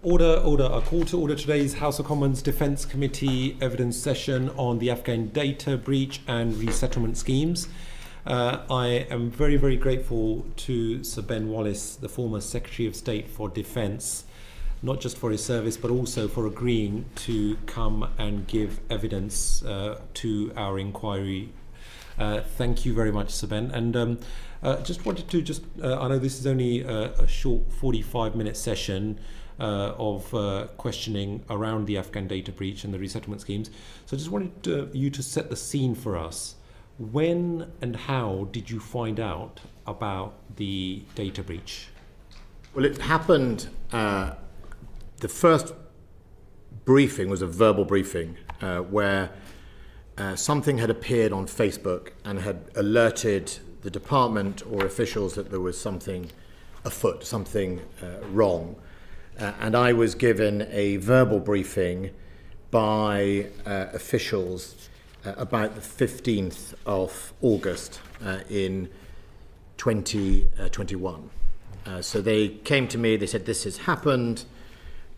Order. A call to order today's House of Commons Defence Committee evidence session on the Afghan data breach and resettlement schemes. I am very, very grateful to Sir Ben Wallace, the former Secretary of State for Defence, not just for his service, but also for agreeing to come and give evidence to our inquiry. Thank you very much, Sir Ben. And just wanted to I know this is only a short 45-minute session of questioning around the Afghan data breach and the resettlement schemes. So I just wanted you to set the scene for us. When and how did you find out about the data breach? Well, it happened, the first briefing was a verbal briefing where something had appeared on Facebook and had alerted the department or officials that there was something afoot, something wrong. And I was given a verbal briefing by officials about the 15th of August in 2021. So they came to me, they said this has happened,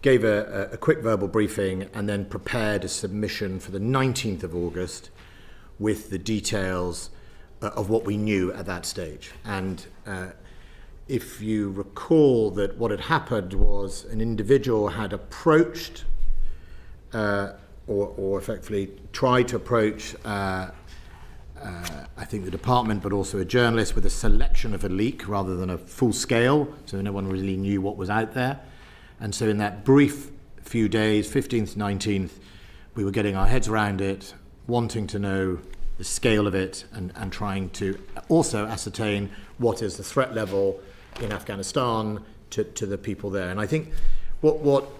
gave a quick verbal briefing, and then prepared a submission for the 19th of August with the details of what we knew at that stage. And if you recall, that what had happened was an individual had approached or effectively tried to approach I think the department, but also a journalist, with a selection of a leak rather than a full scale, so no one really knew what was out there. And so in that brief few days, 15th, 19th, we were getting our heads around it, wanting to know the scale of it, and trying to also ascertain what is the threat level in Afghanistan to the people there. And I think what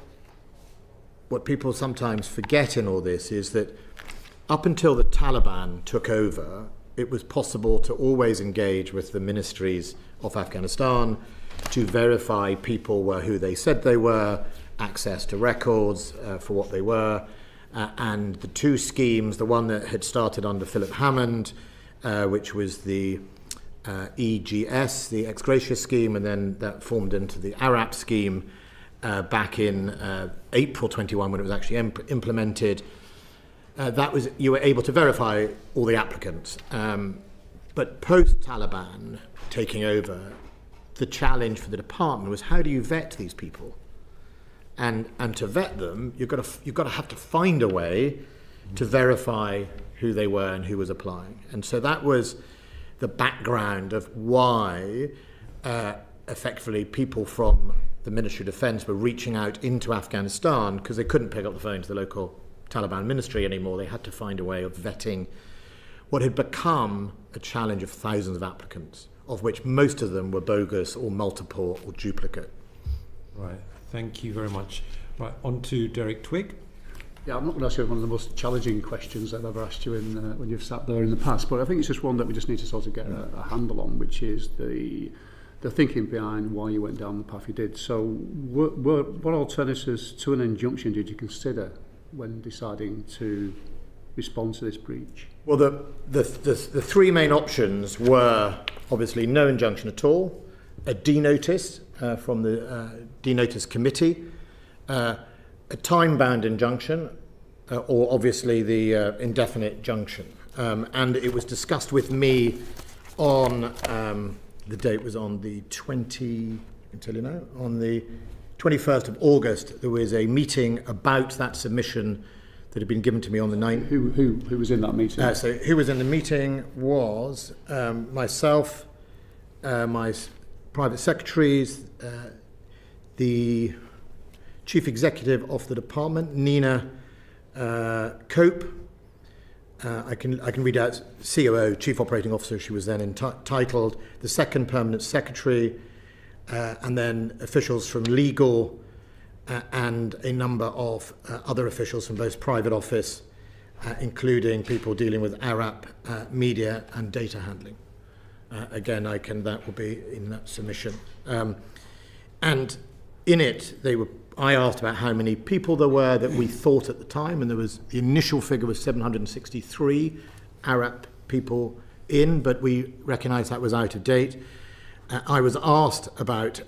people sometimes forget in all this is that up until the Taliban took over, it was possible to always engage with the ministries of Afghanistan to verify people were who they said they were, access to records for what they were. And the two schemes, the one that had started under Philip Hammond, which was the EGS, the ex gratia scheme, and then that formed into the ARAP scheme back in April 21 when it was actually implemented. That was, you were able to verify all the applicants. But post-Taliban taking over, the challenge for the department was, how do you vet these people? And to vet them, you've got to have to find a way to verify who they were and who was applying. And so that was the background of why effectively people from the Ministry of Defence were reaching out into Afghanistan, because they couldn't pick up the phone to the local Taliban ministry anymore. They had to find a way of vetting what had become a challenge of thousands of applicants, of which most of them were bogus or multiple or duplicate. Right, thank you very much. Right, on to Derek Twigg. Yeah, I'm not going to ask you one of the most challenging questions I've ever asked you when you've sat there in the past, but I think it's just one that we just need to sort of get a handle on, which is the thinking behind why you went down the path you did. So what alternatives to an injunction did you consider when deciding to respond to this breach? Well, the three main options were obviously no injunction at all, a denotice from the denotice committee, a time-bound injunction, or obviously the indefinite junction. And it was discussed with me on, the date was on the 21st of August. There was a meeting about that submission that had been given to me on the 9th. Who was in that meeting? So who was in the meeting was myself, my private secretaries, the Chief Executive of the department, Nina Cope. I can read out COO, Chief Operating Officer, she was then entitled, the second permanent secretary, and then officials from legal and a number of other officials from both private office, including people dealing with ARAP, media and data handling. Again, that will be in that submission. And in it, I asked about how many people there were that we thought at the time, and the initial figure was 763 ARAP people in, but we recognised that was out of date. I was asked about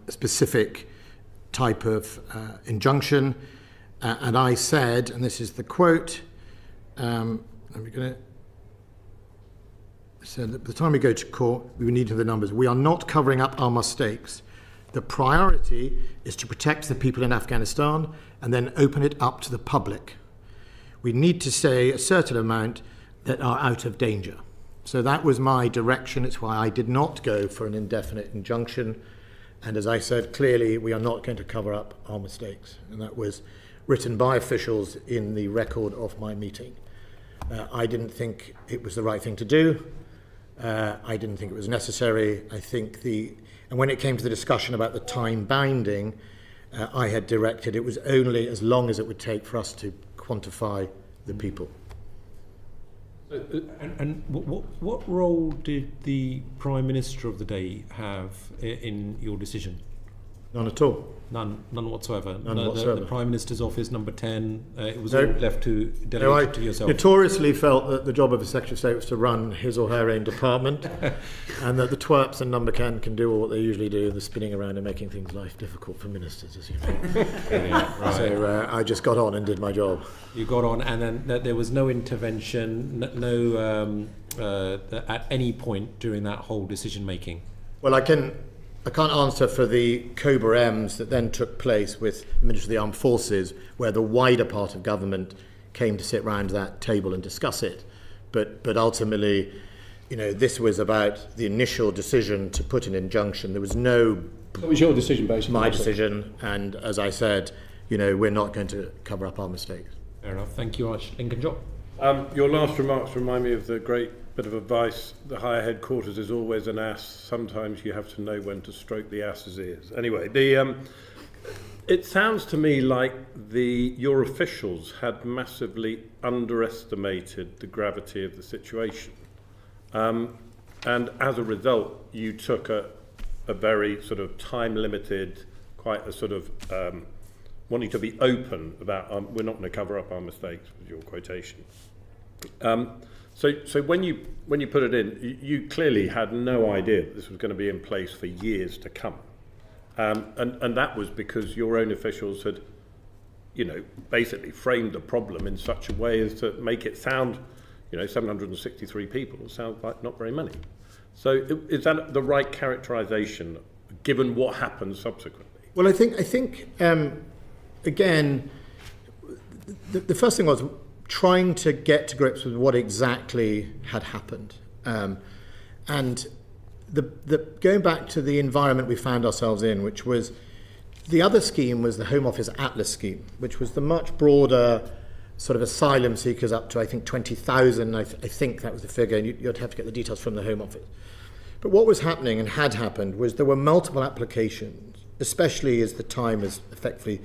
specific type of injunction. And I said, and this is the quote, so at the time we go to court, we need to know the numbers. We are not covering up our mistakes. The priority is to protect the people in Afghanistan and then open it up to the public. We need to say a certain amount that are out of danger. So that was my direction. It's why I did not go for an indefinite injunction. And as I said, clearly we are not going to cover up our mistakes. And that was written by officials in the record of my meeting. I didn't think it was the right thing to do. I didn't think it was necessary. I think and when it came to the discussion about the time binding, I had directed it was only as long as it would take for us to quantify the people. And what role did the Prime Minister of the day have in your decision? None at all. None whatsoever. None whatsoever. The Prime Minister's office, number 10, it was No. all left to delegate to yourself. Notoriously felt that the job of a Secretary of State was to run his or her own department, and that the twerps and number 10 can do all what they usually do, the spinning around and making things life difficult for ministers, as you know. Right. So I just got on and did my job. You got on, and then there was no intervention, at any point during that whole decision making. Well, I can't answer for the Cobra M's that then took place with the Minister of the Armed Forces, where the wider part of government came to sit round that table and discuss it. But ultimately, this was about the initial decision to put an injunction. There was no... It was your decision, basically. My decision, and as I said, we're not going to cover up our mistakes. Fair enough. Thank you very much. Lincoln Job. Your last remarks remind me of the great bit of advice: the higher headquarters is always an ass. Sometimes you have to know when to stroke the ass's ears. Anyway, it sounds to me like your officials had massively underestimated the gravity of the situation, and as a result, you took a very sort of time-limited, quite a sort of wanting to be open about we're not going to cover up our mistakes, was your quotation. So when you put it in, you clearly had no idea that this was going to be in place for years to come, and that was because your own officials had, basically framed the problem in such a way as to make it sound, 763 people sounds like not very many. So is that the right characterisation, given what happened subsequently? Well, I think again, the first thing was trying to get to grips with what exactly had happened, and going back to the environment we found ourselves in, which was the other scheme was the Home Office Atlas scheme, which was the much broader sort of asylum seekers up to I think 20,000. I think that was the figure, and you'd have to get the details from the Home Office. But what was happening and had happened was there were multiple applications, especially as the time as effectively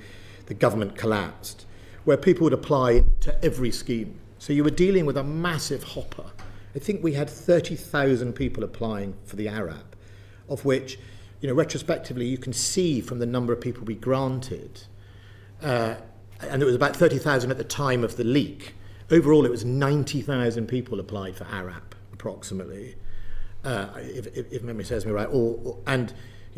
the government collapsed, where people would apply to every scheme. So you were dealing with a massive hopper. I think we had 30,000 people applying for the ARAP, of which, retrospectively, you can see from the number of people we granted, and it was about 30,000 at the time of the leak. Overall, it was 90,000 people applied for ARAP, approximately, if memory serves me right. And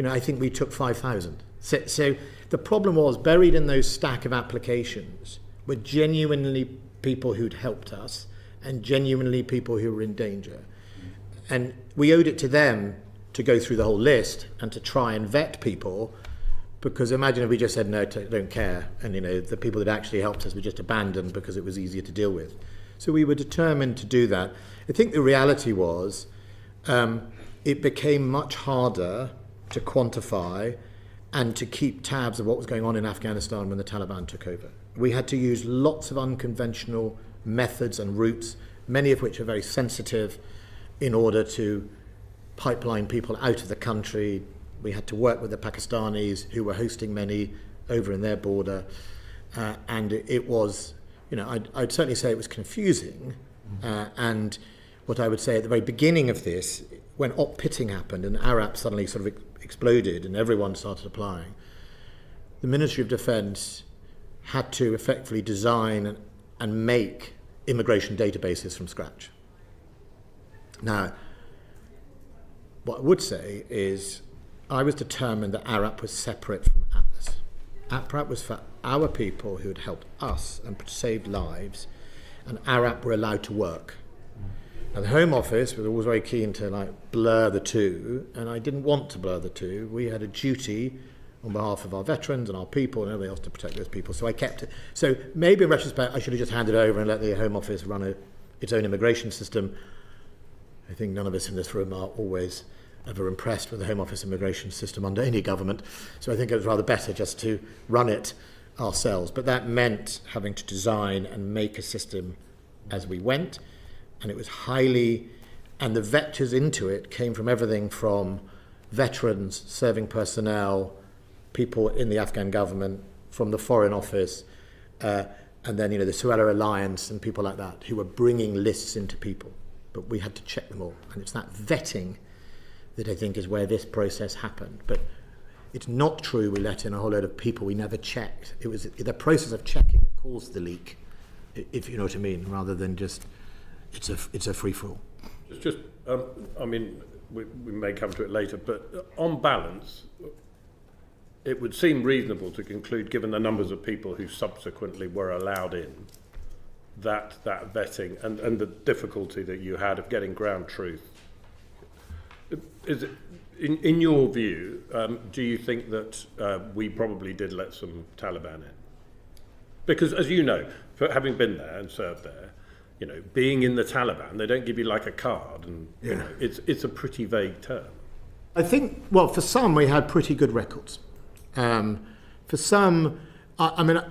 I think we took 5,000. So the problem was, buried in those stack of applications were genuinely people who'd helped us and genuinely people who were in danger. And we owed it to them to go through the whole list and to try and vet people, because imagine if we just said, no, don't care, and the people that actually helped us we just abandoned because it was easier to deal with. So we were determined to do that. I think the reality was it became much harder to quantify and to keep tabs of what was going on in Afghanistan when the Taliban took over. We had to use lots of unconventional methods and routes, many of which are very sensitive, in order to pipeline people out of the country. We had to work with the Pakistanis, who were hosting many over in their border, and it was, I'd certainly say it was confusing. And what I would say at the very beginning of this, when op pitting happened and ARAP suddenly sort of exploded and everyone started applying, the Ministry of Defence had to effectively design and make immigration databases from scratch. Now, what I would say is I was determined that ARAP was separate from Atlas. ARAP was for our people who had helped us and saved lives, and ARAP were allowed to work. And the Home Office was always very keen to blur the two, and I didn't want to blur the two. We had a duty on behalf of our veterans and our people and everybody else to protect those people. So I kept it. So maybe in retrospect, I should have just handed over and let the Home Office run its own immigration system. I think none of us in this room are always ever impressed with the Home Office immigration system under any government. So I think it was rather better just to run it ourselves. But that meant having to design and make a system as we went. And it was and the vectors into it came from everything from veterans, serving personnel, people in the Afghan government, from the Foreign Office, and then the Suella Alliance and people like that who were bringing lists into people. But we had to check them all. And it's that vetting that I think is where this process happened. But it's not true we let in a whole load of people we never checked. It was the process of checking that caused the leak, if you know what I mean, rather than just it's a free-for-all. It's just, I mean, we may come to it later, but on balance, it would seem reasonable to conclude, given the numbers of people who subsequently were allowed in, that vetting and the difficulty that you had of getting ground truth. Is it, in your view, do you think that we probably did let some Taliban in? Because, as you know, for having been there and served there, being in the Taliban, they don't give you like a card, and it's a pretty vague term. I think, well, for some we had pretty good records. For some, I mean,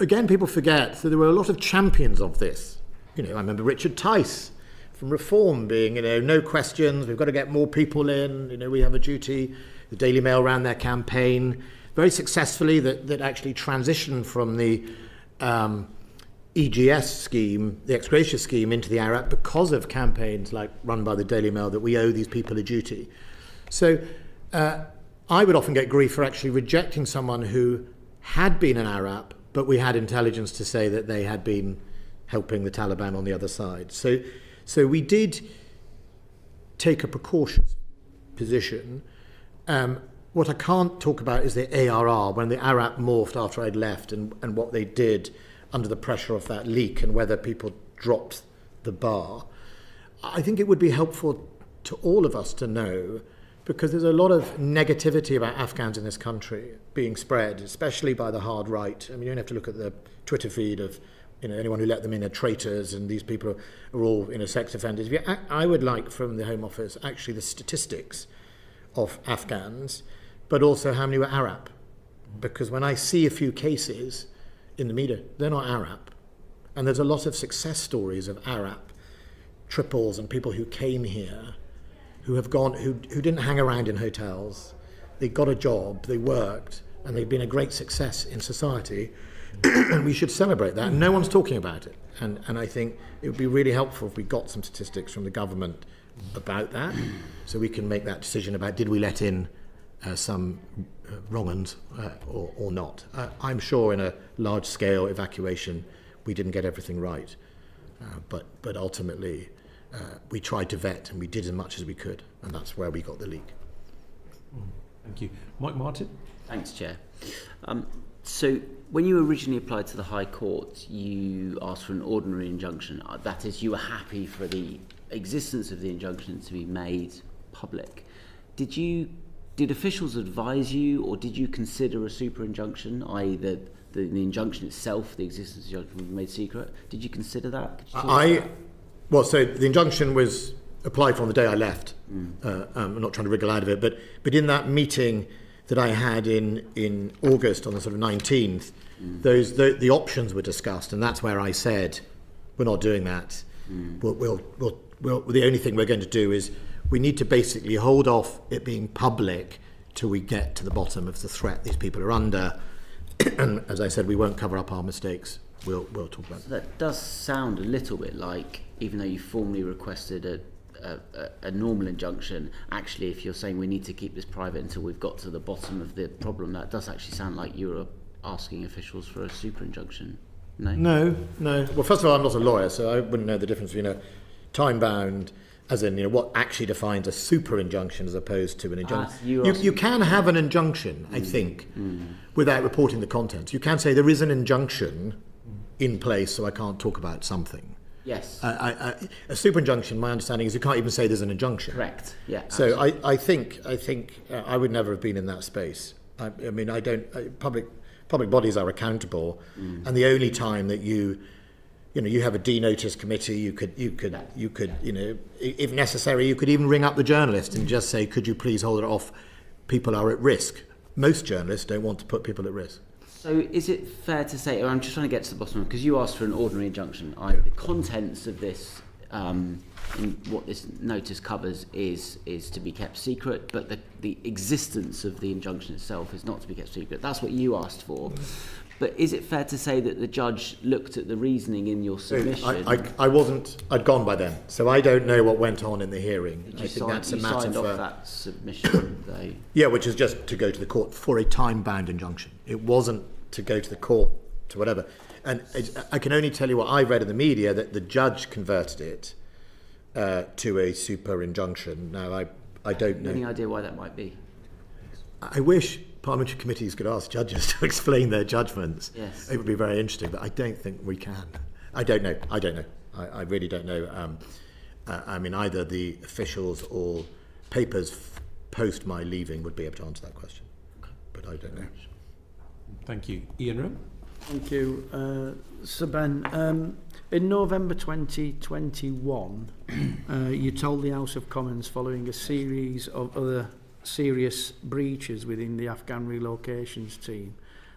again, people forget that there were a lot of champions of this. I remember Richard Tice from Reform being, no questions, we've got to get more people in, we have a duty. The Daily Mail ran their campaign very successfully that actually transitioned from the EGS scheme, the ex gratia scheme, into the ARAP because of campaigns like run by the Daily Mail that we owe these people a duty. So I would often get grief for actually rejecting someone who had been an ARAP, but we had intelligence to say that they had been helping the Taliban on the other side. So we did take a precautious position. What I can't talk about is the ARR, when the ARAP morphed after I'd left, and what they did under the pressure of that leak and whether people dropped the bar. I think it would be helpful to all of us to know, because there's a lot of negativity about Afghans in this country being spread, especially by the hard right. I mean, you don't have to look at the Twitter feed of anyone who let them in are traitors and these people are all sex offenders. I would like from the Home Office actually the statistics of Afghans, but also how many were ARAP. Because when I see a few cases in the media, they're not ARAP. And there's a lot of success stories of ARAP triples and people who came here who have gone, who didn't hang around in hotels. They got a job, they worked, and they've been a great success in society. And we should celebrate that. And no one's talking about it. And I think it would be really helpful if we got some statistics from the government about that, so we can make that decision about did we let in some wrong uns or not. I'm sure in a large-scale evacuation we didn't get everything right, but ultimately we tried to vet and we did as much as we could, and that's where we got the leak. Thank you. Mike Martin? Thanks, Chair. So when you originally applied to the High Court, you asked for an ordinary injunction. That is, you were happy for the existence of the injunction to be made public. Did officials advise you, or did you consider a super-injunction, i.e. the injunction itself, the existence of the injunction, was made secret? Did you consider that? So the injunction was applied for on the day I left. I'm not trying to wriggle out of it, but in that meeting that I had in August on the sort of 19th, the options were discussed, and that's where I said, we're not doing that. We'll the only thing we're going to do is we need to basically hold off it being public till we get to the bottom of the threat these people are under. And as I said, we won't cover up our mistakes. We'll talk about that. That does sound a little bit like, even though you formally requested a normal injunction, actually, if you're saying we need to keep this private until we've got to the bottom of the problem, that does actually sound like you were asking officials for a super injunction. No. Well, first of all, I'm not a lawyer, so I wouldn't know the difference between a time-bound as in, what actually defines a super-injunction as opposed to an injunction. You can have an injunction, I think, without reporting the contents. You can say there is an injunction in place, so I can't talk about something. Yes. A super-injunction, my understanding is you can't even say there's an injunction. Correct. Yeah. So I think I would never have been in that space. I mean, I don't. Public bodies are accountable, and the only time that you have a de-notice committee, you could, if necessary, you could even ring up the journalist and just say, could you please hold it off? People are at risk. Most journalists don't want to put people at risk. So is it fair to say, or I'm just trying to get to the bottom of it, because you asked for an ordinary injunction, the contents of this, what this notice covers is to be kept secret, but the existence of the injunction itself is not to be kept secret. That's what you asked for. But is it fair to say that the judge looked at the reasoning in your submission? I'd gone by then, so I don't know what went on in the hearing. I think that's a matter signed for off that submission, though. Yeah, which is just to go to the court for a time-bound injunction. It wasn't to go to the court to whatever. And I can only tell you what I read in the media, that the judge converted it to a super-injunction. Now, I don't know. Any idea why that might be? I wish parliamentary committees could ask judges to explain their judgments. Yes. It would be very interesting, but I don't think we can. I don't know. I really don't know. I mean, either the officials or papers post my leaving would be able to answer that question, but I don't know. Thank you. Ian Rowe? Thank you. So Ben, in November 2021, you told the House of Commons, following a series of other serious breaches within the Afghan relocations team,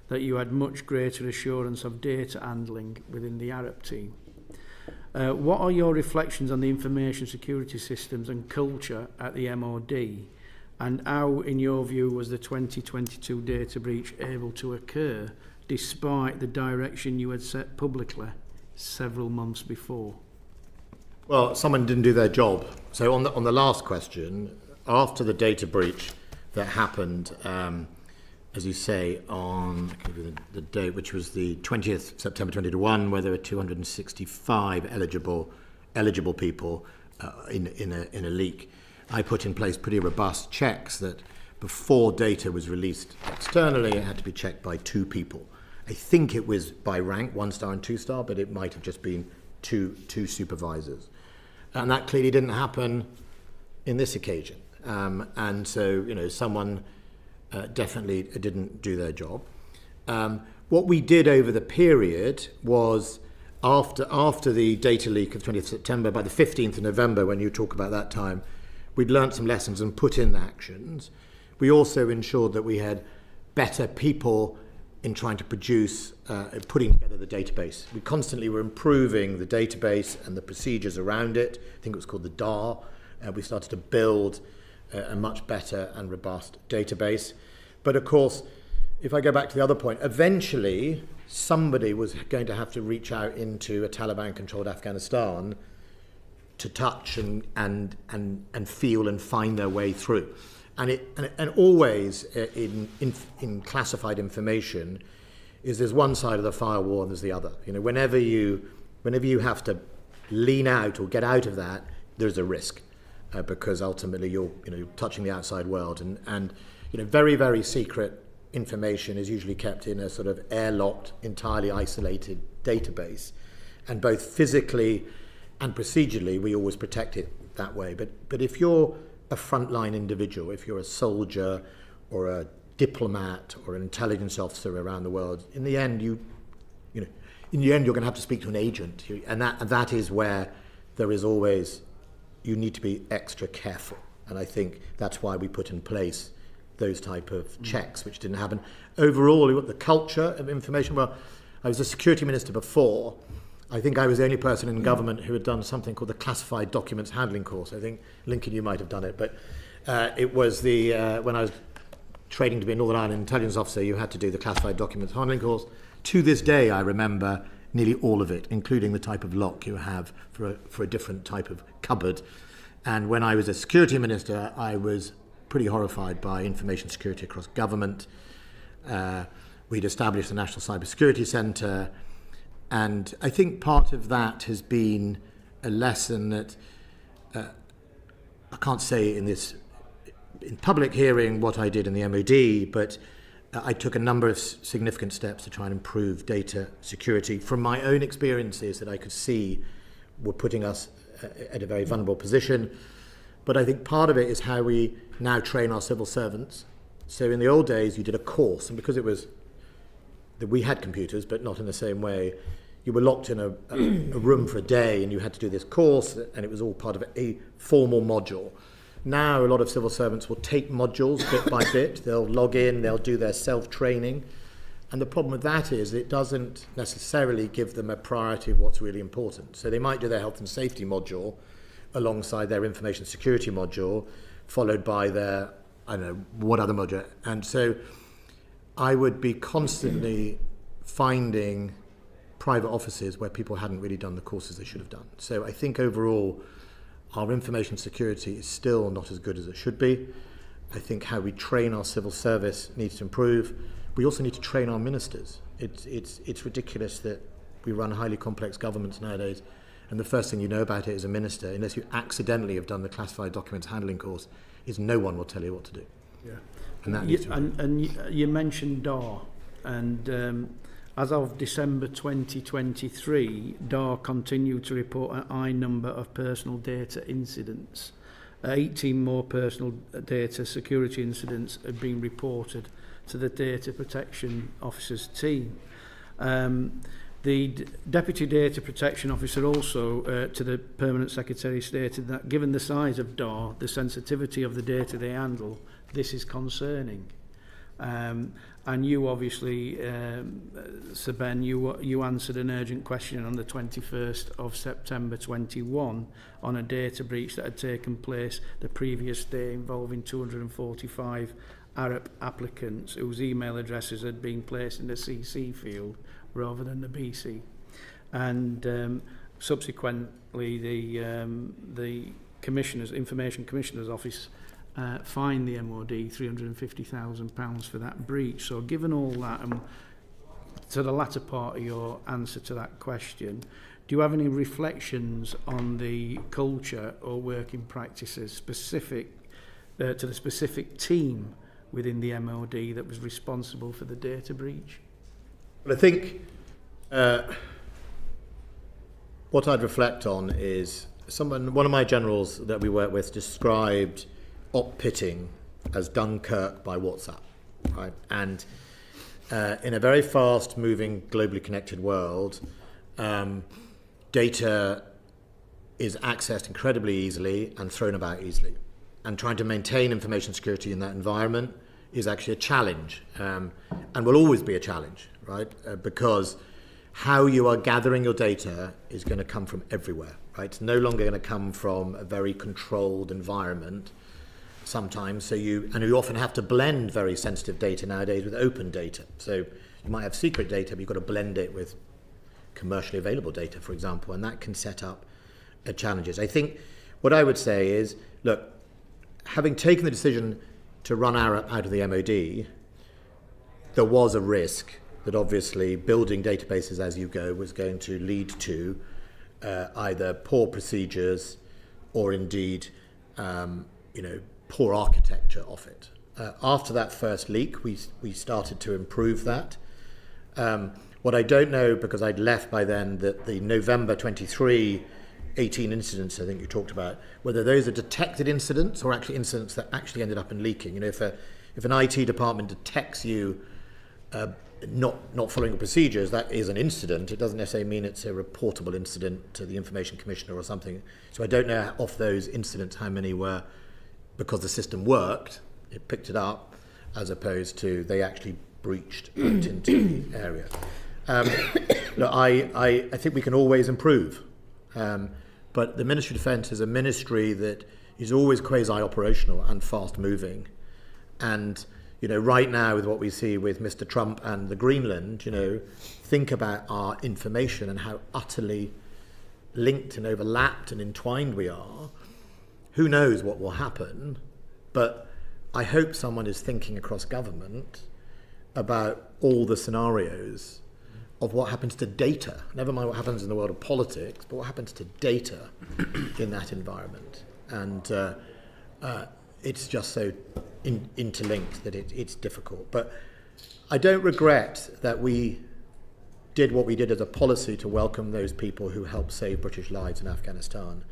that you had much greater assurance of data handling within the Arab team. What are your reflections on the information security systems and culture at the MOD, and how, in your view, was the 2022 data breach able to occur despite the direction you had set publicly several months before? Well, someone didn't do their job. So on the last question, after the data breach that happened, as you say, on the date, which was the 20th September 2021, where there were 265 eligible people in a leak, I put in place pretty robust checks that before data was released externally, it had to be checked by 2 people. I think it was by rank, 1-star and 2-star, but it might have just been two supervisors. And that clearly didn't happen in this occasion. And so, someone definitely didn't do their job. What we did over the period was, after the data leak of 20th September, by the 15th of November, when you talk about that time, we'd learnt some lessons and put in actions. We also ensured that we had better people in trying to produce, putting together the database. We constantly were improving the database and the procedures around it. I think it was called the DAR. We started to build a much better and robust database. But of course, if I go back to the other point, eventually somebody was going to have to reach out into a Taliban-controlled Afghanistan to touch and feel and find their way through. And always in classified information is there's one side of the firewall and there's the other. Whenever you have to lean out or get out of that, there's a risk because ultimately you're touching the outside world and very, very secret information is usually kept in a sort of airlocked, entirely isolated database, and both physically and procedurally we always protect it that way. But if you're a frontline individual, if you're a soldier or a diplomat or an intelligence officer around the world, in the end you're going to have to speak to an agent, and that is where there is always, you need to be extra careful. And I think that's why we put in place those type of checks, which didn't happen. Overall, the culture of information, well, I was a security minister before. I think I was the only person in government who had done something called the Classified Documents Handling course. I think, Lincoln, you might have done it, but it was when I was training to be a Northern Ireland intelligence officer, you had to do the Classified Documents Handling course. To this day, I remember nearly all of it, including the type of lock you have for a different type of cupboard. And when I was a security minister, I was pretty horrified by information security across government. We'd established the National Cybersecurity Centre, and I think part of that has been a lesson that I can't say in public hearing what I did in the MOD, but I took a number of significant steps to try and improve data security from my own experiences that I could see were putting us at a very vulnerable position. But I think part of it is how we now train our civil servants. So in the old days, you did a course, and because it was that we had computers, but not in the same way, you were locked in a room for a day, and you had to do this course, and it was all part of a formal module. Now, a lot of civil servants will take modules bit by bit. They'll log in, they'll do their self-training. And the problem with that is it doesn't necessarily give them a priority of what's really important. So they might do their health and safety module alongside their information security module, followed by their, I don't know, what other module. And so I would be constantly finding private offices where people hadn't really done the courses they should have done. So I think overall, our information security is still not as good as it should be. I think how we train our civil service needs to improve. We also need to train our ministers. It's ridiculous that we run highly complex governments nowadays, and the first thing you know about it as a minister, unless you accidentally have done the classified documents handling course, is no one will tell you what to do. Yeah. And that needs to improve. And you mentioned DAR, and as of December 2023, DAR continued to report a high number of personal data incidents. 18 more personal data security incidents have been reported to the Data Protection Officer's team. The Deputy Data Protection Officer also, to the Permanent Secretary, stated that given the size of DAR, the sensitivity of the data they handle, this is concerning. And you obviously, Sir Ben, you answered an urgent question on the 21st of September 21 on a data breach that had taken place the previous day involving 245 Arab applicants whose email addresses had been placed in the CC field rather than the BC. And subsequently, the Commissioner's Information Commissioner's Office fined the MOD £350,000 for that breach. So given all that, and to the latter part of your answer to that question, do you have any reflections on the culture or working practices specific to the specific team within the MOD that was responsible for the data breach? Well, I think what I'd reflect on is one of my generals that we work with described op pitting as Dunkirk by WhatsApp, right? And in a very fast-moving, globally connected world, data is accessed incredibly easily and thrown about easily. And trying to maintain information security in that environment is actually a challenge, and will always be a challenge, right? Because how you are gathering your data is going to come from everywhere, right? It's no longer going to come from a very controlled environment sometimes. So you often have to blend very sensitive data nowadays with open data. So you might have secret data, but you've got to blend it with commercially available data, for example, and that can set up challenges. I think what I would say is, look, having taken the decision to run Arup out of the MOD, there was a risk that obviously building databases as you go was going to lead to either poor procedures or indeed, poor architecture of it. After that first leak, we started to improve that. What I don't know, because I'd left by then, that the November 23 18 incidents I think you talked about, whether those are detected incidents or actually incidents that actually ended up in leaking. You know, if an IT department detects you not following the procedures, that is an incident. It doesn't necessarily mean it's a reportable incident to the Information Commissioner or something. So I don't know of those incidents how many were because the system worked, it picked it up, as opposed to they actually breached into the area. Look, I think we can always improve. But the Ministry of Defence is a ministry that is always quasi-operational and fast-moving. And, you know, right now with what we see with Mr. Trump and the Greenland, you know, think about our information and how utterly linked and overlapped and entwined we are. Who knows what will happen? But I hope someone is thinking across government about all the scenarios of what happens to data, never mind what happens in the world of politics, but what happens to data in that environment. And it's just so interlinked that it's difficult. But I don't regret that we did what we did as a policy to welcome those people who helped save British lives in Afghanistan.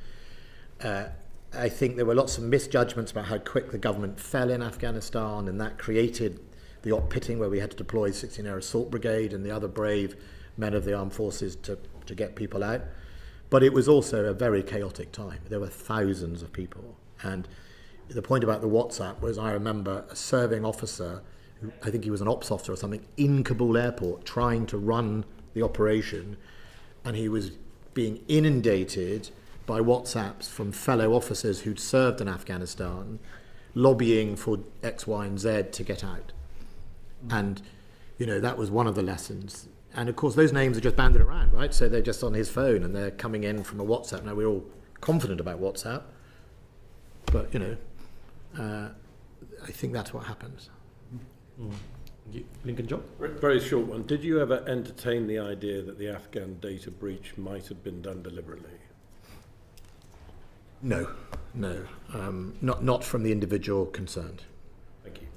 I think there were lots of misjudgments about how quick the government fell in Afghanistan, and that created the op pitting where we had to deploy 16 Air Assault Brigade and the other brave men of the armed forces to get people out. But it was also a very chaotic time. There were thousands of people. And the point about the WhatsApp was, I remember a serving officer, who, I think he was an ops officer or something, in Kabul airport trying to run the operation, and he was being inundated by WhatsApps from fellow officers who'd served in Afghanistan, lobbying for X, Y, and Z to get out. And, you know, that was one of the lessons. And of course, those names are just banded around, right? So they're just on his phone and they're coming in from a WhatsApp. Now, we're all confident about WhatsApp, but, you know, I think that's what happens. Lincoln Job? Very short one. Did you ever entertain the idea that the Afghan data breach might have been done deliberately? No, not from the individual concerned. Thank you.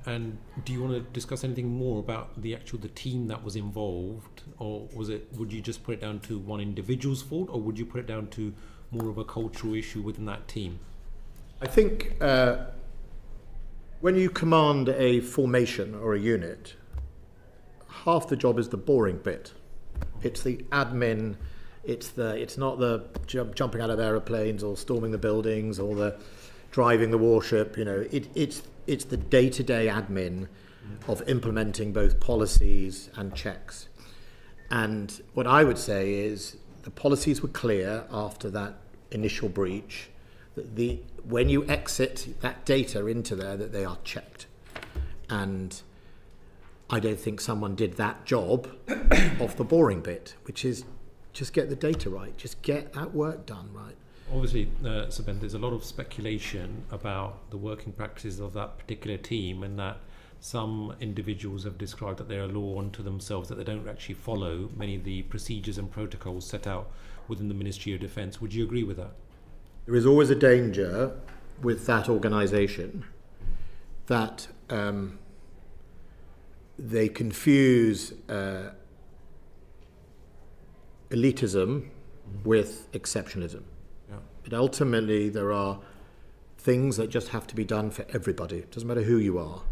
And do you want to discuss anything more about the team that was involved, or would you just put it down to one individual's fault, or would you put it down to more of a cultural issue within that team? I think when you command a formation or a unit, half the job is the boring bit. It's the admin. It's not the jumping out of aeroplanes or storming the buildings or the driving the warship. You know, it's the day-to-day admin of implementing both policies and checks. And what I would say is the policies were clear after that initial breach, that when you exit that data into there, that they are checked. And I don't think someone did that job of the boring bit, which is just get the data right, just get that work done right. Obviously, Sir Ben, there's a lot of speculation about the working practices of that particular team, and that some individuals have described that they're a law unto themselves, that they don't actually follow many of the procedures and protocols set out within the Ministry of Defence. Would you agree with that? There is always a danger with that organisation that they confuse elitism with exceptionalism. Yeah. But ultimately there are things that just have to be done for everybody. It doesn't matter who you are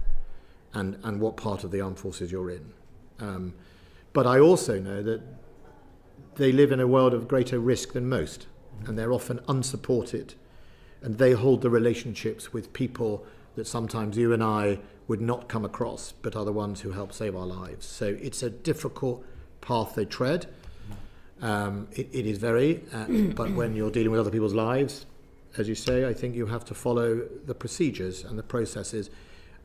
and what part of the armed forces you're in. But I also know that they live in a world of greater risk than most, and they're often unsupported, and they hold the relationships with people that sometimes you and I would not come across, but are the ones who help save our lives. So it's a difficult path they tread. It is very, but when you're dealing with other people's lives, as you say, I think you have to follow the procedures and the processes.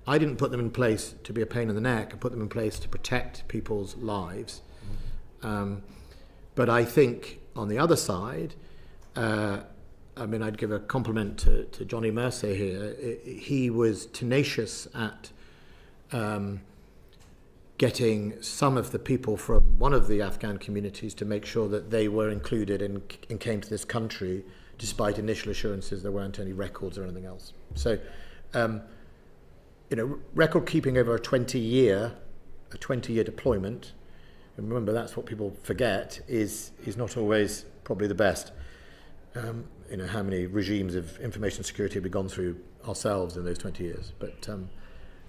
I didn't put them in place to be a pain in the neck. I put them in place to protect people's lives. But I think on the other side, I mean, I'd give a compliment to Johnny Mercer here. He was tenacious at getting some of the people from one of the Afghan communities to make sure that they were included and came to this country, despite initial assurances there weren't any records or anything else. So, you know, record keeping over a 20-year deployment, and remember that's what people forget, is not always probably the best. You know, how many regimes of information security have we gone through ourselves in those 20 years? But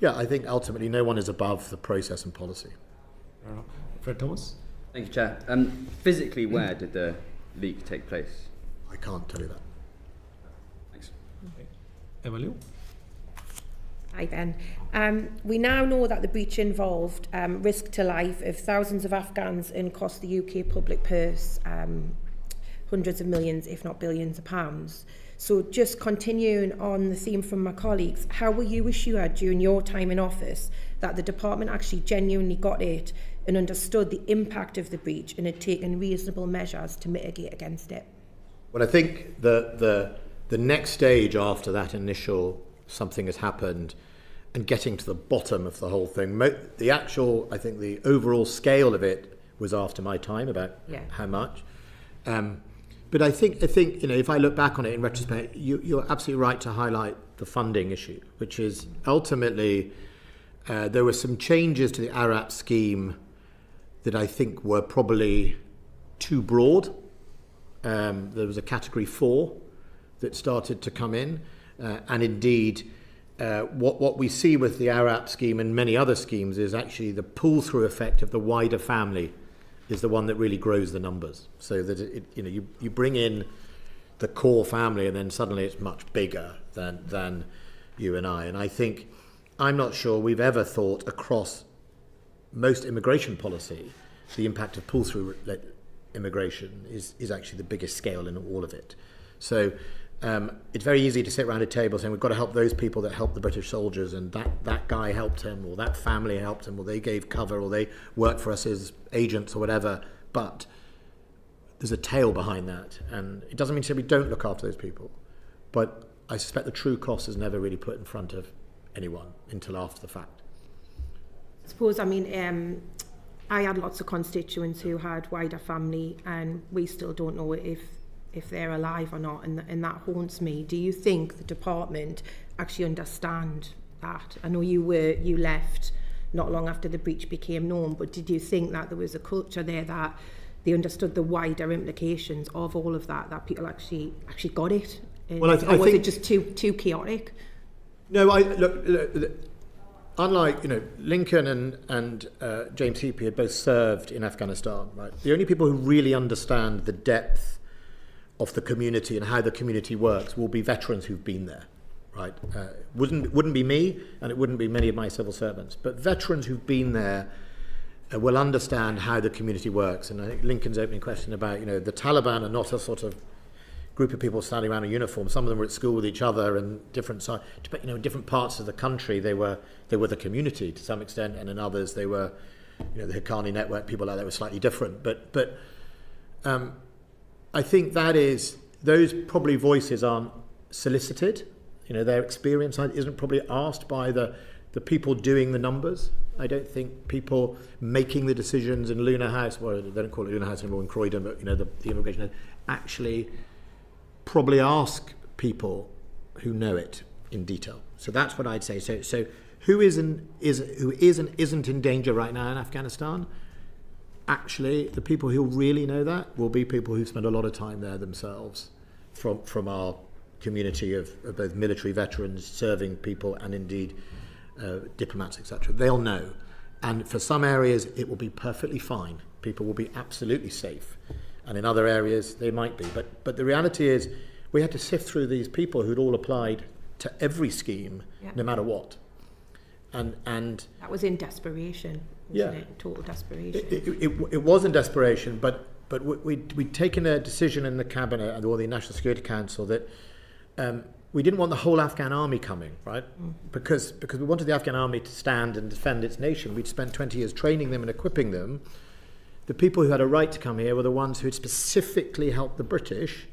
yeah, I think ultimately no one is above the process and policy. Fred Thomas? Thank you, Chair. Physically, where did the leak take place? I can't tell you that. Thanks. Emily? Hi Ben. We now know that the breach involved risk to life of thousands of Afghans and cost the UK public purse hundreds of millions, if not billions of pounds. So just continuing on the theme from my colleagues, how were you assured during your time in office that the department actually genuinely got it and understood the impact of the breach and had taken reasonable measures to mitigate against it? Well, I think the next stage after that initial something has happened and getting to the bottom of the whole thing, the actual, I think the overall scale of it was after my time, about how much. But I think if I look back on it in retrospect, you're absolutely right to highlight the funding issue, which is ultimately there were some changes to the ARAP scheme that I think were probably too broad. There was a category 4 that started to come in, and indeed what we see with the ARAP scheme and many other schemes is actually the pull-through effect of the wider family is the one that really grows the numbers. So that you bring in the core family, and then suddenly it's much bigger than you and I. And I think I'm not sure we've ever thought across most immigration policy the impact of pull-through immigration is actually the biggest scale in all of it. So it's very easy to sit around a table saying we've got to help those people that helped the British soldiers, and that guy helped him, or that family helped him, or they gave cover, or they worked for us as agents or whatever. But there's a tail behind that, and it doesn't mean to say we don't look after those people, but I suspect the true cost is never really put in front of anyone until after the fact. I suppose, I mean, I had lots of constituents who had wider family, and we still don't know if they're alive or not, and that haunts me. Do you think the department actually understand that? I know you left not long after the breach became known, but did you think that there was a culture there that they understood the wider implications of all of that people actually got it? Well, I or was think it just too chaotic? No, look, unlike Lincoln and James Heappey had both served in Afghanistan, right? The only people who really understand the depth of the community and how the community works will be veterans who've been there, right? Wouldn't be me, and it wouldn't be many of my civil servants, but veterans who've been there will understand how the community works. And I think Lincoln's opening question about the Taliban are not a sort of group of people standing around in uniform. Some of them were at school with each other, and different different parts of the country they were the community to some extent, and in others they were the Haqqani network, people like that were slightly different. But I think those probably voices aren't solicited. Their experience isn't probably asked by the people doing the numbers. I don't think people making the decisions in Luna House, well, they don't call it Luna House anymore in Croydon, but the immigration actually probably ask people who know it in detail. So that's what I'd say. So who is and isn't in danger right now in Afghanistan? Actually, the people who really know that will be people who spend a lot of time there themselves, from our community of both military veterans, serving people, and indeed diplomats, etc. They'll know. And for some areas, it will be perfectly fine. People will be absolutely safe. And in other areas, they might be. But the reality is, we had to sift through these people who'd all applied to every scheme, no matter what. And that was in desperation. Wasn't it? Total desperation. It was in desperation, but we'd taken a decision in the cabinet or the National Security Council that we didn't want the whole Afghan army coming, right? Because we wanted the Afghan army to stand and defend its nation. We'd spent 20 years training them and equipping them. The people who had a right to come here were the ones who had specifically helped the British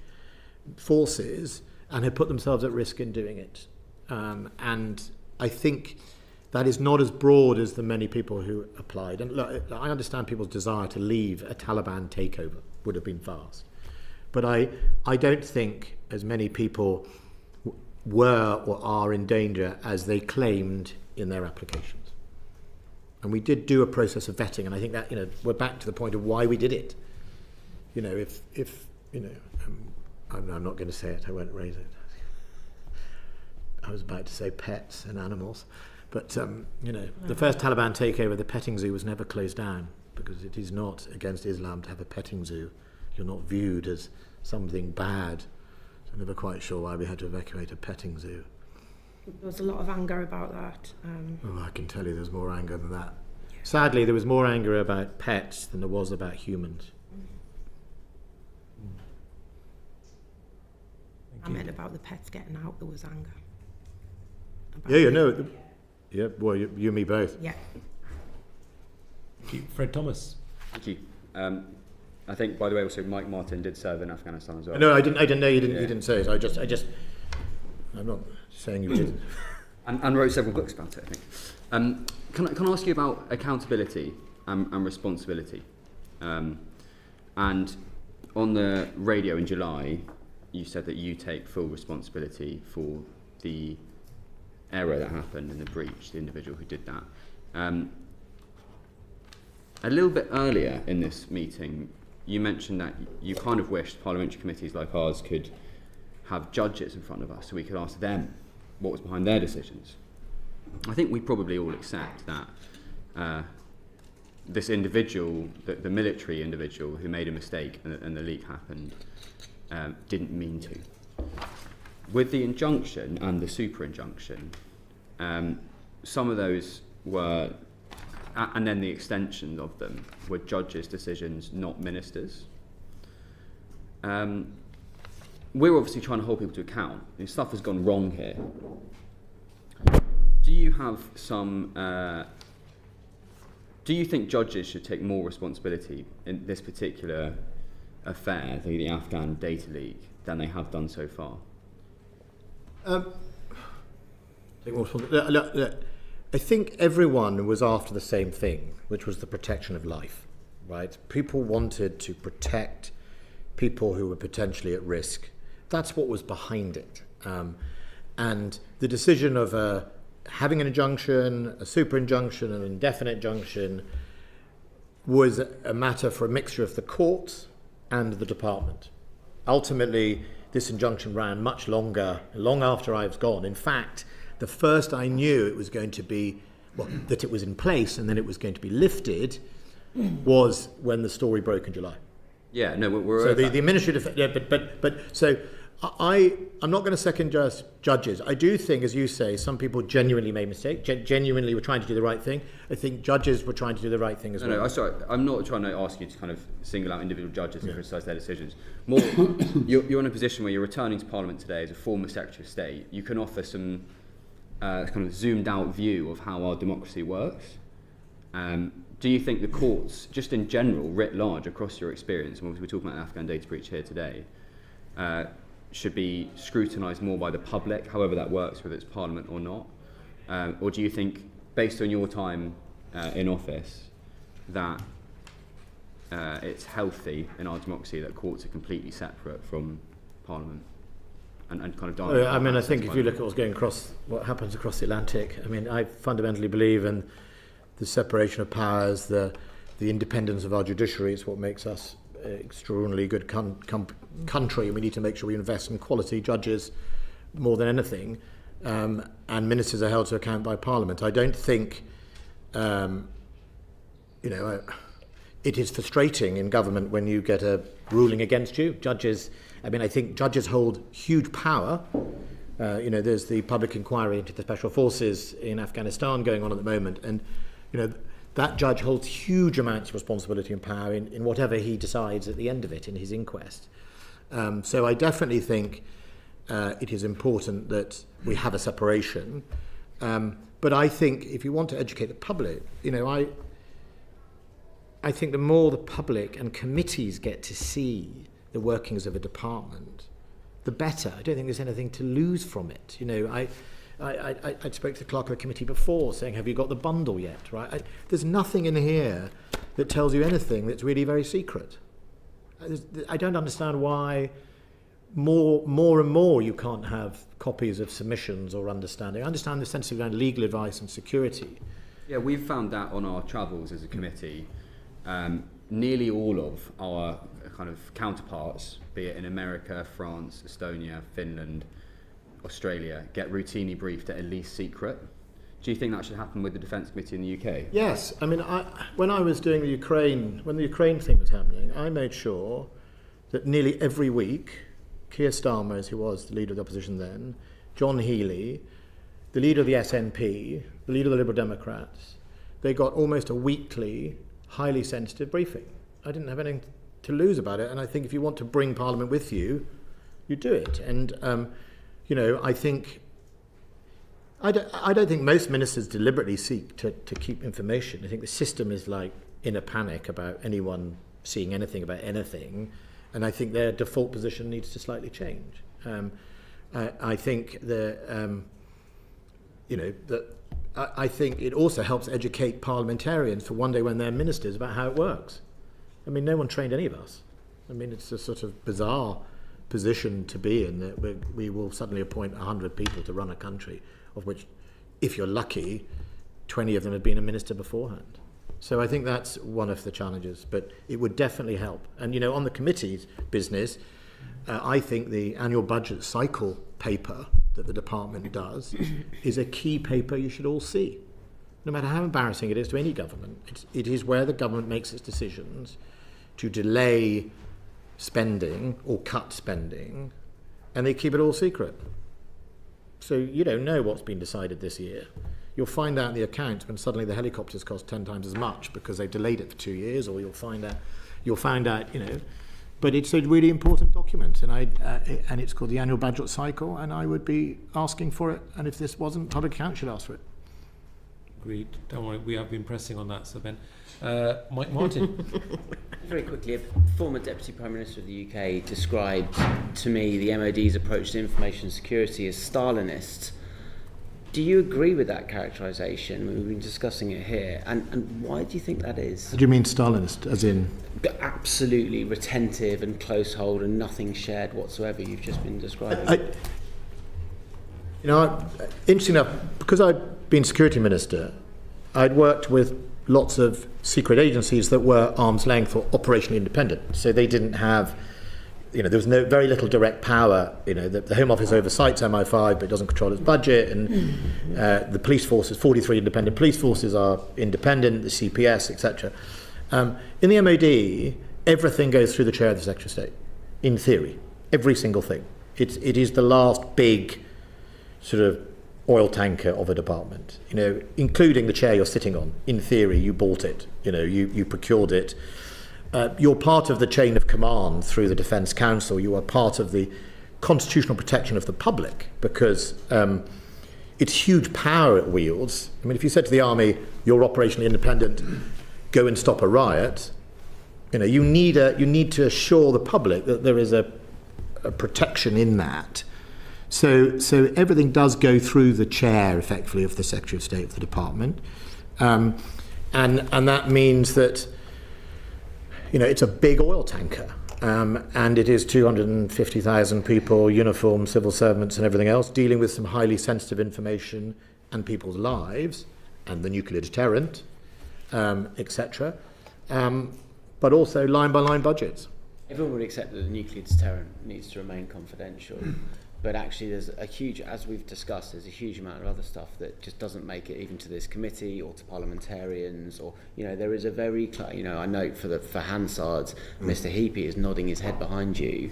forces and had put themselves at risk in doing it. And I think that is not as broad as the many people who applied. And look, I understand people's desire to leave a Taliban takeover would have been fast. But I don't think as many people were or are in danger as they claimed in their applications. And we did do a process of vetting, and I think that we're back to the point of why we did it. I'm not going to say it. I won't raise it. I was about to say pets and animals, but the first Taliban takeover, the petting zoo was never closed down because it is not against Islam to have a petting zoo. You're not viewed as something bad. So I'm never quite sure why we had to evacuate a petting zoo. There was a lot of anger about that. I can tell you there's more anger than that. Sadly, there was more anger about pets than there was about humans. I meant about the pets getting out, there was anger. Well, you and me both. Yeah. Thank you. Fred Thomas. Thank you. I think, by the way, also Mike Martin did serve in Afghanistan as well. No, I didn't know you didn't. You didn't say it. I'm not saying you didn't. and wrote several books about it, I think. Can I ask you about accountability and responsibility? And on the radio in July, you said that you take full responsibility for the error that happened in the breach, the individual who did that. A little bit earlier in this meeting, you mentioned that you kind of wished parliamentary committees like ours could have judges in front of us so we could ask them what was behind their decisions. I think we probably all accept that this individual, the military individual who made a mistake and the leak happened, didn't mean to. With the injunction and the super-injunction, some of those were, and then the extension of them, were judges' decisions, not ministers. We're obviously trying to hold people to account. Stuff has gone wrong here. Do you have some... do you think judges should take more responsibility in this particular affair, the Afghan data leak, than they have done so far? I think everyone was after the same thing, which was the protection of life, right? People wanted to protect people who were potentially at risk. That's what was behind it. And the decision of having an injunction, a super-injunction, an indefinite injunction was a matter for a mixture of the courts and the department. Ultimately, this injunction ran much longer, long after I was gone. In fact, the first I knew it was going to be, well, that it was in place and then it was going to be lifted was when the story broke in July. Yeah, no, we're so the administrative, yeah, but so I'm not going to second guess judges. I do think, as you say, some people genuinely made mistakes, genuinely were trying to do the right thing. I think judges were trying to do the right thing as well. No, sorry, I'm not trying to ask you to kind of single out individual judges and criticise their decisions. More, you're in a position where you're returning to Parliament today as a former Secretary of State. You can offer some kind of zoomed out view of how our democracy works. Do you think the courts, just in general, writ large, across your experience, and obviously we're talking about an Afghan data breach here today, should be scrutinised more by the public, however that works, whether it's Parliament or not? Or do you think, based on your time in office, that it's healthy in our democracy that courts are completely separate from Parliament? And kind of I mean, I think if you look at what's going across, what happens across the Atlantic, I mean, I fundamentally believe in the separation of powers, the independence of our judiciary. It's what makes us an extraordinarily good country, and we need to make sure we invest in quality judges more than anything. And ministers are held to account by Parliament. I don't think, it is frustrating in government when you get a ruling against you. Judges, I mean, I think judges hold huge power. There's the public inquiry into the special forces in Afghanistan going on at the moment, and that judge holds huge amounts of responsibility and power in whatever he decides at the end of it in his inquest. So I definitely think it is important that we have a separation. But I think if you want to educate the public, I think the more the public and committees get to see the workings of a department, the better. I don't think there's anything to lose from it. I spoke to the clerk of the committee before saying, have you got the bundle yet? Right? There's nothing in here that tells you anything that's really very secret. I don't understand why more and more you can't have copies of submissions or understanding. I understand the sensitive around legal advice and security. Yeah, we've found that on our travels as a committee. Nearly all of our kind of counterparts, be it in America, France, Estonia, Finland, Australia, get routinely briefed at least secret. Do you think that should happen with the Defence Committee in the UK? Yes. I mean, when I was doing when the Ukraine thing was happening, I made sure that nearly every week, Keir Starmer, who was the leader of the opposition then, John Healey, the leader of the SNP, the leader of the Liberal Democrats, they got almost a weekly, highly sensitive briefing. I didn't have anything to lose about it, and I think if you want to bring Parliament with you, you do it. And I think I don't think most ministers deliberately seek to keep information. I think the system is like in a panic about anyone seeing anything about anything, and I think their default position needs to slightly change. I think I think it also helps educate parliamentarians for one day when they're ministers about how it works. I mean, no one trained any of us. I mean, it's a sort of bizarre position to be in, that we will suddenly appoint 100 people to run a country, of which, if you're lucky, 20 of them had been a minister beforehand. So I think that's one of the challenges, but it would definitely help. And, you know, on the committee's business, I think the annual budget cycle paper that the department does is a key paper you should all see. No matter how embarrassing it is to any government, it is where the government makes its decisions to delay spending or cut spending, and they keep it all secret. So you don't know what's been decided this year. You'll find out in the accounts when suddenly the helicopters cost 10 times as much because they've delayed it for 2 years, or you'll find out, you know. But it's a really important document, and it's called the annual budget cycle, and I would be asking for it. And if this wasn't, public accounts should ask for it. Agreed. Don't worry, we have been pressing on that, Sir Ben. Mike Martin. Very quickly, a former Deputy Prime Minister of the UK described to me the MOD's approach to information security as Stalinist. Do you agree with that characterisation? We've been discussing it here. And why do you think that is? What do you mean Stalinist, as in? Absolutely retentive and close hold and nothing shared whatsoever you've just been describing. Interesting enough, because I'd been Security Minister, I'd worked with lots of secret agencies that were arm's length or operationally independent. So they didn't have, there was very little direct power. The Home Office oversees MI5, but it doesn't control its budget. And the police forces, 43 independent police forces are independent, the CPS, etc. In the MOD, everything goes through the chair of the Secretary of State, in theory. Every single thing. It is the last big sort of oil tanker of a department, including the chair you're sitting on. In theory, you bought it, you procured it. You're part of the chain of command through the Defence Council. You are part of the constitutional protection of the public, because it's huge power it wields. I mean, if you said to the army, you're operationally independent, go and stop a riot, you need to assure the public that there is a protection in that. So everything does go through the chair, effectively, of the Secretary of State of the department, and that means that it's a big oil tanker, and it is 250,000 people, uniformed civil servants, and everything else, dealing with some highly sensitive information and people's lives, and the nuclear deterrent, etc. But also line by line budgets. Everyone would accept that the nuclear deterrent needs to remain confidential. But actually there's a huge, as we've discussed, there's a huge amount of other stuff that just doesn't make it even to this committee or to parliamentarians, or, there is a very, I note for Hansard's, Mr. Heappey is nodding his head behind you,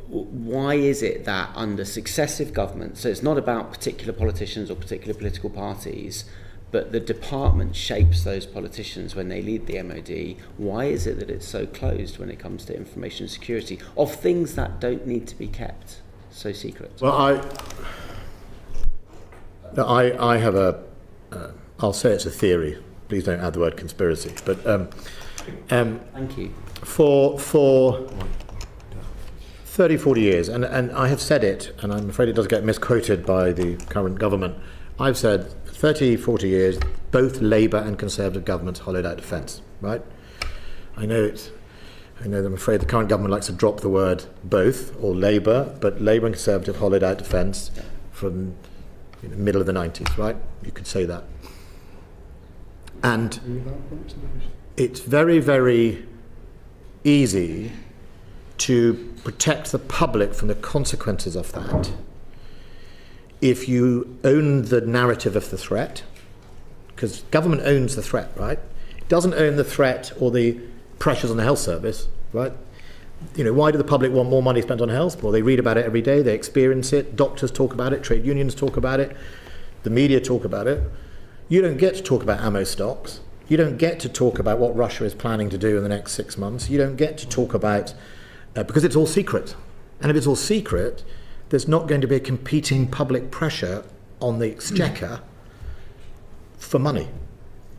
why is it that under successive governments, so it's not about particular politicians or particular political parties, but the department shapes those politicians when they lead the MOD. Why is it that it's so closed when it comes to information security of things that don't need to be kept so secret? Well, I have I'll say it's a theory. Please don't add the word conspiracy. But thank you. For 30, 40 years, and I have said it, and I'm afraid it does get misquoted by the current government. I've said 30, 40 years, both Labour and Conservative governments hollowed out defence, right? I know that I'm afraid the current government likes to drop the word both, or Labour, but Labour and Conservative hollowed out defence from the middle of the 90s, right? You could say that. And it's very, very easy to protect the public from the consequences of that if you own the narrative of the threat, because government owns the threat, right? It doesn't own the threat or the pressures on the health service, right? Why do the public want more money spent on health? Well, they read about it every day, they experience it, doctors talk about it, trade unions talk about it, the media talk about it. You don't get to talk about ammo stocks. You don't get to talk about what Russia is planning to do in the next 6 months. You don't get to talk about, because it's all secret. And if it's all secret, there's not going to be a competing public pressure on the exchequer for money.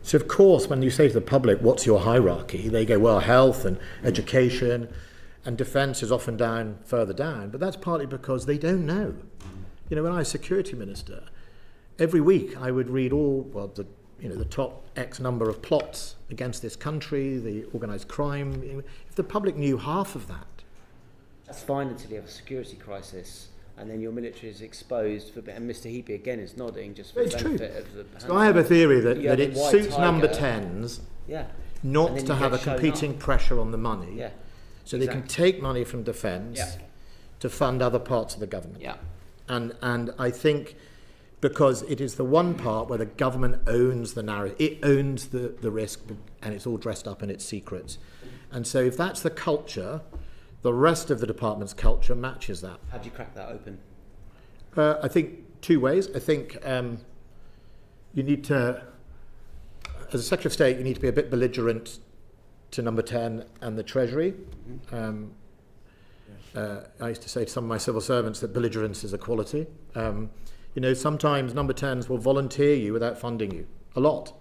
So of course, when you say to the public, what's your hierarchy? They go, well, health and education and defence is often further down, but that's partly because they don't know. When I was Security Minister, every week I would read the the top X number of plots against this country, the organised crime. If the public knew half of that, that's fine until you have a security crisis, and then your military is exposed. And Mr. Heappey again is nodding just for the benefit of the. So I have a theory that it suits tiger, number 10s not to have a competing pressure on the money. Yeah. So they can take money from defence to fund other parts of the government. Yeah. And I think because it is the one part where the government owns the narrative, it owns the risk, and it's all dressed up in its secrets. And so if that's the culture, the rest of the department's culture matches that. How do you crack that open? I think two ways. I think you need to, as a Secretary of State, you need to be a bit belligerent to number 10 and the Treasury. I used to say to some of my civil servants that belligerence is a quality. Sometimes number 10s will volunteer you without funding you. A lot.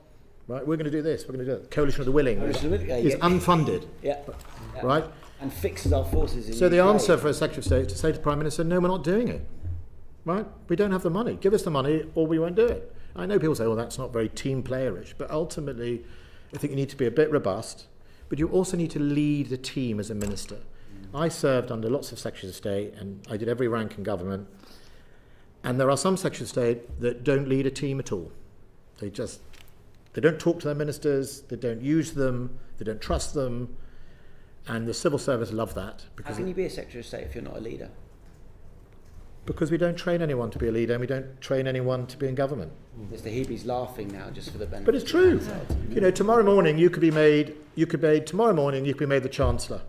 Right? We're going to do this, we're going to do that. Coalition of the Willing is unfunded. Right? And fixes our forces in So the answer for a Secretary of State is to say to the Prime Minister, no, we're not doing it. Right? We don't have the money. Give us the money or we won't do it. I know people say, well, that's not very team playerish, but ultimately I think you need to be a bit robust, but you also need to lead the team as a minister. I served under lots of Secretaries of State and I did every rank in government, and there are some Secretaries of State that don't lead a team at all. They don't talk to their ministers, they don't use them, they don't trust them, and the civil service love that. How can you be a Secretary of State if you're not a leader? Because we don't train anyone to be a leader and we don't train anyone to be in government. Mr. Heappey's laughing now just for the benefit. But it's true. Tomorrow morning you could be made the Chancellor.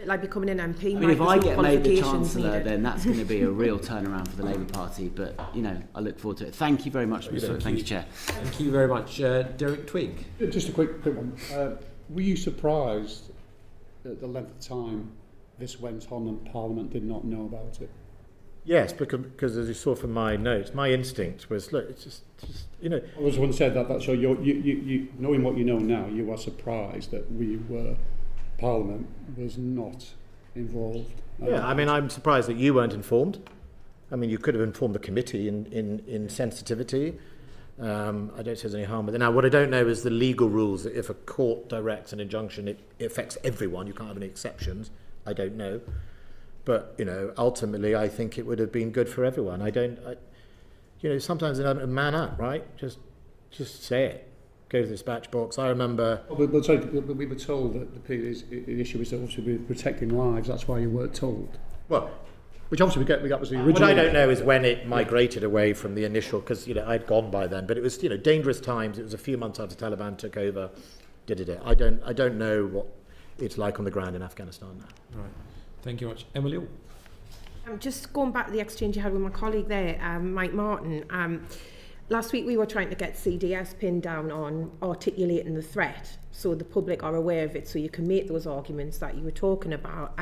Like becoming an MP. I mean, if I get made the Chancellor, then that's going to be a real turnaround for the Labour Party. But, I look forward to it. Thank you very much, Mr. Thank you, Chair. Thank you very much. Derek Twigg. Just a quick one. Were you surprised at the length of time this went on and Parliament did not know about it? Yes, because as you saw from my notes, my instinct was, look, it's just I was the one who said that. So you knowing what you know now, you are surprised that Parliament was not involved. Yeah, I mean, I'm surprised that you weren't informed. I mean, you could have informed the committee in sensitivity. I don't say there's any harm with it. Now, what I don't know is the legal rules. That if a court directs an injunction, it affects everyone. You can't have any exceptions. I don't know. But, ultimately, I think it would have been good for everyone. Sometimes man up, right? Just say it. Go to the dispatch box. I remember... But we were told that the issue was obviously protecting lives. That's why you weren't told. Well, which obviously that was the original... What I don't know is when it migrated away from the initial... Because, I'd gone by then. But it was, dangerous times. It was a few months after Taliban took over. Did it. I don't know what it's like on the ground in Afghanistan now. Right. Thank you very much. Emily? Just going back to the exchange you had with my colleague there, Mike Martin. Last week we were trying to get CDS pinned down on articulating the threat so the public are aware of it, so you can make those arguments that you were talking about.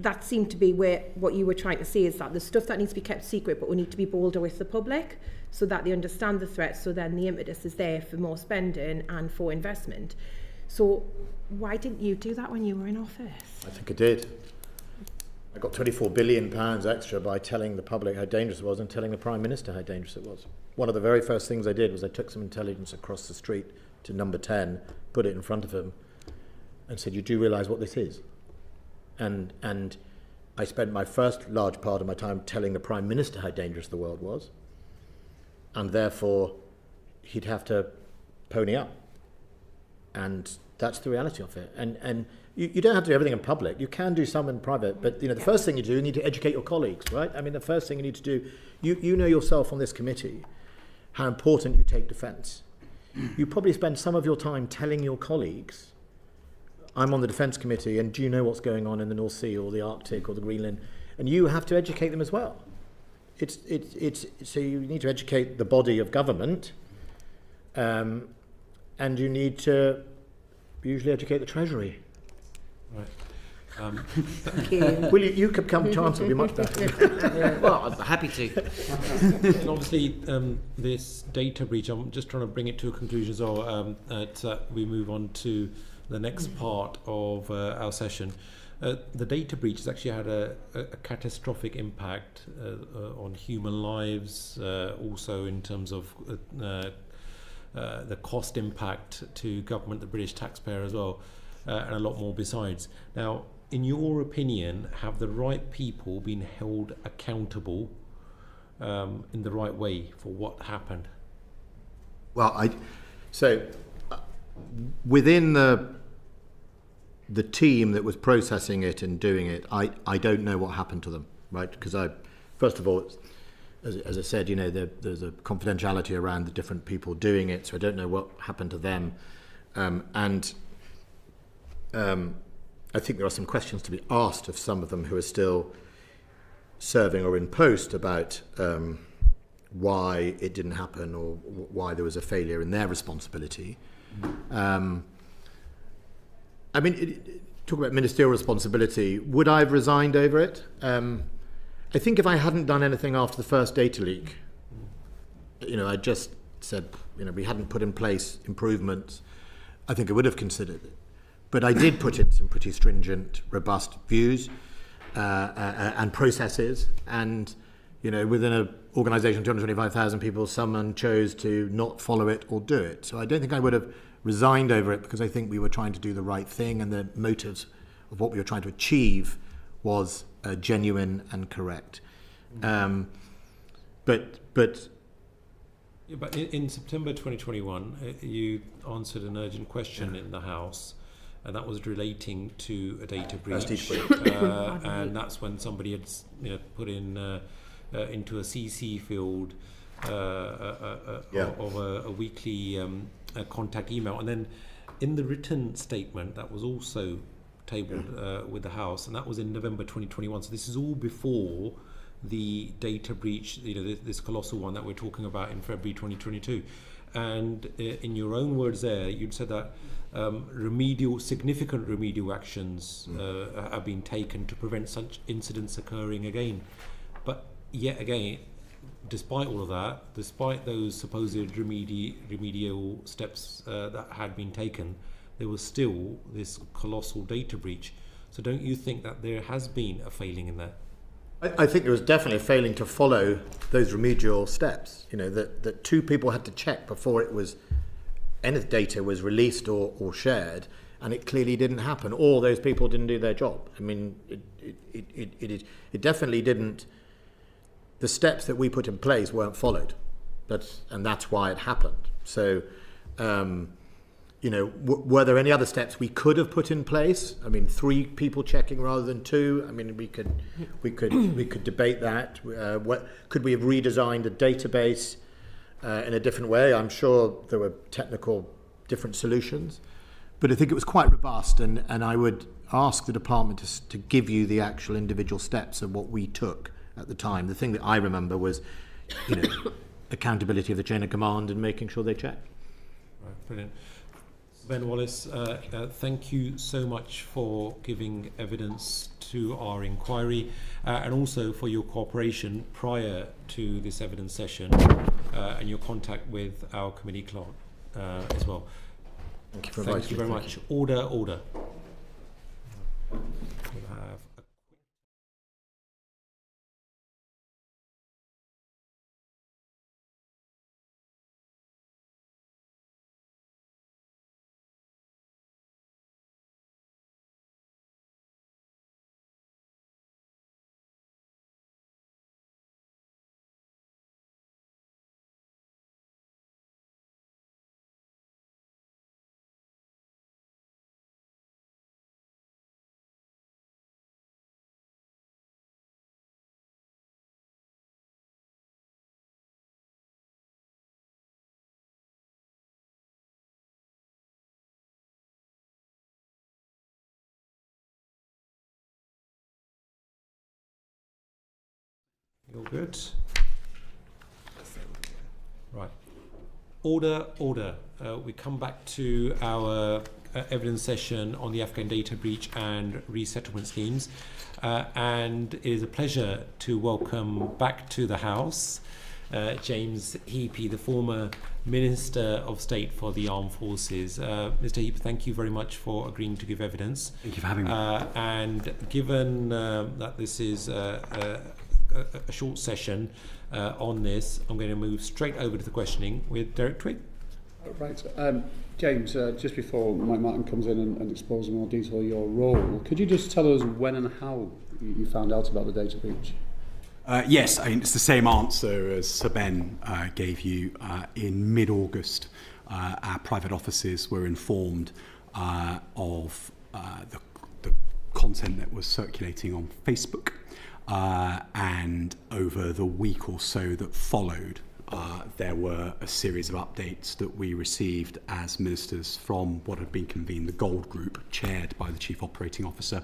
That seemed to be what you were trying to say, is that the stuff that needs to be kept secret, but we need to be bolder with the public so that they understand the threat, so then the impetus is there for more spending and for investment. So why didn't you do that when you were in office? I think I did. I got £24 billion extra by telling the public how dangerous it was and telling the Prime Minister how dangerous it was. One of the very first things I did was I took some intelligence across the street to number 10, put it in front of him, and said, you do realise what this is? And I spent my first large part of my time telling the Prime Minister how dangerous the world was, and therefore he'd have to pony up. And that's the reality of it. And you don't have to do everything in public. You can do some in private, but the first thing you do, you need to educate your colleagues, right? I mean, the first thing you need to do, you know yourself on this committee how important you take defence. You probably spend some of your time telling your colleagues, I'm on the Defence Committee, and do you know what's going on in the North Sea or the Arctic or the Greenland? And you have to educate them as well. So you need to educate the body of government, and you need to usually educate the Treasury. Right. Will you could come Chancellor, it'd be much better. Well, I'm happy to. And obviously, this data breach, I'm just trying to bring it to a conclusion as well, we move on to the next part of our session. The data breach has actually had a catastrophic impact on human lives, also in terms of the cost impact to government, the British taxpayer as well, and a lot more besides. Now, in your opinion, have the right people been held accountable in the right way for what happened? Well, within the team that was processing it and doing it, I don't know what happened to them, right? Because first of all, as I said, there's a confidentiality around the different people doing it, so I don't know what happened to them. I think there are some questions to be asked of some of them who are still serving or in post about why it didn't happen or why there was a failure in their responsibility. Talk about ministerial responsibility. Would I have resigned over it? I think if I hadn't done anything after the first data leak, I just said, we hadn't put in place improvements, I think I would have considered it. But I did put in some pretty stringent, robust views and processes. And, within an organisation of 225,000 people, someone chose to not follow it or do it. So I don't think I would have resigned over it, because I think we were trying to do the right thing and the motives of what we were trying to achieve was genuine and correct. But in September 2021, you answered an urgent question in the House, and that was relating to a data breach. And that's when somebody had put in into a CC field of a weekly contact email. And then in the written statement that was also tabled with the House, and that was in November 2021. So this is all before the data breach, this colossal one that we're talking about in February 2022. And in your own words there, you'd said that significant remedial actions have been taken to prevent such incidents occurring again. But yet again, despite all of that, despite those supposed remedial steps that had been taken, there was still this colossal data breach. So don't you think that there has been a failing in that? I think there was definitely a failing to follow those remedial steps. That two people had to check before any data was released or shared, and it clearly didn't happen. All those people didn't do their job. I mean, it definitely didn't. The steps that we put in place weren't followed, and that's why it happened. So, were there any other steps we could have put in place? I mean, 3 people checking rather than 2. I mean, we could debate that. Could we have redesigned a database in a different way? I'm sure there were technical different solutions, but I think it was quite robust. And I would ask the department to give you the actual individual steps of what we took at the time. The thing that I remember was, accountability of the chain of command and making sure they checked. Right, brilliant. Ben Wallace, thank you so much for giving evidence to our inquiry and also for your cooperation prior to this evidence session and your contact with our committee clerk as well. Thank you for Thank you very much. Order. We'll have All good. Right. Order. We come back to our evidence session on the Afghan data breach and resettlement schemes. And it is a pleasure to welcome back to the House James Heappey, the former Minister of State for the Armed Forces. Mr. Heappey, thank you very much for agreeing to give evidence. Thank you for having me. And given that this is a short session on this, I'm going to move straight over to the questioning with Derek Twigg. Right. James, just before Mike Martin comes in and exposes in more detail your role, could you just tell us when and how you found out about the data breach? Yes, I mean, it's the same answer as Sir Ben gave you. In mid-August, our private offices were informed of the content that was circulating on Facebook, and over the week or so that followed, there were a series of updates that we received as ministers from what had been convened the Gold Group, chaired by the Chief Operating Officer,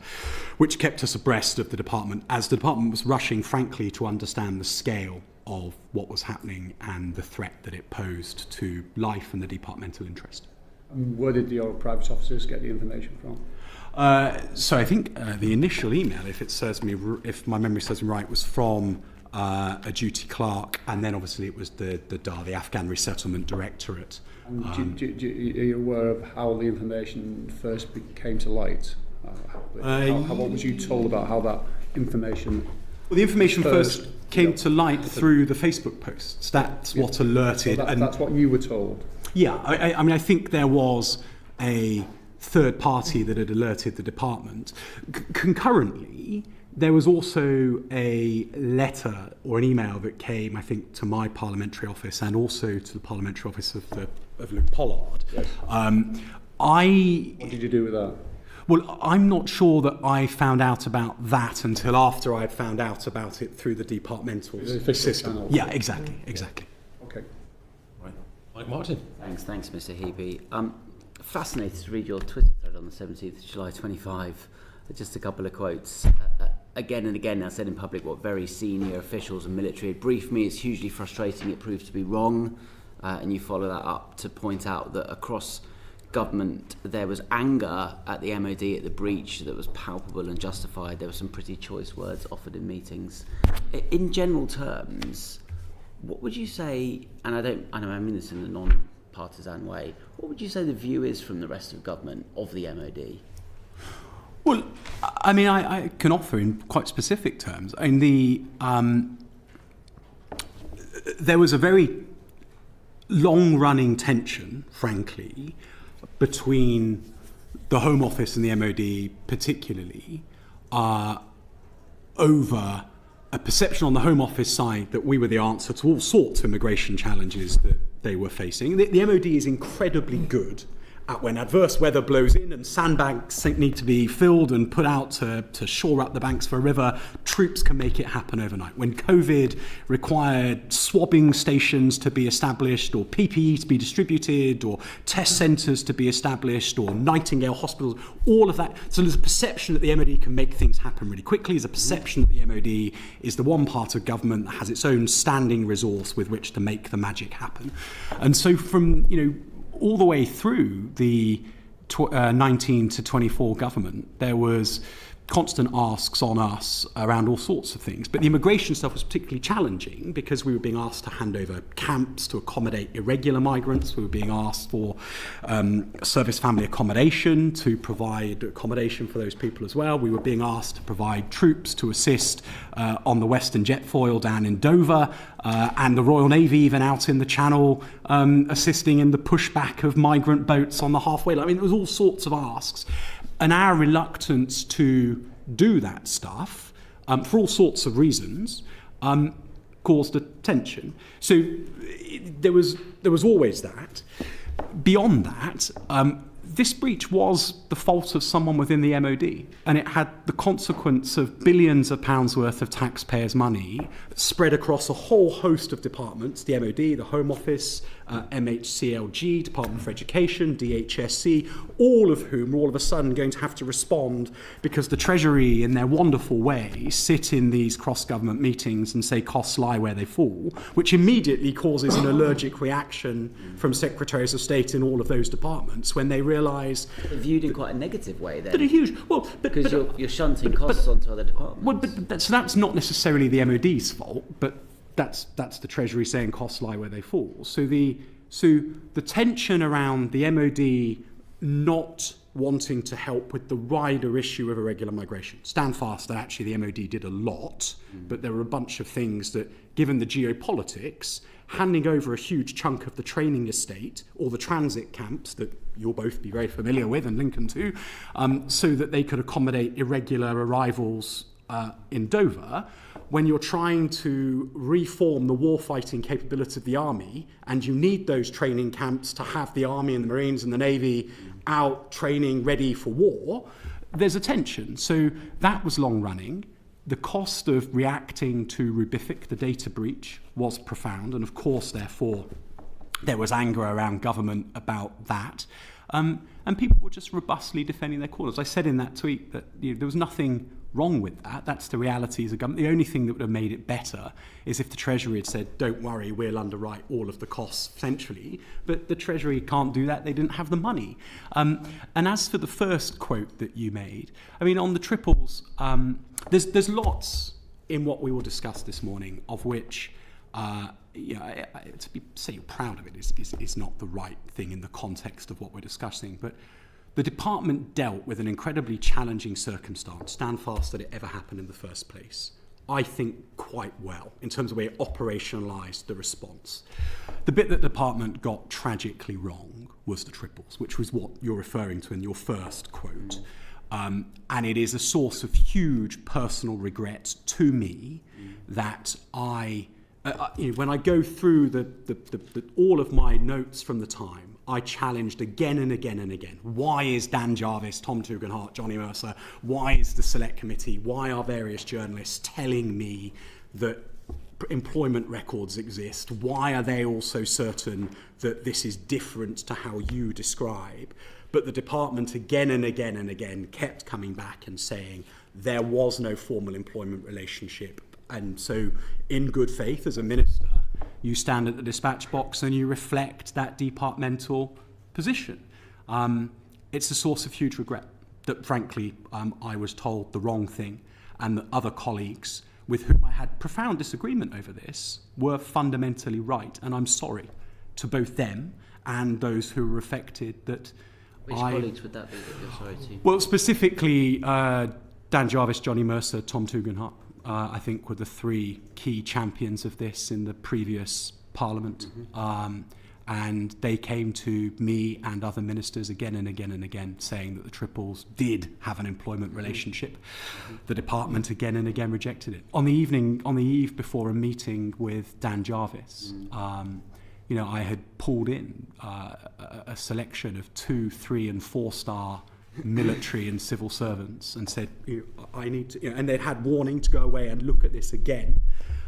which kept us abreast of the department, as the department was rushing, frankly, to understand the scale of what was happening and the threat that it posed to life and the departmental interest. Where did your private officers get the information from? So I think the initial email, if my memory serves me right, was from a duty clerk, and then obviously it was the DAR, the Afghan Resettlement Directorate. Are you aware of how the information first came to light? What was you told about how that information? Well, the information first came to light through the Facebook posts. That's what alerted. So that's what you were told. Yeah, I mean, I think there was a third party that had alerted the department. Concurrently, there was also a letter or an email that came, I think, to my parliamentary office and also to the parliamentary office of Luke Pollard. Yes. What did you do with that? Well, I'm not sure that I found out about that until after I'd found out about it through the departmental system. Channel. Yeah, exactly. Okay. Right. Mike Martin. Thanks, Mr. Heappey. Fascinated to read your Twitter thread on the 17th of July 25. Just a couple of quotes. Again and again, I said in public what very senior officials and military had briefed me. It's hugely frustrating. It proved to be wrong. And you follow that up to point out that across government there was anger at the MOD at the breach that was palpable and justified. There were some pretty choice words offered in meetings. In general terms, what would you say, and I mean this in a non-partisan way, what would you say the view is from the rest of government of the MOD? Well, I mean, I can offer in quite specific terms. I mean, there was a very long-running tension, frankly, between the Home Office and the MOD, particularly, over a perception on the Home Office side that we were the answer to all sorts of immigration challenges that they were facing. The MOD is incredibly good at when adverse weather blows in and sandbanks need to be filled and put out to shore up the banks of a river, troops can make it happen overnight. When COVID required swabbing stations to be established or PPE to be distributed or test centres to be established or Nightingale hospitals, all of that. So there's a perception that the MOD can make things happen really quickly. There's a perception that the MOD is the one part of government that has its own standing resource with which to make the magic happen. And so from, all the way through the 19 to 24 government, there was constant asks on us around all sorts of things. But the immigration stuff was particularly challenging because we were being asked to hand over camps to accommodate irregular migrants. We were being asked for service family accommodation to provide accommodation for those people as well. We were being asked to provide troops to assist on the Western Jetfoil down in Dover, and the Royal Navy even out in the Channel assisting in the pushback of migrant boats on the halfway line. I mean, there was all sorts of asks. And our reluctance to do that stuff, for all sorts of reasons, caused a tension. So there was always that. Beyond that, this breach was the fault of someone within the MOD, and it had the consequence of billions of pounds worth of taxpayers' money spread across a whole host of departments, the MOD, the Home Office, MHCLG, Department for Education, DHSC, all of whom are all of a sudden going to have to respond because the Treasury, in their wonderful way, sit in these cross-government meetings and say costs lie where they fall, which immediately causes an allergic reaction from Secretaries of State in all of those departments when they realise... Viewed in quite a negative way then. But a huge... Well, because you're shunting costs onto other departments. Well, so that's not necessarily the MOD's fault, but that's the Treasury saying costs lie where they fall. So the tension around the MOD not wanting to help with the wider issue of irregular migration. Stand fast that actually the MOD did a lot, but there were a bunch of things that, given the geopolitics, handing over a huge chunk of the training estate or the transit camps that you'll both be very familiar with, and Lincoln too, so that they could accommodate irregular arrivals in Dover, when you're trying to reform the warfighting capability of the army, and you need those training camps to have the army and the Marines and the Navy out training ready for war, there's a tension. So that was long running. The cost of reacting to Rubific, the data breach, was profound, and of course, therefore, there was anger around government about that. And people were just robustly defending their cause. I said in that tweet that there was nothing wrong with that. That's the reality as a government. The only thing that would have made it better is if the Treasury had said, don't worry, we'll underwrite all of the costs centrally. But the Treasury can't do that. They didn't have the money. And as for the first quote that you made, I mean, on the triples, there's lots in what we will discuss this morning, of which say you're proud of it is not the right thing in the context of what we're discussing. But the department dealt with an incredibly challenging circumstance, stand fast that it ever happened in the first place, I think quite well, in terms of where it operationalised the response. The bit that the department got tragically wrong was the triples, which was what you're referring to in your first quote. And it is a source of huge personal regret to me that when I go through all of my notes from the time, I challenged again and again and again. Why is Dan Jarvis, Tom Tugendhat, Johnny Mercer? Why is the Select Committee? Why are various journalists telling me that employment records exist? Why are they also certain that this is different to how you describe? But the department again and again and again kept coming back and saying there was no formal employment relationship. And so, in good faith, as a minister, you stand at the dispatch box and you reflect that departmental position. It's a source of huge regret that, frankly, I was told the wrong thing, and that other colleagues with whom I had profound disagreement over this were fundamentally right. And I'm sorry to both them and those who were affected that Which colleagues would that be that you're sorry to? Well, specifically, Dan Jarvis, Johnny Mercer, Tom Tugendhat. I think were the three key champions of this in the previous Parliament. And they came to me and other ministers again and again and again saying that the triples did have an employment relationship. The department again and again rejected it. On the eve before a meeting with Dan Jarvis, I had pulled in a selection of 2, 3 and 4-star military and civil servants and said, I need to, and they'd had warning to go away and look at this again.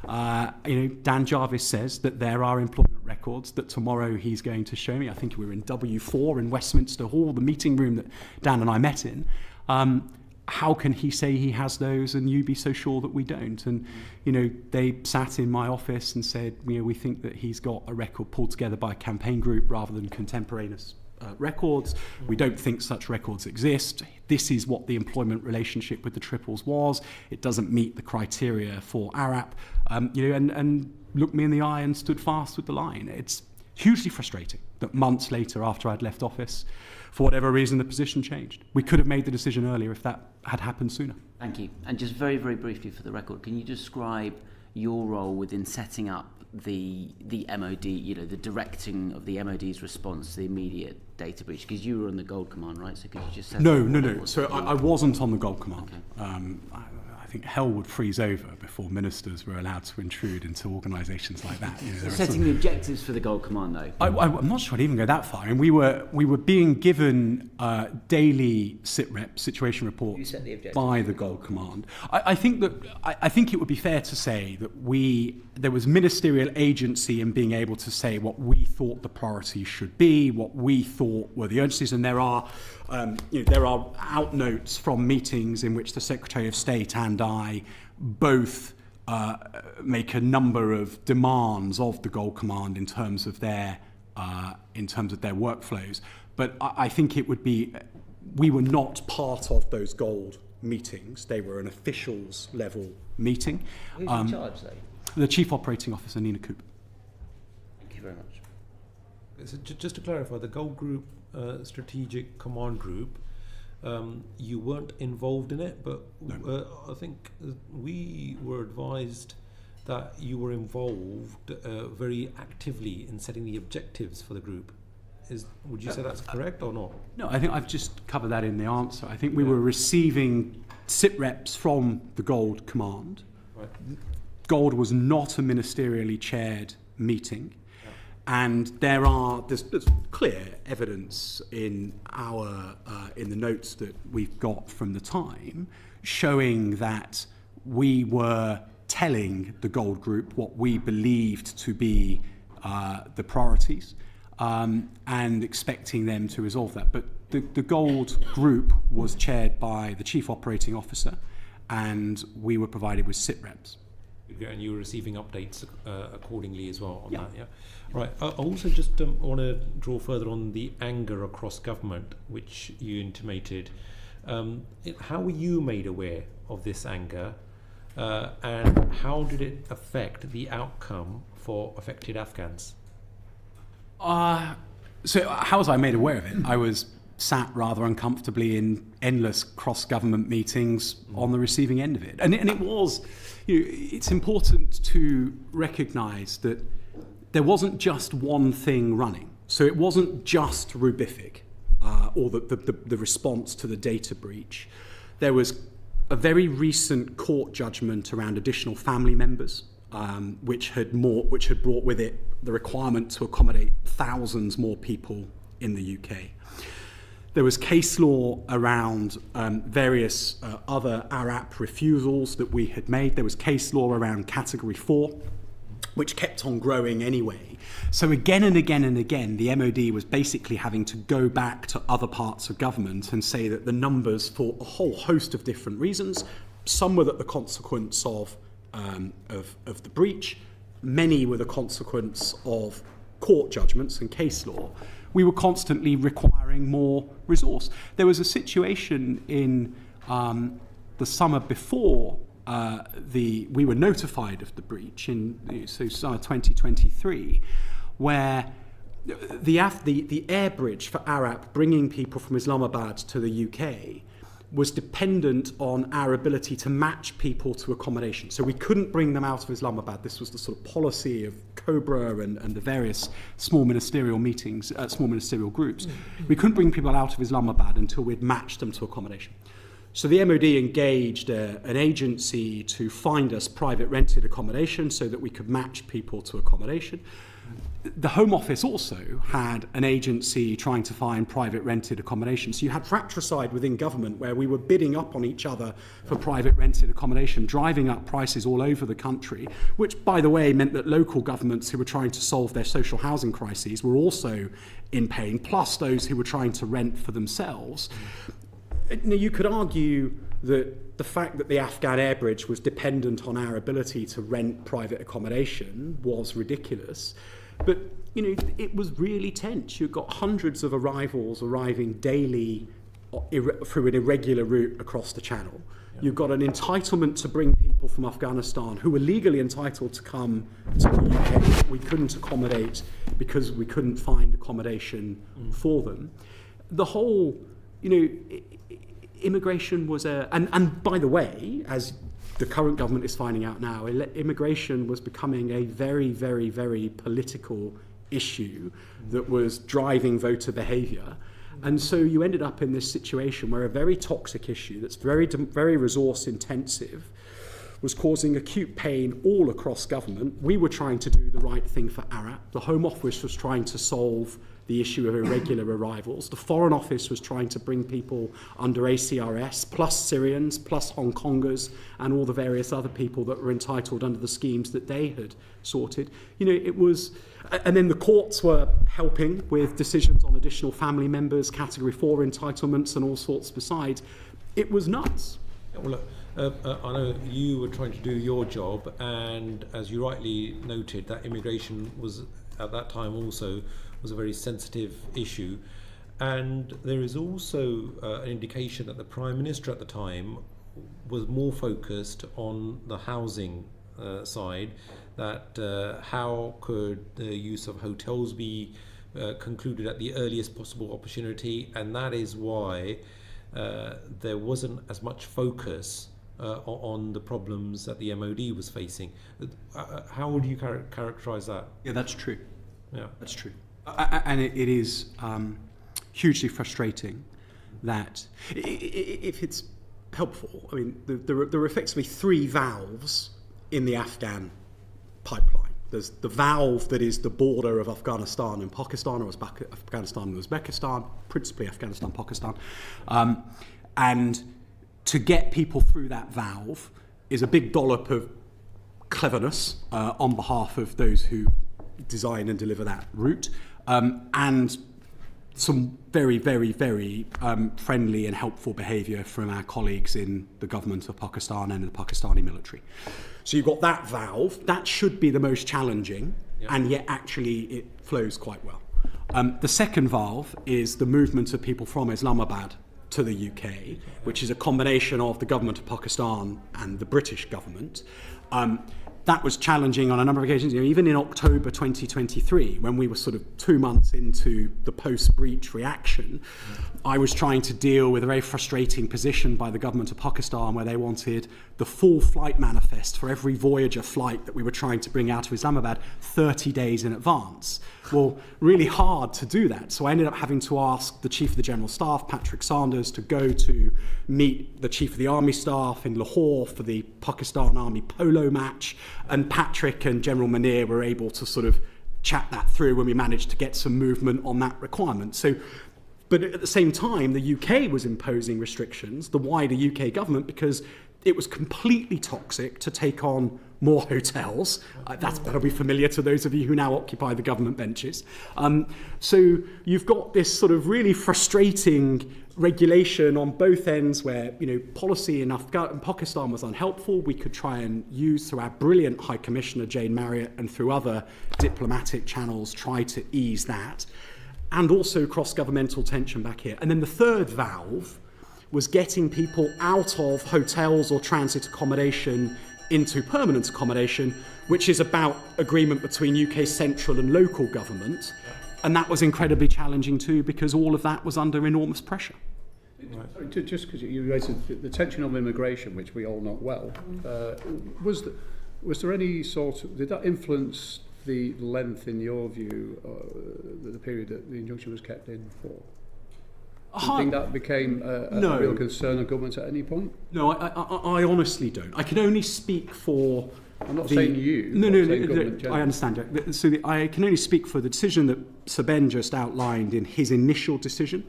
Dan Jarvis says that there are employment records that tomorrow he's going to show me. I think we were in W4 in Westminster Hall, the meeting room that Dan and I met in. How can he say he has those and you be so sure that we don't? And, they sat in my office and said, we think that he's got a record pulled together by a campaign group rather than contemporaneous records. We don't think such records exist. This is what the employment relationship with the triples was. It doesn't meet the criteria for ARAP. And looked me in the eye and stood fast with the line. It's hugely frustrating that months later, after I'd left office, for whatever reason, the position changed. We could have made the decision earlier if that had happened sooner. Thank you. And just very, very briefly for the record, can you describe your role within setting up the MOD, the directing of the MOD's response to the immediate data breach? Because you were on the Gold Command, right? So could you just say... No. So I wasn't on the Gold Command. Okay. I think hell would freeze over before ministers were allowed to intrude into organisations like that. Setting the objectives for the Gold Command, though. I'm not sure I'd even go that far. I mean, we were being given daily SITREP situation reports by the Gold Command. I think it would be fair to say that there was ministerial agency in being able to say what we thought the priorities should be, what we thought were the urgencies, and there are outnotes from meetings in which the Secretary of State and I both make a number of demands of the Gold Command in terms of their workflows. But I think it would be, we were not part of those Gold meetings. They were an officials level meeting. Who's in charge, though? The Chief Operating Officer, Nina Cooper. Thank you very much. So just to clarify, the Gold Group Strategic Command Group, you weren't involved in it, but No. I think we were advised that you were involved very actively in setting the objectives for the group. Would you say that's correct or not? No, I think I've just covered that in the answer. I think we were receiving sit reps from the Gold Command. Right. Gold was not a ministerially chaired meeting. And there's clear evidence in the notes that we've got from the time showing that we were telling the Gold Group what we believed to be the priorities and expecting them to resolve that. But the Gold Group was chaired by the Chief Operating Officer, and we were provided with sit reps. And you were receiving updates accordingly as well on that, yeah? Right. I also just want to draw further on the anger across government, which you intimated. How were you made aware of this anger, and how did it affect the outcome for affected Afghans? So how was I made aware of it? I was sat rather uncomfortably in endless cross-government meetings on the receiving end of it. And it was, it's important to recognise that there wasn't just one thing running. So it wasn't just Rubific or the response to the data breach. There was a very recent court judgment around additional family members, which had brought with it the requirement to accommodate thousands more people in the UK. There was case law around various other ARAP refusals that we had made. There was case law around Category 4, which kept on growing anyway. So again and again and again, the MOD was basically having to go back to other parts of government and say that the numbers, for a whole host of different reasons, some were the consequence of the breach, many were the consequence of court judgments and case law. We were constantly requiring more resource. There was a situation in the summer before we were notified of the breach in summer 2023, where the air bridge for ARAP bringing people from Islamabad to the UK was dependent on our ability to match people to accommodation. So we couldn't bring them out of Islamabad. This was the sort of policy of COBRA and the various small ministerial meetings, small ministerial groups. We couldn't bring people out of Islamabad until we'd matched them to accommodation. So the MOD engaged an agency to find us private rented accommodation so that we could match people to accommodation. The Home Office also had an agency trying to find private rented accommodation. So you had fratricide within government where we were bidding up on each other for private rented accommodation, driving up prices all over the country, which, by the way, meant that local governments who were trying to solve their social housing crises were also in pain, plus those who were trying to rent for themselves. Now, you could argue that the fact that the Afghan air bridge was dependent on our ability to rent private accommodation was ridiculous. But, it was really tense. You've got hundreds of arrivals arriving daily through an irregular route across the channel. Yeah. You've got an entitlement to bring people from Afghanistan who were legally entitled to come to the UK that we couldn't accommodate because we couldn't find accommodation for them. The whole, immigration was and by the way, as the current government is finding out now, immigration was becoming a very, very, very political issue that was driving voter behaviour. And so you ended up in this situation where a very toxic issue that's very, very resource intensive was causing acute pain all across government. We were trying to do the right thing for ARAP. The Home Office was trying to solve the issue of irregular arrivals. The Foreign Office was trying to bring people under ACRS, plus Syrians, plus Hong Kongers, and all the various other people that were entitled under the schemes that they had sorted. It was... And then the courts were helping with decisions on additional family members, Category 4 entitlements, and all sorts besides. It was nuts. Well, I know you were trying to do your job, and as you rightly noted, that immigration was, at that time also, was a very sensitive issue. And there is also an indication that the Prime Minister at the time was more focused on the housing side, that how could the use of hotels be concluded at the earliest possible opportunity, and that is why there wasn't as much focus on the problems that the MOD was facing. How would you characterise that? Yeah, that's true. Yeah, that's true. And it is hugely frustrating that, if it's helpful, I mean, there are effectively three valves in the Afghan pipeline. There's the valve that is the border of Afghanistan and Pakistan, or Afghanistan and Uzbekistan, principally Afghanistan, Pakistan. And to get people through that valve is a big dollop of cleverness on behalf of those who design and deliver that route, and some very, very, very friendly and helpful behaviour from our colleagues in the government of Pakistan and in the Pakistani military. So you've got that valve. That should be the most challenging, and yet actually it flows quite well. The second valve is the movement of people from Islamabad to the UK, which is a combination of the government of Pakistan and the British government. That was challenging on a number of occasions. Even in October 2023, when we were sort of 2 months into the post-breach reaction, I was trying to deal with a very frustrating position by the government of Pakistan, where they wanted the full flight manifest for every Voyager flight that we were trying to bring out of Islamabad 30 days in advance. Well, really hard to do that. So I ended up having to ask the Chief of the General Staff, Patrick Sanders, to go to meet the Chief of the Army Staff in Lahore for the Pakistan Army polo match. And Patrick and General Munir were able to sort of chat that through when we managed to get some movement on that requirement. So, but at the same time, the UK was imposing restrictions, the wider UK government, because it was completely toxic to take on more hotels. That'll be familiar to those of you who now occupy the government benches. So you've got this sort of really frustrating regulation on both ends, where policy in Pakistan was unhelpful. We could try and use, through our brilliant High Commissioner Jane Marriott and through other diplomatic channels, try to ease that, and also cross-governmental tension back here. And then the third valve was getting people out of hotels or transit accommodation into permanent accommodation, which is about agreement between UK central and local government. And that was incredibly challenging too, because all of that was under enormous pressure. Sorry, just because you raised the tension of immigration, which we all know well, was there any sort of, did that influence the length, in your view, the period that the injunction was kept in for? Do you think that became a real concern of government at any point? No, I honestly don't. I can only speak for... I'm not saying you. No, I understand, Jack. So I can only speak for the decision that Sir Ben just outlined in his initial decision.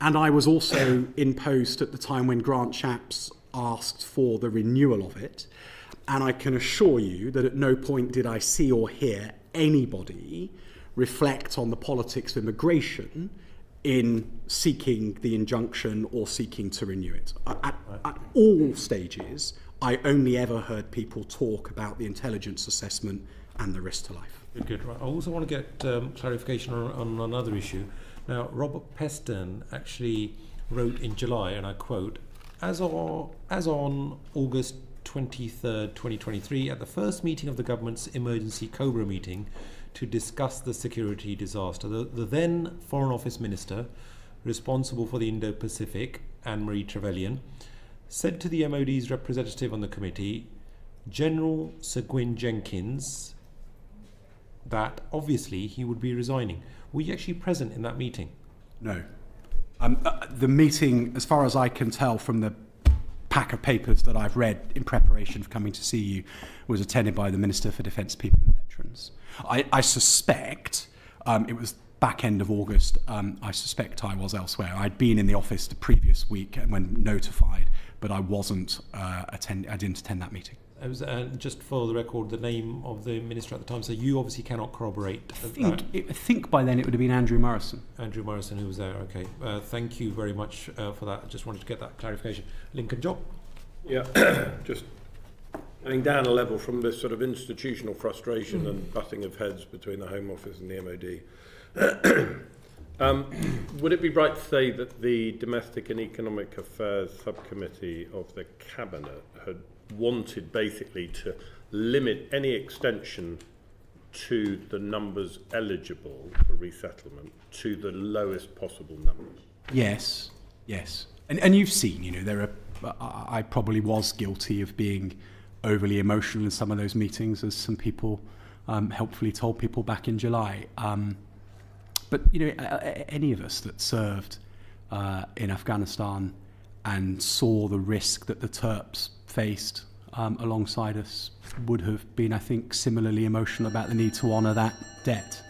And I was also in post at the time when Grant Shapps asked for the renewal of it. And I can assure you that at no point did I see or hear anybody reflect on the politics of immigration in seeking the injunction or seeking to renew it. At all stages, I only ever heard people talk about the intelligence assessment and the risk to life. Good. Right. I also want to get clarification on another issue. Now, Robert Peston actually wrote in July, and I quote, as on August 23rd, 2023, at the first meeting of the government's emergency COBRA meeting to discuss the security disaster, the then Foreign Office Minister responsible for the Indo-Pacific, Anne-Marie Trevelyan, said to the MOD's representative on the committee, General Sir Gwyn Jenkins, that obviously he would be resigning. Were you actually present in that meeting? No. The meeting, as far as I can tell from the pack of papers that I've read in preparation for coming to see you, was attended by the Minister for Defence, People and Veterans. I suspect, it was back end of August, I suspect I was elsewhere. I'd been in the office the previous week when notified, but I didn't attend that meeting. It was, just for the record, the name of the minister at the time, so you obviously cannot corroborate. I think by then it would have been Andrew Morrison. Andrew Morrison, who was there, okay. Thank you very much for that. I just wanted to get that clarification. Lincoln Job? Yeah, just going down a level from this sort of institutional frustration and butting of heads between the Home Office and the MOD. Would it be right to say that the Domestic and Economic Affairs Subcommittee of the Cabinet had wanted basically to limit any extension to the numbers eligible for resettlement to the lowest possible numbers? Yes. And you've seen, there are I probably was guilty of being overly emotional in some of those meetings, as some people helpfully told people back in July. But any of us that served in Afghanistan and saw the risk that the Terps faced alongside us would have been, I think, similarly emotional about the need to honour that debt.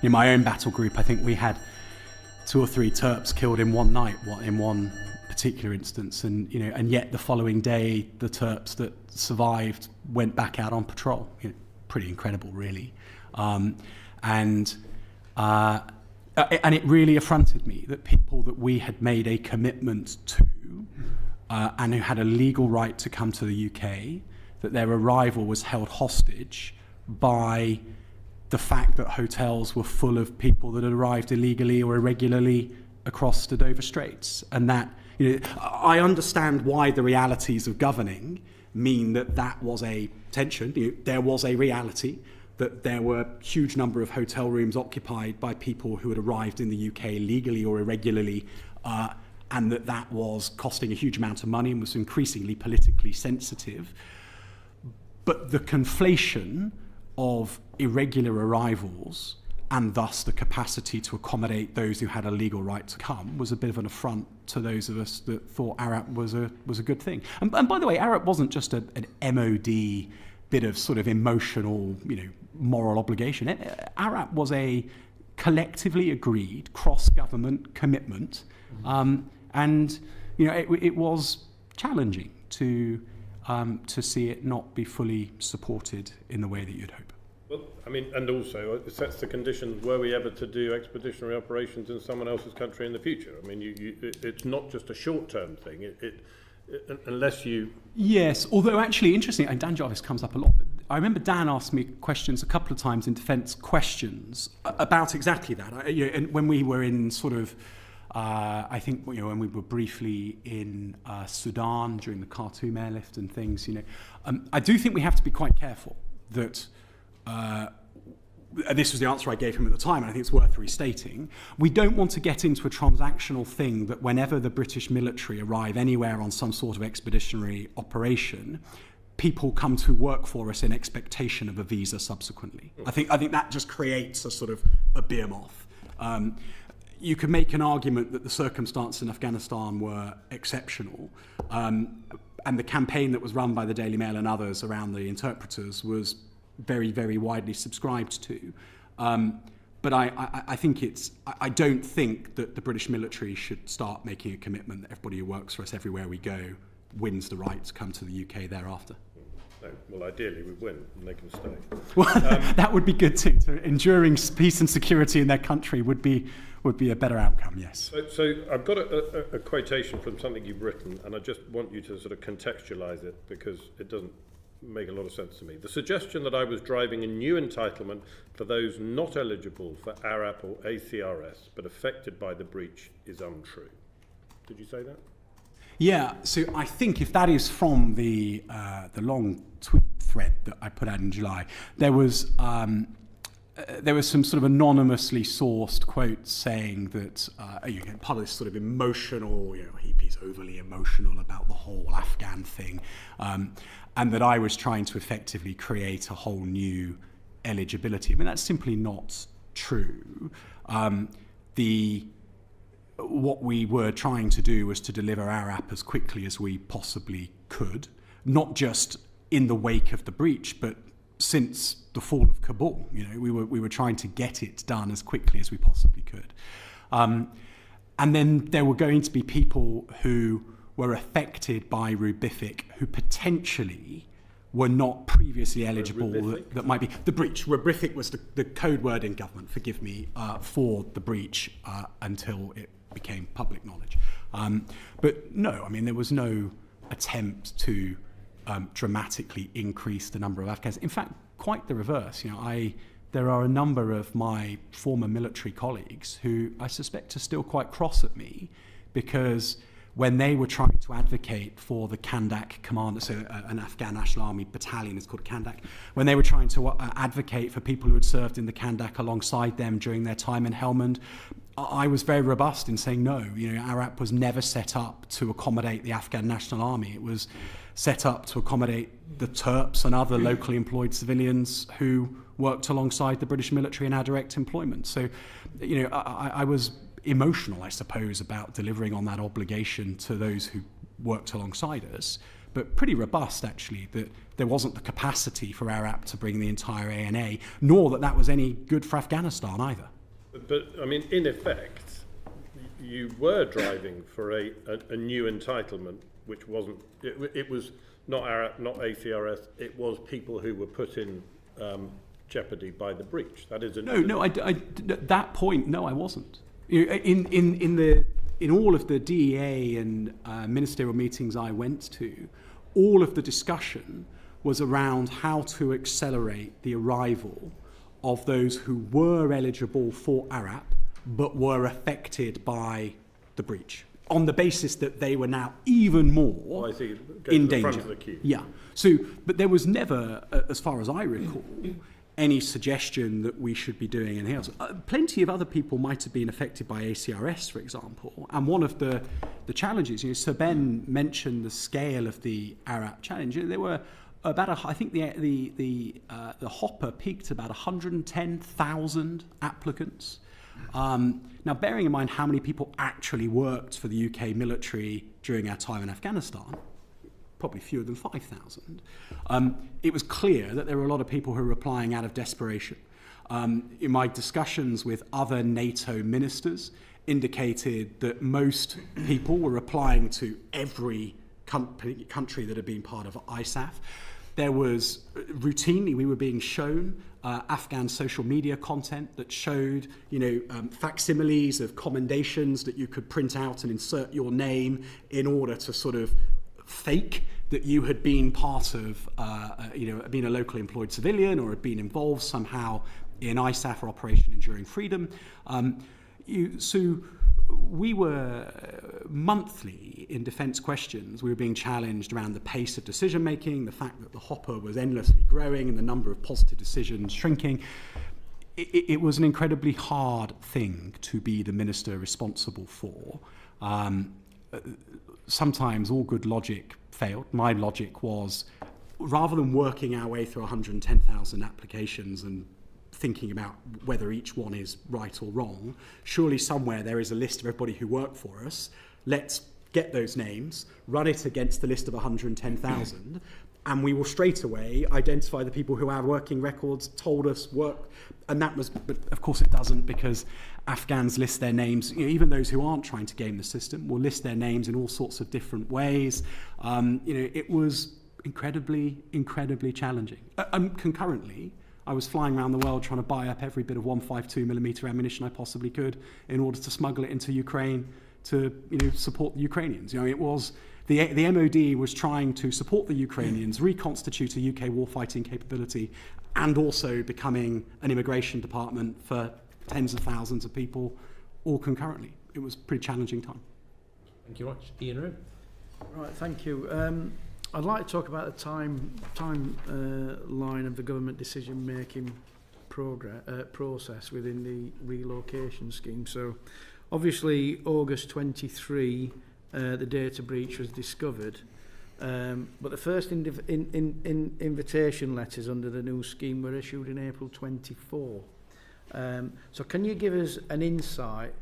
In my own battle group, I think we had 2 or 3 Terps killed in one night, in one particular instance, and yet the following day, the Terps that survived went back out on patrol. Pretty incredible, really, and it really affronted me that people that we had made a commitment to, and who had a legal right to come to the UK, that their arrival was held hostage by the fact that hotels were full of people that had arrived illegally or irregularly across the Dover Straits. And that, I understand why the realities of governing mean that was a tension. There was a reality that there were a huge number of hotel rooms occupied by people who had arrived in the UK legally or irregularly, and that was costing a huge amount of money and was increasingly politically sensitive. But the conflation of irregular arrivals and thus the capacity to accommodate those who had a legal right to come was a bit of an affront to those of us that thought ARAP was a good thing. And by the way, ARAP wasn't just an MOD bit of sort of emotional, moral obligation. ARAP was a collectively agreed cross-government commitment, and it was challenging to see it not be fully supported in the way that you'd hope. Well, and also it sets the conditions, were we ever to do expeditionary operations in someone else's country in the future. It's not just a short-term thing. Unless you... Yes, although actually, interesting, and Dan Jarvis comes up a lot, but I remember Dan asked me questions a couple of times in defence questions about exactly that. And when we were in sort of, I think, when we were briefly in Sudan during the Khartoum airlift and things, I do think we have to be quite careful that... this was the answer I gave him at the time, and I think it's worth restating. We don't want to get into a transactional thing that whenever the British military arrive anywhere on some sort of expeditionary operation, people come to work for us in expectation of a visa subsequently. I think that just creates a sort of a behemoth. You could make an argument that the circumstances in Afghanistan were exceptional, and the campaign that was run by the Daily Mail and others around the interpreters was very, very widely subscribed to. But I think I don't think that the British military should start making a commitment that everybody who works for us everywhere we go wins the right to come to the UK thereafter. No, well, ideally we win and they can stay. Well, that would be good too. Enduring peace and security in their country would be a better outcome, yes. So I've got a quotation from something you've written, and I just want you to sort of contextualise it because it doesn't make a lot of sense to me. The suggestion that I was driving a new entitlement for those not eligible for ARAP or ACRS but affected by the breach is untrue. Did you say that? Yeah, so I think if that is from the long tweet thread that I put out in July, there was some sort of anonymously sourced quotes saying that part of this sort of emotional, Heappey's overly emotional about the whole Afghan thing, and that I was trying to effectively create a whole new eligibility. That's simply not true. What we were trying to do was to deliver ARAP as quickly as we possibly could, not just in the wake of the breach, but since the fall of Kabul. We were trying to get it done as quickly as we possibly could. And then there were going to be people who were affected by Rubific who potentially were not previously eligible, that might be the breach. Rubific was the code word in government, forgive me, for the breach until it became public knowledge. But no, there was no attempt to dramatically increase the number of Afghans. In fact, quite the reverse. There are a number of my former military colleagues who I suspect are still quite cross at me because when they were trying to advocate for the Kandak commander, so an Afghan National Army battalion is called Kandak, when they were trying to advocate for people who had served in the Kandak alongside them during their time in Helmand, I was very robust in saying no. ARAP was never set up to accommodate the Afghan National Army. It was set up to accommodate the Terps and other locally employed civilians who worked alongside the British military in our direct employment. So, I was emotional, I suppose, about delivering on that obligation to those who worked alongside us, but pretty robust, actually, that there wasn't the capacity for ARAP to bring the entire ANA, nor that was any good for Afghanistan either. But I mean, in effect, you were driving for a new entitlement, which wasn't, it was not ARAP, not ACRS, it was people who were put in jeopardy by the breach. That is at that point, no, I wasn't. In all of the DEA and ministerial meetings I went to, all of the discussion was around how to accelerate the arrival of those who were eligible for ARAP but were affected by the breach, on the basis that they were now even more in danger. Front of the queue. Yeah. So, but there was never, as far as I recall, any suggestion that we should be doing anything else. Plenty of other people might have been affected by ACRS, for example. And one of the challenges, Sir Ben mentioned the scale of the ARAP challenge. There were about, I think the hopper peaked about 110,000 applicants. Now, bearing in mind how many people actually worked for the UK military during our time in Afghanistan, probably fewer than 5,000, it was clear that there were a lot of people who were applying out of desperation. In my discussions with other NATO ministers indicated that most people were applying to every country that had been part of ISAF. There was routinely, we were being shown Afghan social media content that showed, facsimiles of commendations that you could print out and insert your name in order to sort of fake that you had been part of, been a locally employed civilian or had been involved somehow in ISAF or Operation Enduring Freedom. So we were monthly in defence questions. We were being challenged around the pace of decision making, the fact that the hopper was endlessly growing and the number of positive decisions shrinking. It was an incredibly hard thing to be the minister responsible for. Sometimes all good logic failed. My logic was, rather than working our way through 110,000 applications and thinking about whether each one is right or wrong, surely somewhere there is a list of everybody who worked for us. Let's get those names, run it against the list of 110,000, and we will straight away identify the people who our working records told us work. And that was, but of course it doesn't, because Afghans list their names, even those who aren't trying to game the system will list their names in all sorts of different ways. It was incredibly challenging. Concurrently, I was flying around the world trying to buy up every bit of 152mm ammunition I possibly could in order to smuggle it into Ukraine to support the Ukrainians. It was the MOD was trying to support the Ukrainians, reconstitute a UK warfighting capability, and also becoming an immigration department for tens of thousands of people, all concurrently. It was a pretty challenging time. Thank you very much. Ian Rowe. Right, thank you. I'd like to talk about the timeline of the government decision-making process within the relocation scheme. So, obviously, August 23, the data breach was discovered, but the first invitation letters under the new scheme were issued in April 24. So, can you give us an insight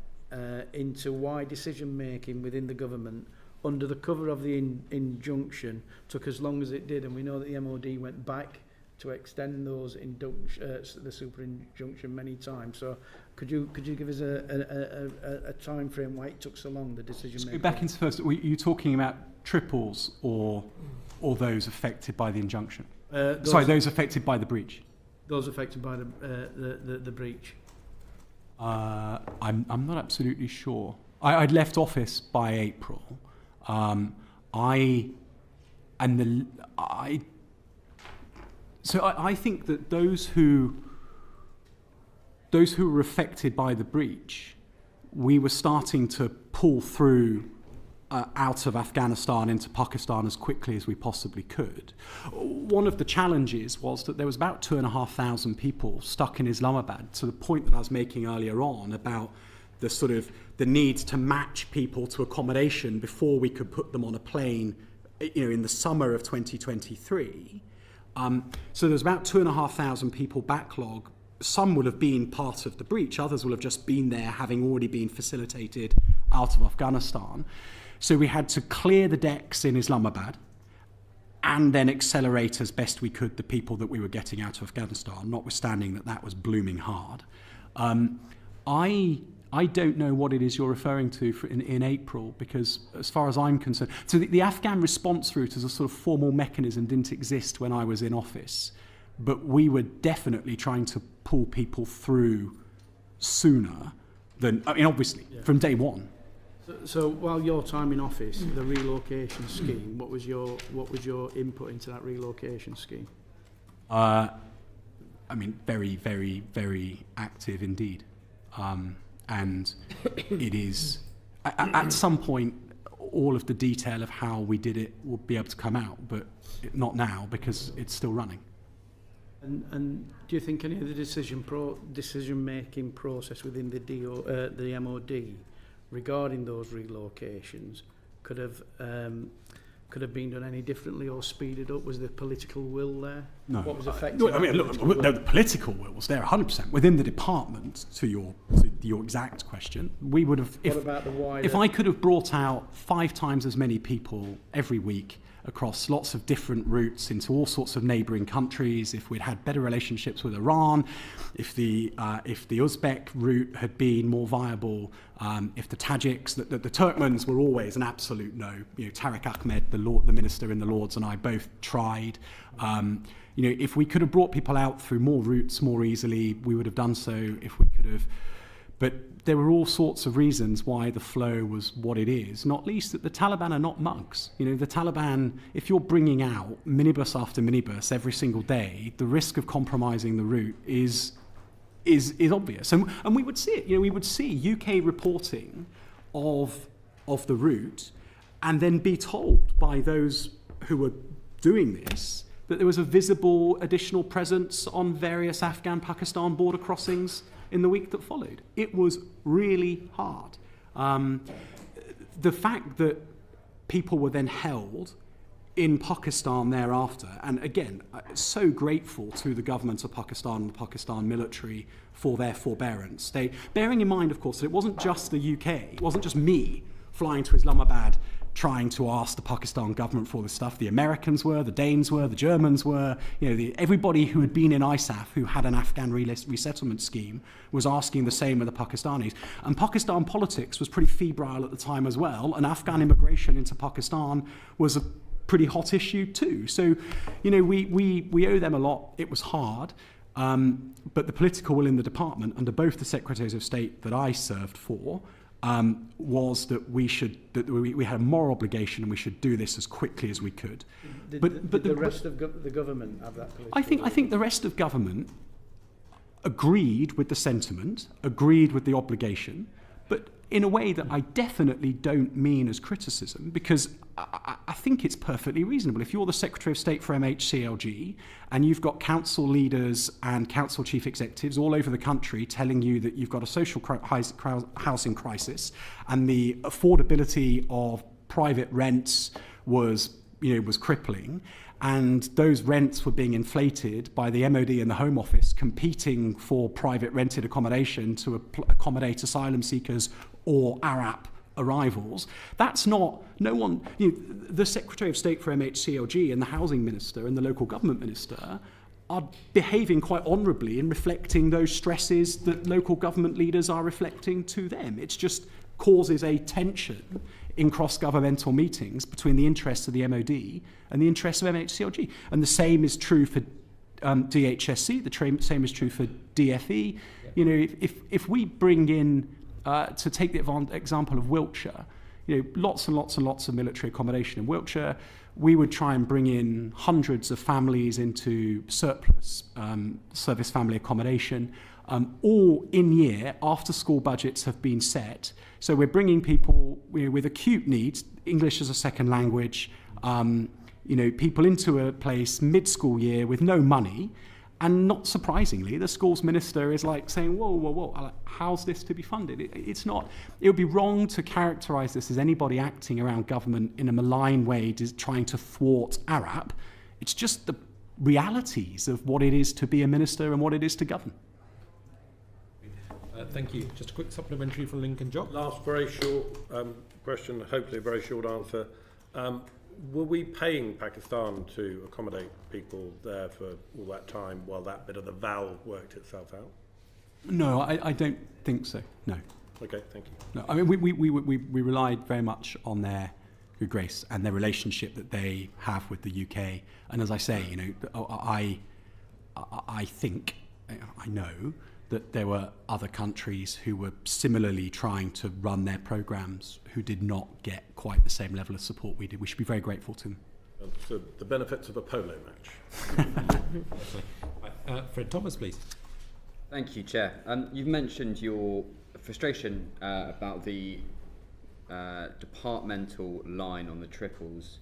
into why decision-making within the government under the cover of the injunction took as long as it did? And we know that the MOD went back to extend those the super-injunction many times. So could you give us a time frame why it took so long, the decision making? Back into first, were you talking about triples or those affected by the injunction? Those affected by the breach. Those affected by the breach. I'm not absolutely sure. I'd left office by April. I think that those who were affected by the breach, we were starting to pull through out of Afghanistan into Pakistan as quickly as we possibly could. One of the challenges was that there was about 2,500 people stuck in Islamabad, to the point that I was making earlier on about the need to match people to accommodation before we could put them on a plane, in the summer of 2023. So there's about 2,500 people backlog. Some will have been part of the breach, others will have just been there having already been facilitated out of Afghanistan. So we had to clear the decks in Islamabad and then accelerate as best we could the people that we were getting out of Afghanistan, notwithstanding that was blooming hard. I don't know what it is you're referring to in April, because as far as I'm concerned, so the Afghan Response Route as a sort of formal mechanism didn't exist when I was in office, but we were definitely trying to pull people through sooner than, obviously, from day one. So while your time in office, the relocation scheme, what was your input into that relocation scheme? Very, very, very active indeed. And it is, at some point, all of the detail of how we did it will be able to come out, but not now because it's still running. And do you think any of the decision-making process within the MOD regarding those relocations could have been done any differently or speeded up? Was the political will there? No. What was effective? The political will was there 100% within the department. To your exact question, we would have. What about the wider? If I could have brought out 5 times as many people every week across lots of different routes into all sorts of neighbouring countries, if we'd had better relationships with Iran, if the Uzbek route had been more viable, if the Tajiks, the Turkmens were always an absolute no. Tariq Ahmed, the minister in the Lords, and I both tried. If we could have brought people out through more routes more easily, we would have done so. If we could have. But there were all sorts of reasons why the flow was what it is, not least that the Taliban are not mugs. The Taliban, if you're bringing out minibus after minibus every single day, the risk of compromising the route is obvious. And we would see it. We would see UK reporting of the route and then be told by those who were doing this that there was a visible additional presence on various Afghan-Pakistan border crossings in the week that followed. It was really hard. The fact that people were then held in Pakistan thereafter, and again, so grateful to the government of Pakistan and the Pakistan military for their forbearance. Bearing in mind, of course, that it wasn't just the UK, it wasn't just me flying to Islamabad trying to ask the Pakistan government for all this stuff. The Americans were, the Danes were, the Germans were, everybody who had been in ISAF, who had an Afghan resettlement scheme, was asking the same of the Pakistanis. And Pakistan politics was pretty febrile at the time as well, and Afghan immigration into Pakistan was a pretty hot issue too. So, we owe them a lot. It was hard. But the political will in the department, under both the Secretaries of State that I served for, was that we had a moral obligation and we should do this as quickly as we could. Did the rest of the government have that political I think the rest of government agreed with the sentiment, agreed with the obligation, but in a way that I definitely don't mean as criticism, because I think it's perfectly reasonable. If you're the Secretary of State for MHCLG and you've got council leaders and council chief executives all over the country telling you that you've got a social housing crisis and the affordability of private rents was crippling, and those rents were being inflated by the MOD and the Home Office competing for private rented accommodation to accommodate asylum seekers or Arab arrivals. That's not, no one, the Secretary of State for MHCLG and the Housing Minister and the Local Government Minister are behaving quite honourably in reflecting those stresses that local government leaders are reflecting to them. It just causes a tension in cross-governmental meetings between the interests of the MOD and the interests of MHCLG. And the same is true for DHSC, the same is true for DFE. If we bring in, to take the example of Wiltshire, lots and lots and lots of military accommodation in Wiltshire, we would try and bring in hundreds of families into surplus service family accommodation, all in year after school budgets have been set So we're bringing people with acute needs, English as a second language, people into a place mid-school year with no money. And not surprisingly, the schools minister is like saying, whoa, how's this to be funded? It's not. It would be wrong to characterise this as anybody acting around government in a malign way, trying to thwart ARAP. It's just the realities of what it is to be a minister and what it is to govern. Thank you. Just a quick supplementary from Lincoln Jock. Last very short question, hopefully a very short answer. Were we paying Pakistan to accommodate people there for all that time while that bit of the valve worked itself out? No, I don't think so, no. Okay, thank you. No, I mean, we relied very much on their good grace and their relationship that they have with the UK. And as I say, I think, I know that there were other countries who were similarly trying to run their programmes who did not get quite the same level of support we did. We should be very grateful to them. So the benefits of a polo match. Fred Thomas, please. Thank you, Chair. You've mentioned your frustration about the departmental line on the triples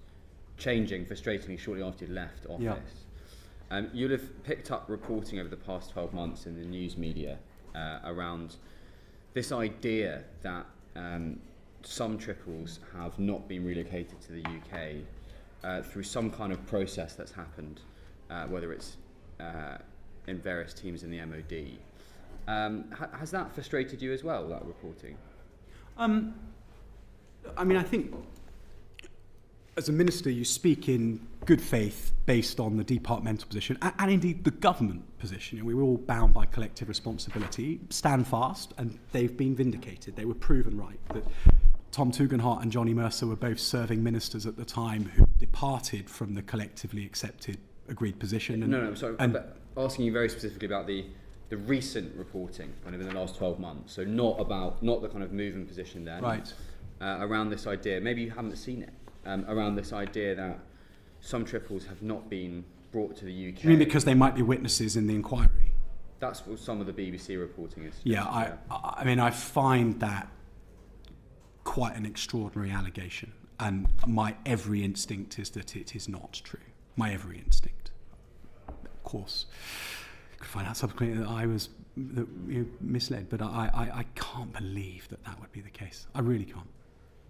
changing frustratingly shortly after you left office. Yeah. You'll have picked up reporting over the past 12 months in the news media around this idea that some triples have not been relocated to the UK through some kind of process that's happened, whether it's in various teams in the MOD. Has that frustrated you as well, that reporting? I mean, I think as a minister, you speak in good faith based on the departmental position and indeed the government position. We were all bound by collective responsibility, stand fast, and they've been vindicated. They were proven right. That Tom Tugendhat and Johnny Mercer were both serving ministers at the time who departed from the collectively accepted agreed position. And, no, sorry. I'm asking you very specifically about the recent reporting, kind of in the last 12 months. So not the kind of moving position there. Right. Around this idea, maybe you haven't seen it, around this idea that some triples have not been brought to the UK. You mean because they might be witnesses in the inquiry? That's what some of the BBC reporting is. Yeah, I mean, I find that quite an extraordinary allegation, and my every instinct is that it is not true. My every instinct. Of course, I could find out subsequently that I was misled, but I can't believe that would be the case. I really can't.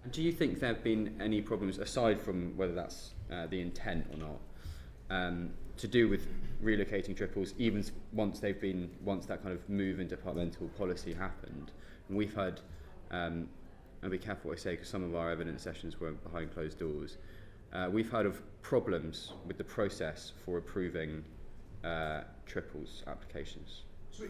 And do you think there have been any problems, aside from whether that's the intent or not, to do with relocating triples, even once that kind of move in departmental policy happened? And we've heard, and be careful what I say because some of our evidence sessions were behind closed doors, we've heard of problems with the process for approving triples applications. So,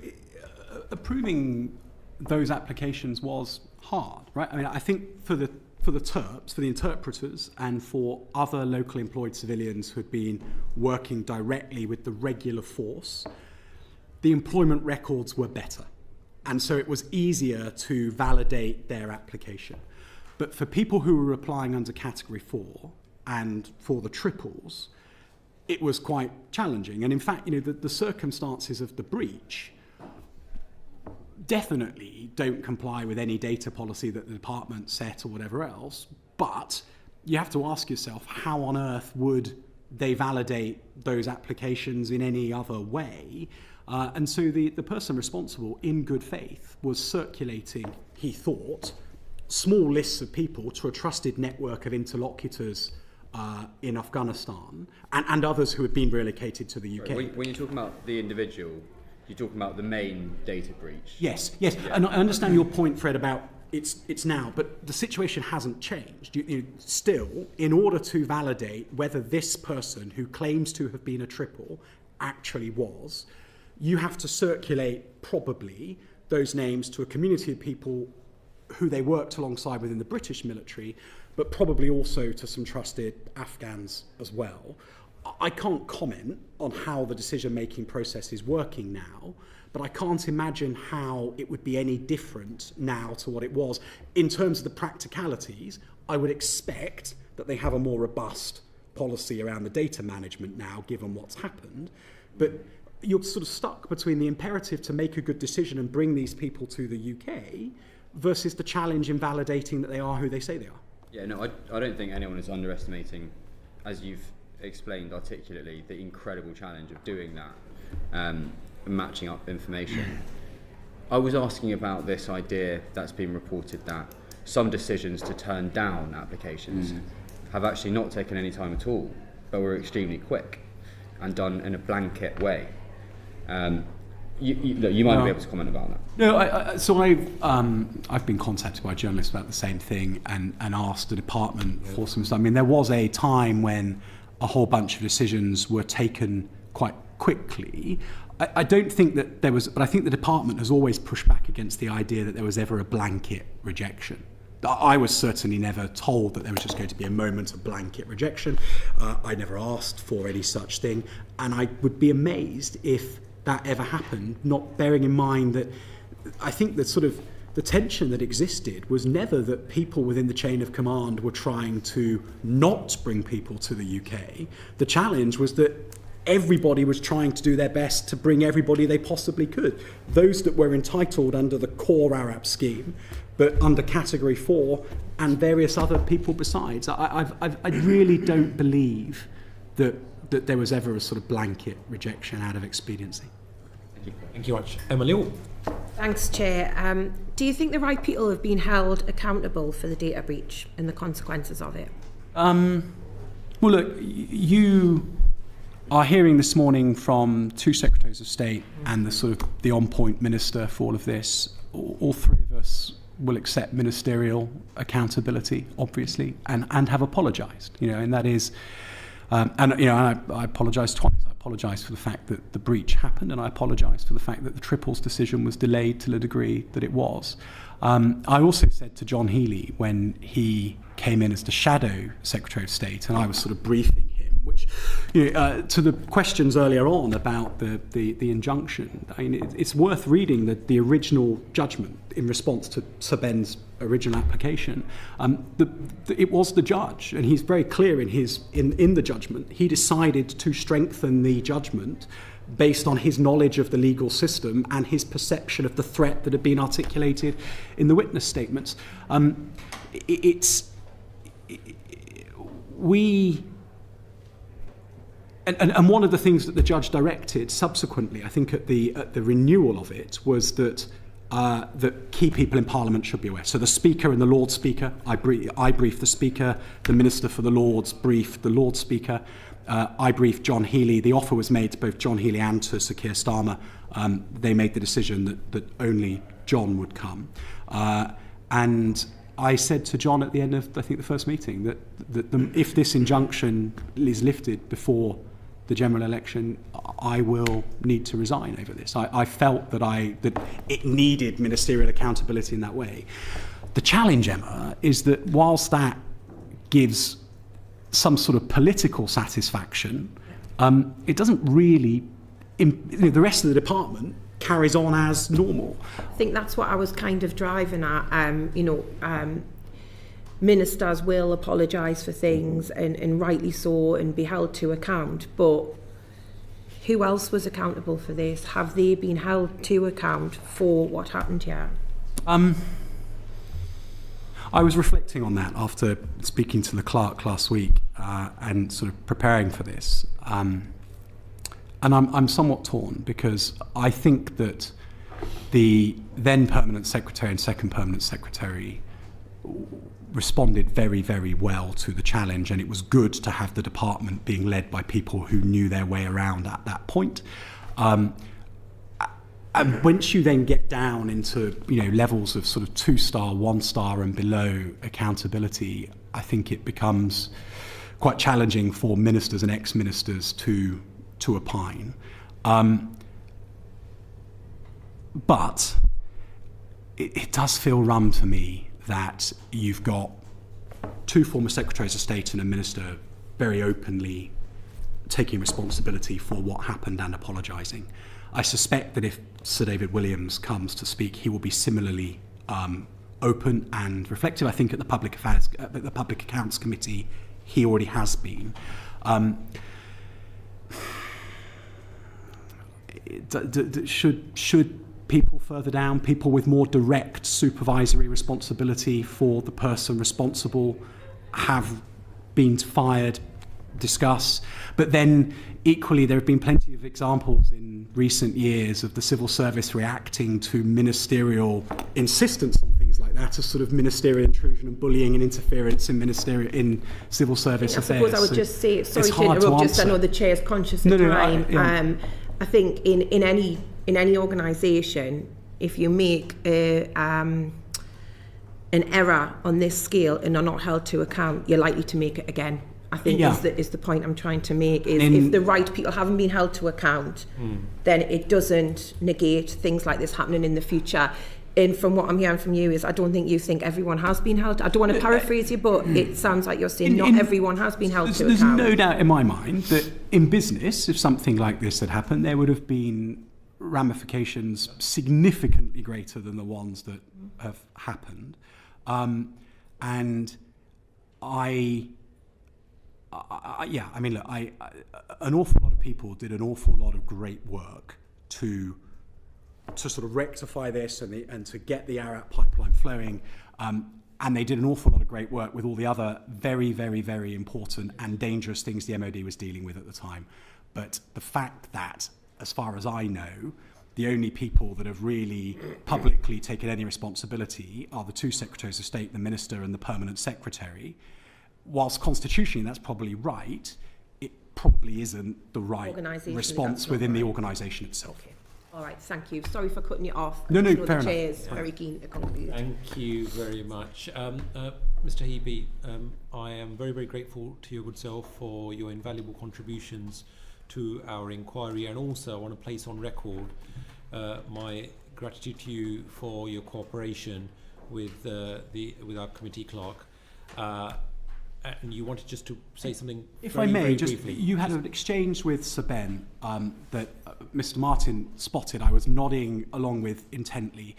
approving those applications was hard, right? I mean, I think for the TERPs, for the interpreters, and for other locally employed civilians who had been working directly with the regular force, the employment records were better. And so it was easier to validate their application. But for people who were applying under Category 4 and for the triples, it was quite challenging. And in fact, the circumstances of the breach definitely don't comply with any data policy that the department set or whatever else, but you have to ask yourself, how on earth would they validate those applications in any other way? And so the person responsible, in good faith, was circulating, he thought, small lists of people to a trusted network of interlocutors in Afghanistan and others who had been relocated to the UK. Right. When you're talking about the individual, you're talking about the main data breach. Yes, yeah. And I understand your point, Fred, about it's now, but the situation hasn't changed. You still, in order to validate whether this person who claims to have been a triple actually was, you have to circulate probably those names to a community of people who they worked alongside within the British military, but probably also to some trusted Afghans as well. I can't comment on how the decision-making process is working now, but I can't imagine how it would be any different now to what it was. In terms of the practicalities, I would expect that they have a more robust policy around the data management now, given what's happened. But you're sort of stuck between the imperative to make a good decision and bring these people to the UK versus the challenge in validating that they are who they say they are. Yeah, no, I don't think anyone is underestimating, as you've explained articulately, the incredible challenge of doing that, and matching up information. I was asking about this idea that's been reported that some decisions to turn down applications have actually not taken any time at all, but were extremely quick and done in a blanket way. You might be able to comment about that. No, so I've been contacted by journalists about the same thing and asked the department for some stuff. I mean, there was a time when a whole bunch of decisions were taken quite quickly. I don't think that there was, but I think the department has always pushed back against the idea that there was ever a blanket rejection. I was certainly never told that there was just going to be a moment of blanket rejection. I never asked for any such thing, and I would be amazed if that ever happened, not bearing in mind that I think that sort of the tension that existed was never that people within the chain of command were trying to not bring people to the UK. The challenge was that everybody was trying to do their best to bring everybody they possibly could. Those that were entitled under the core Arab scheme, but under Category 4, and various other people besides. I really don't believe that there was ever a sort of blanket rejection out of expediency. Thank you much. Emma Liu. Thanks, Chair. Do you think the right people have been held accountable for the data breach and the consequences of it? Well, look, you are hearing this morning from two Secretaries of State and the sort of the on-point minister for all of this. All three of us will accept ministerial accountability, obviously, and have apologised. And that is, I apologise twice. I apologise for the fact that the breach happened, and I apologise for the fact that the Triples decision was delayed to the degree that it was. I also said to John Healey when he came in as the shadow Secretary of State, and I was sort of briefing him, which to the questions earlier on about the injunction, I mean, it's worth reading the original judgment in response to Sir Ben's original application. It was the judge, and he's very clear in the judgment. He decided to strengthen the judgment based on his knowledge of the legal system and his perception of the threat that had been articulated in the witness statements. And one of the things that the judge directed subsequently, I think at the renewal of it, was that key people in Parliament should be aware. So the Speaker and the Lord Speaker, I briefed the Speaker, the Minister for the Lords briefed the Lord Speaker, I briefed John Healey. The offer was made to both John Healey and to Sir Keir Starmer. They made the decision that only John would come. And I said to John at the end of, I think, the first meeting that if this injunction is lifted before the general election, I will need to resign over this. I felt that it needed ministerial accountability in that way. The challenge, Emma, is that whilst that gives some sort of political satisfaction, it doesn't really, the rest of the department carries on as normal. I think that's what I was kind of driving at. Ministers will apologise for things, and rightly so, and be held to account. But who else was accountable for this? Have they been held to account for what happened here? I was reflecting on that after speaking to the clerk last week and sort of preparing for this. And I'm somewhat torn, because I think that the then Permanent Secretary and second Permanent Secretary responded very, very well to the challenge, and it was good to have the department being led by people who knew their way around at that point. And once you then get down into levels of sort of 2-star, 1-star and below accountability, I think it becomes quite challenging for ministers and ex-ministers to opine. But it does feel rum to me that you've got two former Secretaries of State and a minister very openly taking responsibility for what happened and apologising. I suspect that if Sir David Williams comes to speak, he will be similarly open and reflective. I think at the Public Accounts Committee, he already has been. Should people further down, people with more direct supervisory responsibility for the person responsible, have been fired, discuss. But then equally there have been plenty of examples in recent years of the civil service reacting to ministerial insistence on things like that, as sort of ministerial intrusion and bullying and interference in civil service affairs. I suppose I would just say, sorry to interrupt, just I know the chair's conscious of time. I think in any organisation, if you make an error on this scale and are not held to account, you're likely to make it again. I think is the point I'm trying to make, is if the right people haven't been held to account, then it doesn't negate things like this happening in the future. And from what I'm hearing from you is I don't think you think everyone has been held. I don't want to paraphrase you, but it sounds like you're saying not everyone has been held to account. There's no doubt in my mind that in business, if something like this had happened, there would have been ramifications significantly greater than the ones that have happened. And an awful lot of people did an awful lot of great work to sort of rectify this and to get the Arat pipeline flowing. And they did an awful lot of great work with all the other very, very, very important and dangerous things the MOD was dealing with at the time. But the fact that, as far as I know, the only people that have really publicly taken any responsibility are the two Secretaries of State, the Minister and the Permanent Secretary. Whilst constitutionally that's probably right, it probably isn't the right response within the organisation itself. Okay. All right, thank you. Sorry for cutting you off. No, fair enough. The chair is very keen to conclude. Thank you very much. Mr. Heappey, I am very, very grateful to your good self for your invaluable contributions to our inquiry, and also I want to place on record my gratitude to you for your cooperation with our committee clerk. And you wanted just to say something if very, I may, very just briefly. You had an exchange with Sir Ben that Mr. Martin spotted. I was nodding along with intently.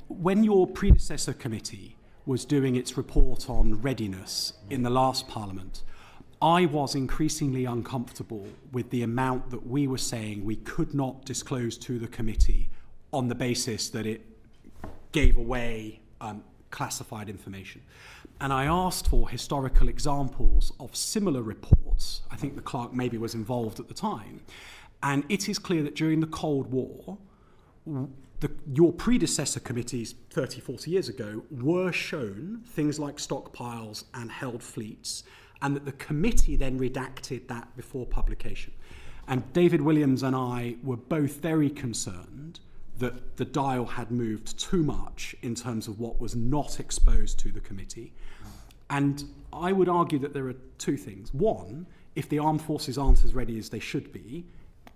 When your predecessor committee was doing its report on readiness in the last Parliament, I was increasingly uncomfortable with the amount that we were saying we could not disclose to the committee on the basis that it gave away classified information. And I asked for historical examples of similar reports. I think the clerk maybe was involved at the time. And it is clear that during the Cold War, your predecessor committees 30, 40 years ago were shown things like stockpiles and held fleets, and that the committee then redacted that before publication. And David Williams and I were both very concerned that the dial had moved too much in terms of what was not exposed to the committee. And I would argue that there are two things. One, if the armed forces aren't as ready as they should be,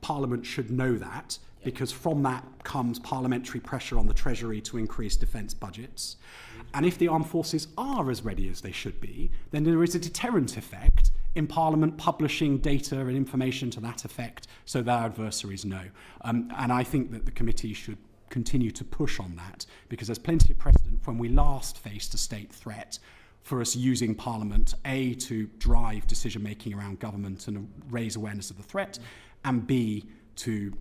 Parliament should know that, because from that comes parliamentary pressure on the Treasury to increase defence budgets. And if the armed forces are as ready as they should be, then there is a deterrent effect in Parliament publishing data and information to that effect so that our adversaries know. And I think that the committee should continue to push on that, because there's plenty of precedent when we last faced a state threat for us using Parliament, A, to drive decision-making around government and raise awareness of the threat, and B, to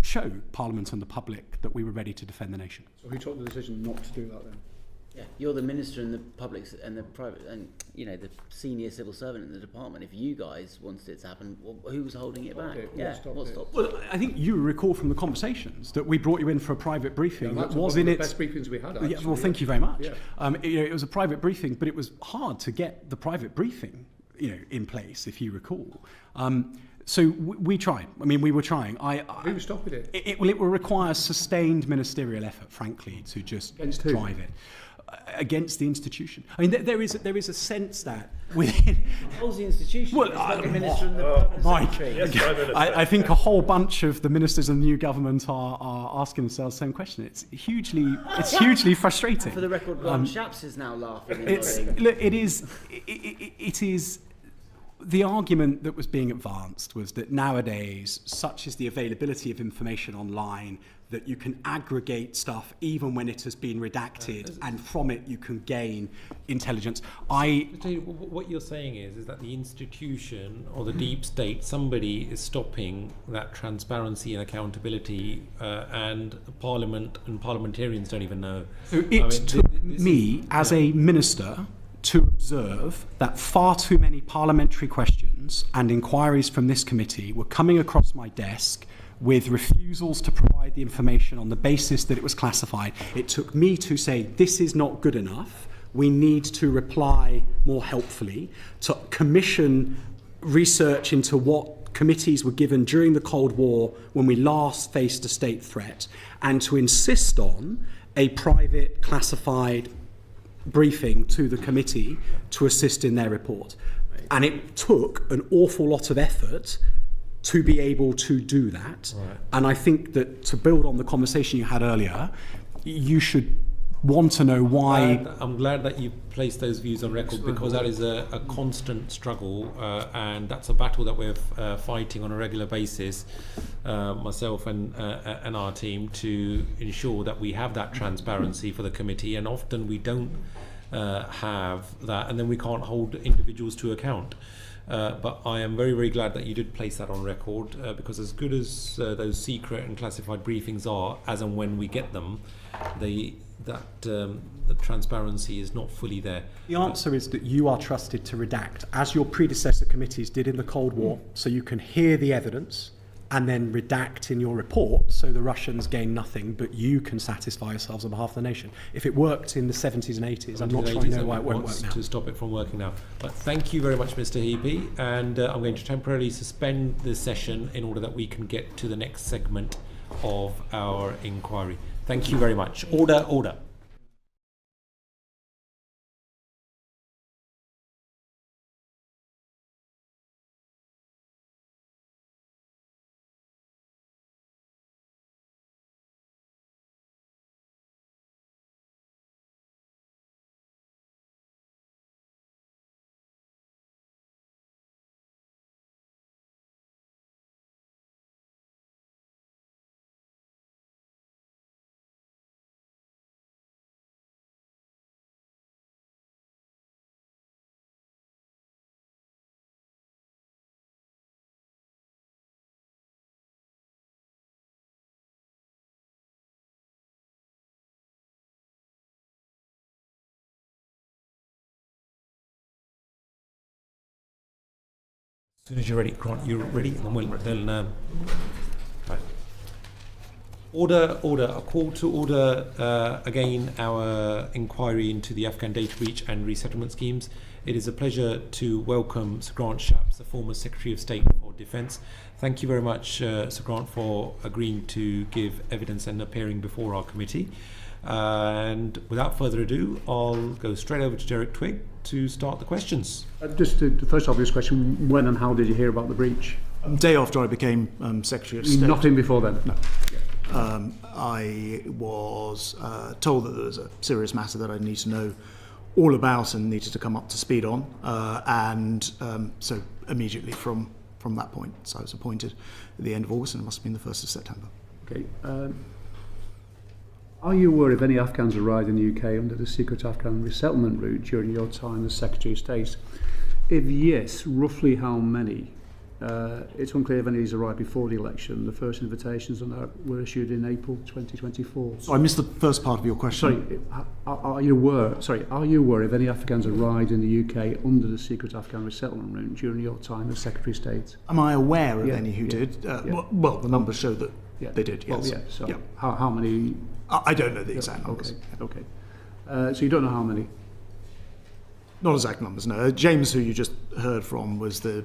show Parliament and the public that we were ready to defend the nation. So who took the decision not to do that then? Yeah, you're the minister and the public and the private and the senior civil servant in the department. If you guys wanted it to happen, who was holding it back? What stopped it? Well, I think you recall from the conversations that we brought you in for a private briefing. That was in the best briefings we had. Actually. Well, thank you very much. Yeah. It was a private briefing, but it was hard to get the private briefing, in place, if you recall. So we tried. I mean, we were trying. Who was stopping it? It will require sustained ministerial effort, frankly, to just drive it. Against the institution. I mean, there is a sense that within... How's the institution? Well, the minister and the Mike, Yes, I think a whole bunch of the ministers in the new government are asking themselves the same question. It's hugely frustrating. For the record, Shapps is now laughing. It is. the argument that was being advanced was that nowadays, such is the availability of information online, that you can aggregate stuff even when it has been redacted, and from it you can gain intelligence. What you're saying is that the institution or the deep state, somebody is stopping that transparency and accountability, and Parliament and parliamentarians don't even know. So it took me as a minister to observe that far too many parliamentary questions and inquiries from this committee were coming across my desk with refusals to provide the information on the basis that it was classified. It took me to say, this is not good enough. We need to reply more helpfully, to commission research into what committees were given during the Cold War when we last faced a state threat, and to insist on a private classified briefing to the committee to assist in their report. And it took an awful lot of effort to be able to do that. Right. And I think that, to build on the conversation you had earlier, you should want to know why. I'm glad that you placed those views on record, because that is a constant struggle, and that's a battle that we're fighting on a regular basis, myself and our team, to ensure that we have that transparency for the committee, and often we don't have that, and then we can't hold individuals to account. But I am very, very glad that you did place that on record, because as good as those secret and classified briefings are, as and when we get them, the transparency is not fully there. The answer is that you are trusted to redact, as your predecessor committees did in the Cold War, so you can hear the evidence and then redact in your report, so the Russians gain nothing, but you can satisfy yourselves on behalf of the nation. If it worked in the 70s and 80s, I'm not sure I know why it won't work now. To stop it from working now. But thank you very much, Mr. Heappey, and I'm going to temporarily suspend this session in order that we can get to the next segment of our inquiry. Thank you very much. Order, order. As soon as you're ready, Grant, you're ready, and then right. Order, order. A call to order again our inquiry into the Afghan data breach and resettlement schemes. It is a pleasure to welcome Sir Grant Shapps, the former Secretary of State for Defence. Thank you very much, Sir Grant, for agreeing to give evidence and appearing before our committee. And without further ado, I'll go straight over to Derek Twigg to start the questions. Just the first obvious question, when and how did you hear about the breach? Day after I became Secretary of State. Nothing before then? No. I was told that there was a serious matter that I need to know all about and needed to come up to speed on, so immediately from that point. So I was appointed at the end of August, and it must have been the 1st of September. Okay. Are you aware of any Afghans arrived in the UK under the secret Afghan resettlement route during your time as Secretary of State? If yes, roughly how many? It's unclear if any of these arrived before the election. The first invitations on that were issued in April 2024. So I missed the first part of your question. Sorry, are you aware if any Afghans arrived in the UK under the secret Afghan resettlement route during your time as Secretary of State? Am I aware of any who did? Well, the numbers show that they did, yes. Well, so how many? I don't know the exact numbers. Okay. So you don't know how many? Not exact numbers, no. James, who you just heard from, was the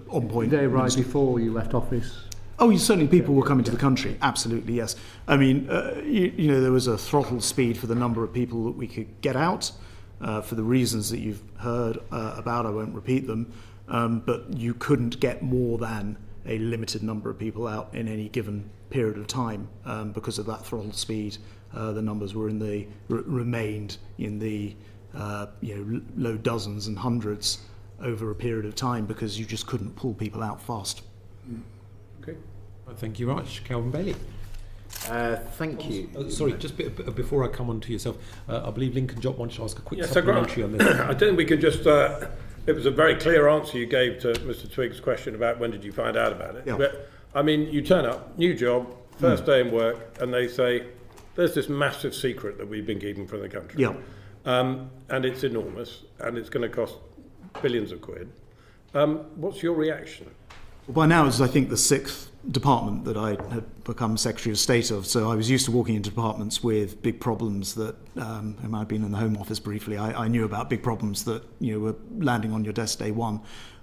on point. Did they arrive before you left office? Oh, certainly people were coming to the country, absolutely, yes. I mean, you know, there was a throttle speed for the number of people that we could get out, for the reasons that you've heard about. I won't repeat them, but you couldn't get more than a limited number of people out in any given period of time because of that throttle speed. The numbers were remained in the low dozens and hundreds over a period of time because you just couldn't pull people out fast. Okay. Well, thank you very much. Calvin Bailey. Thank you. Sorry, just before I come on to yourself, I believe Lincoln Job wanted to ask a quick Yes, supplementary on this. I don't think we can just... it was a very clear answer you gave to Mr. Twiggs' question about when did you find out about it. Yeah. But, I mean, you turn up, new job, first day in work, and they say, there's this massive secret that we've been keeping from the country. Yeah. And it's enormous, and it's going to cost billions of quid. What's your reaction? Well, by now, it's, I think, the 6th department that I had become Secretary of State of, so I was used to walking into departments with big problems that, and I'd been in the Home Office briefly, I knew about big problems that were landing on your desk day one.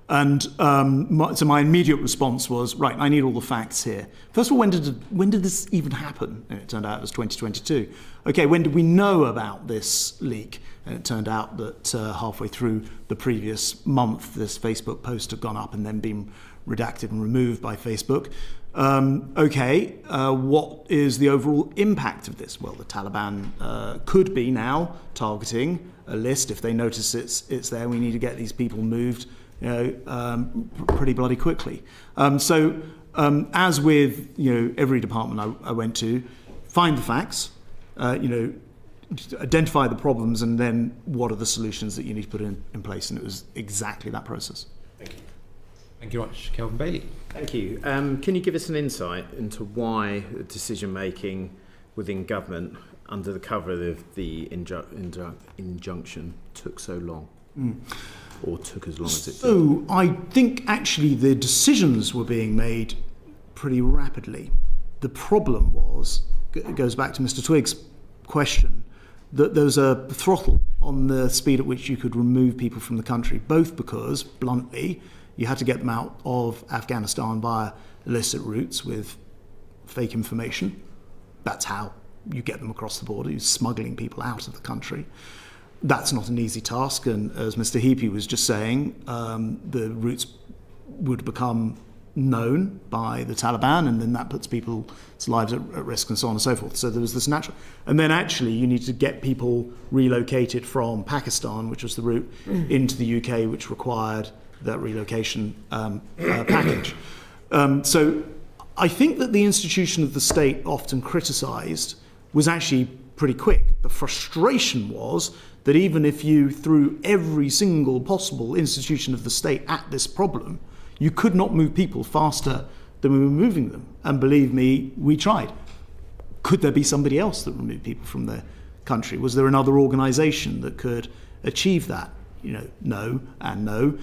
And so my immediate response was, right, I need all the facts here. First of all, when did this even happen? And it turned out it was 2022. Okay, when did we know about this leak? And it turned out that halfway through the previous month, this Facebook post had gone up and then been redacted and removed by Facebook. What is the overall impact of this? Well, the Taliban could be now targeting a list. If they notice it's there, we need to get these people moved pretty bloody quickly. As with every department I went to, find the facts, identify the problems, and then what are the solutions that you need to put in place. And it was exactly that process. Thank you. Thank you very much. Kelvin Bailey. Thank you. Can you give us an insight into why decision making within government under the cover of the injunction took so long? Or took as long as it did? So I think actually the decisions were being made pretty rapidly. The problem was, it goes back to Mr. Twiggs' question, that there was a throttle on the speed at which you could remove people from the country, both because, bluntly, you had to get them out of Afghanistan via illicit routes with fake information. That's how you get them across the border, you're smuggling people out of the country. That's not an easy task, and as Mr. Heappey was just saying, the routes would become known by the Taliban, and then that puts people's lives at risk and so on and so forth. So there was this natural... And then actually you need to get people relocated from Pakistan, which was the route, into the UK, which required that relocation package. So I think that the institution of the state, often criticised, was actually pretty quick. The frustration was that even if you threw every single possible institution of the state at this problem, you could not move people faster than we were moving them. And believe me, we tried. Could there be somebody else that removed people from the country? Was there another organisation that could achieve that? No and no,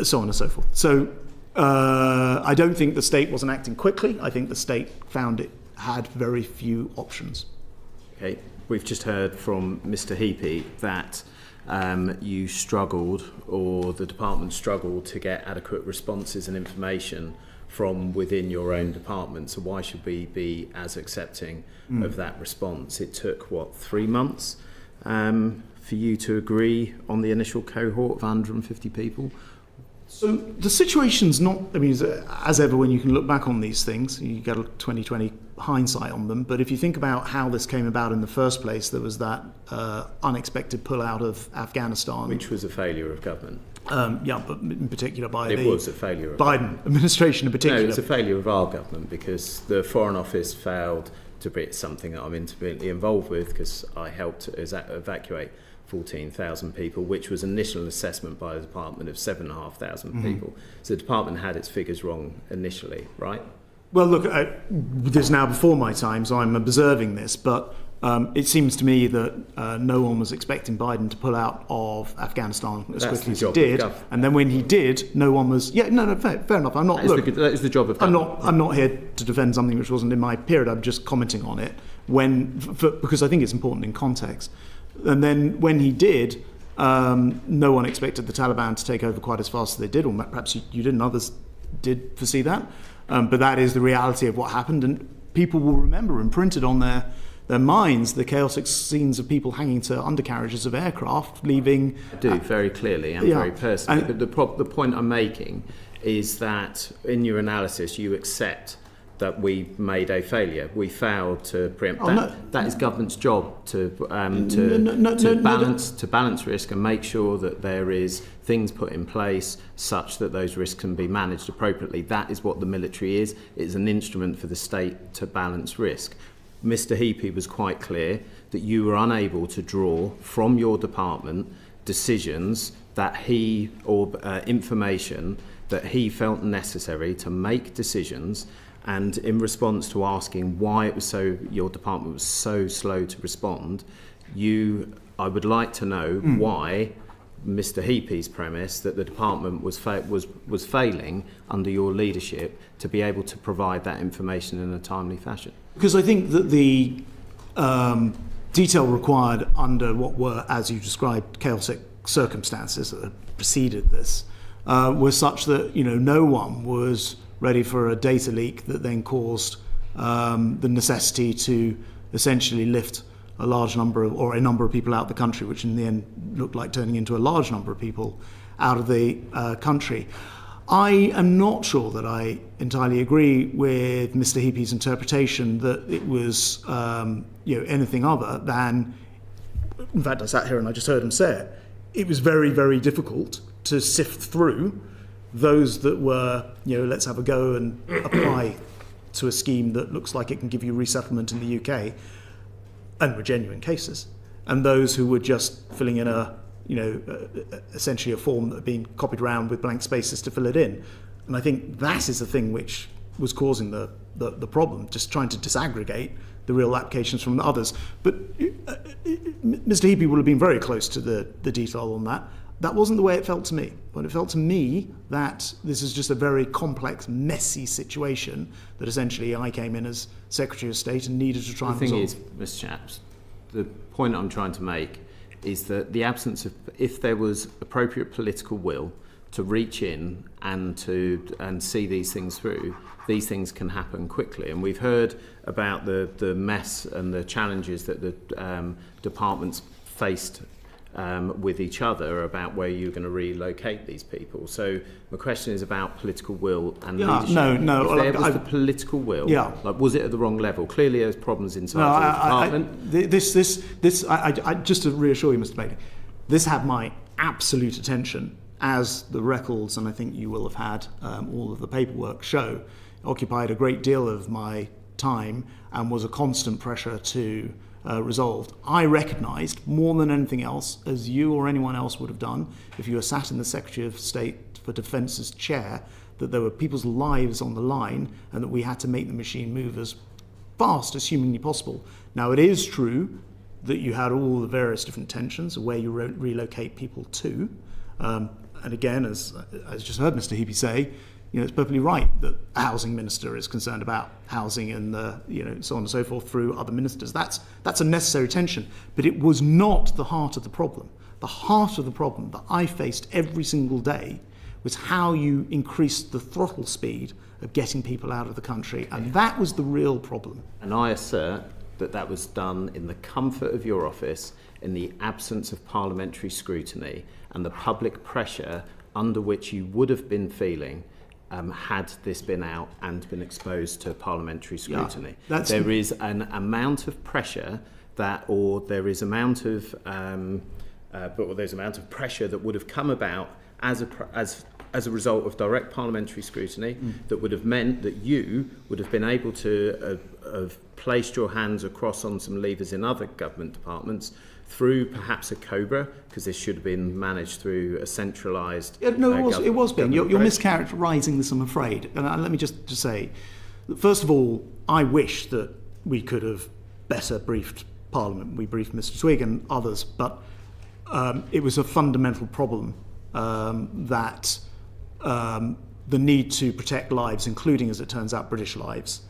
so on and so forth. So I don't think the state wasn't acting quickly. I think the state found it had very few options. Okay, we've just heard from Mr. Heappey that you struggled, or the department struggled, to get adequate responses and information from within your own department. So why should we be as accepting of that response? It took, 3 months for you to agree on the initial cohort of 150 people? So the situation's not, as ever when you can look back on these things, you get a 20/20 hindsight on them, but if you think about how this came about in the first place, there was that unexpected pull-out of Afghanistan. Which was a failure of government. But in particular by it the was a failure of Biden administration in particular. No, it was a failure of our government because the Foreign Office failed to be something that I'm intimately involved with, because I helped evacuate 14,000 people, which was an initial assessment by the department of 7,500 people. So the department had its figures wrong initially, right? Well, look, this is now before my time, so I'm observing this, but it seems to me that no one was expecting Biden to pull out of Afghanistan as quickly as he did, and then when he did, no one was. Fair enough. I'm not. That is the job of government. I'm not here to defend something which wasn't in my period. I'm just commenting on it because I think it's important in context. And then when he did, no one expected the Taliban to take over quite as fast as they did, or perhaps you did and others did foresee that. But that is the reality of what happened, and people will remember imprinted on their minds the chaotic scenes of people hanging to undercarriages of aircraft, leaving... I do, very clearly and very personally. But the point I'm making is that in your analysis you accept that we made a failure. We failed to preempt. That is government's job to balance risk and make sure that there is things put in place such that those risks can be managed appropriately. That is what the military is. It is an instrument for the state to balance risk. Mr. Heappey was quite clear that you were unable to draw from your department decisions that he or information that he felt necessary to make decisions. And in response to asking why it was your department was so slow to respond, I would like to know why Mr. Heappey's premise that the department was failing under your leadership to be able to provide that information in a timely fashion. Because I think that the detail required under what were, as you described, chaotic circumstances that preceded this were such that no one was ready for a data leak that then caused the necessity to essentially lift a number of people out of the country, which in the end looked like turning into a large number of people out of the country. I am not sure that I entirely agree with Mr. Heappey's interpretation that it was anything other than, in fact I sat here and I just heard him say it, it was very, very difficult to sift through those that were, let's have a go and apply to a scheme that looks like it can give you resettlement in the UK, and were genuine cases, and those who were just filling in essentially a form that had been copied around with blank spaces to fill it in. And I think that is the thing which was causing the problem, just trying to disaggregate the real applications from the others. But Mr. Heappey would have been very close to the detail on that. That wasn't the way it felt to me. But it felt to me that this is just a very complex, messy situation that essentially I came in as Secretary of State and needed to try and resolve. The thing is, Mr. Shapps, the point I'm trying to make is that the absence of, if there was appropriate political will to reach in and see these things through, these things can happen quickly. And we've heard about the mess and the challenges that the departments faced with each other about where you're going to relocate these people. So my question is about political will and leadership. No. If there was the political will, was it at the wrong level? Clearly there's problems inside the department. I just to reassure you, Mr. Bailey, this had my absolute attention, as the records, and I think you will have had all of the paperwork show, occupied a great deal of my time and was a constant pressure to resolved. I recognised more than anything else, as you or anyone else would have done if you were sat in the Secretary of State for Defence's chair, that there were people's lives on the line and that we had to make the machine move as fast as humanly possible. Now, it is true that you had all the various different tensions of where you relocate people to. And again, as I just heard Mr. Heappey say, it's perfectly right that a housing minister is concerned about housing and so on and so forth through other ministers. That's a necessary tension, but it was not the heart of the problem. The heart of the problem that I faced every single day was how you increased the throttle speed of getting people out of the country, and that was the real problem. And I assert that was done in the comfort of your office, in the absence of parliamentary scrutiny and the public pressure under which you would have been feeling had this been out and been exposed to parliamentary scrutiny. There is an amount of pressure there's amount of pressure that would have come about as a result of direct parliamentary scrutiny that would have meant that you would have been able to have placed your hands across on some levers in other government departments through perhaps a COBRA, because this should have been managed through a centralised... It was being. You're mischaracterising this, I'm afraid. And let me just say, first of all, I wish that we could have better briefed Parliament. We briefed Mr. Twigg and others, but it was a fundamental problem that the need to protect lives, including, as it turns out, British lives,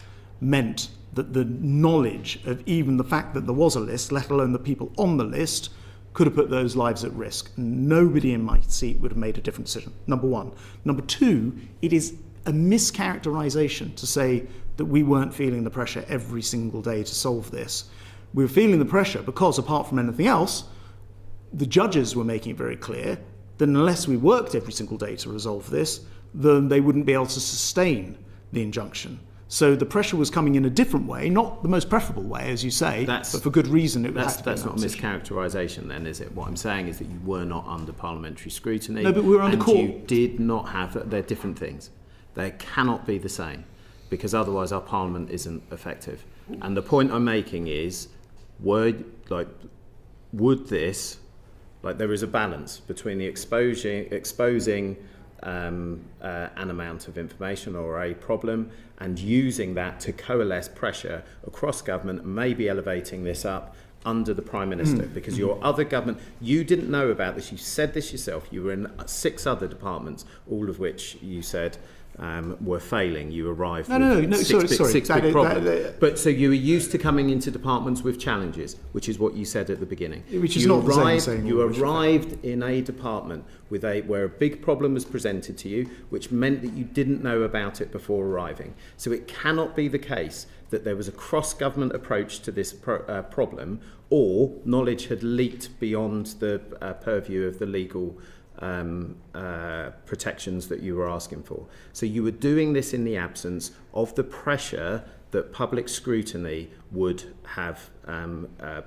meant that the knowledge of even the fact that there was a list, let alone the people on the list, could have put those lives at risk. Nobody in my seat would have made a different decision, number one. Number two, it is a mischaracterisation to say that we weren't feeling the pressure every single day to solve this. We were feeling the pressure because, apart from anything else, the judges were making it very clear that unless we worked every single day to resolve this, then they wouldn't be able to sustain the injunction. So the pressure was coming in a different way, not the most preferable way, as you say, but for good reason. That's not a mischaracterisation then, is it? What I'm saying is that you were not under parliamentary scrutiny. No, but we were under court. You did not have... They're different things. They cannot be the same, because otherwise our parliament isn't effective. And the point I'm making is, would this... there is a balance between the exposing an amount of information or a problem and using that to coalesce pressure across government and maybe elevating this up under the Prime Minister, because your other government, you didn't know about this, you said this yourself, you were in 6 other departments, all of which you said were failing. You arrived with six big problems. But so you were used to coming into departments with challenges, which is what you said at the beginning. Which is not the same. You arrived in a department with where a big problem was presented to you, which meant that you didn't know about it before arriving. So it cannot be the case that there was a cross-government approach to this problem, or knowledge had leaked beyond the purview of the legal protections that you were asking for. So you were doing this in the absence of the pressure that public scrutiny would have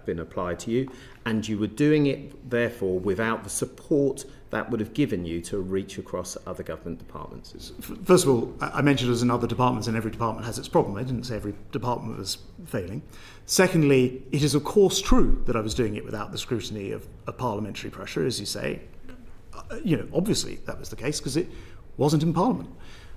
been applied to you, and you were doing it therefore without the support that would have given you to reach across other government departments. First of all, I mentioned it was in other departments, and every department has its problem. I didn't say every department was failing. Secondly, it is of course true that I was doing it without the scrutiny of parliamentary pressure, as you say. Obviously that was the case because it wasn't in Parliament.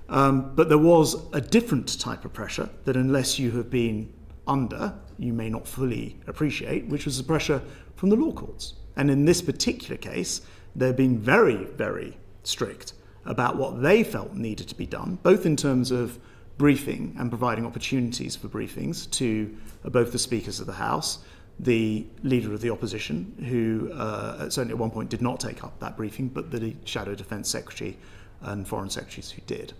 But there was a different type of pressure that unless you have been under, you may not fully appreciate, which was the pressure from the law courts. And in this particular case, they've been very, very strict about what they felt needed to be done, both in terms of briefing and providing opportunities for briefings to both the speakers of the House, the leader of the opposition, who certainly at one point did not take up that briefing, but the Shadow Defence Secretary and Foreign Secretaries who did.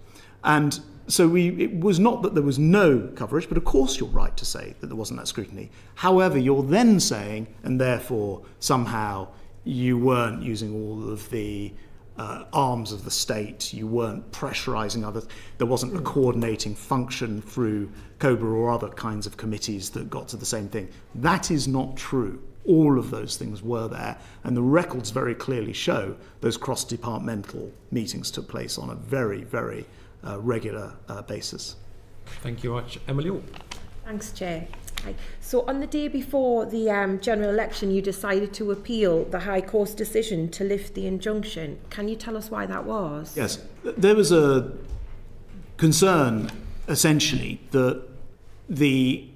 And so it was not that there was no coverage, but of course you're right to say that there wasn't that scrutiny. However, you're then saying, and therefore somehow you weren't using all of the arms of the state, you weren't pressurising others, there wasn't a coordinating function through COBRA or other kinds of committees that got to the same thing. That is not true. All of those things were there, and the records very clearly show those cross-departmental meetings took place on a very, very regular basis. Thank you much. Emily? Thanks, Chair. Hi. So on the day before the general election, you decided to appeal the High Court's decision to lift the injunction. Can you tell us why that was? Yes. There was a concern, essentially, that the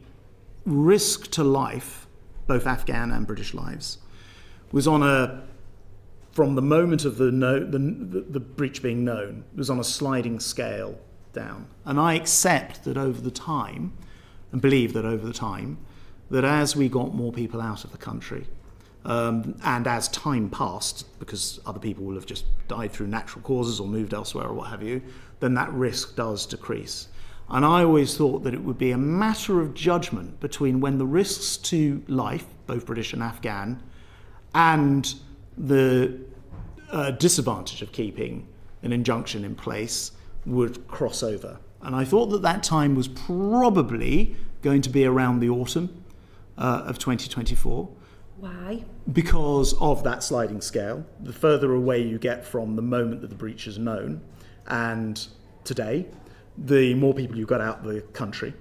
risk to life, both Afghan and British lives, was on from the moment of the breach being known, was on a sliding scale down. And I accept that over the time, and believe that over the time, that as we got more people out of the country, and as time passed, because other people will have just died through natural causes or moved elsewhere or what have you, then that risk does decrease. And I always thought that it would be a matter of judgment between when the risks to life, both British and Afghan, and the disadvantage of keeping an injunction in place would cross over. And I thought that that time was probably going to be around the autumn of 2024. Why? Because of that sliding scale. The further away you get from the moment that the breach is known, and today, the more people you got out of the country.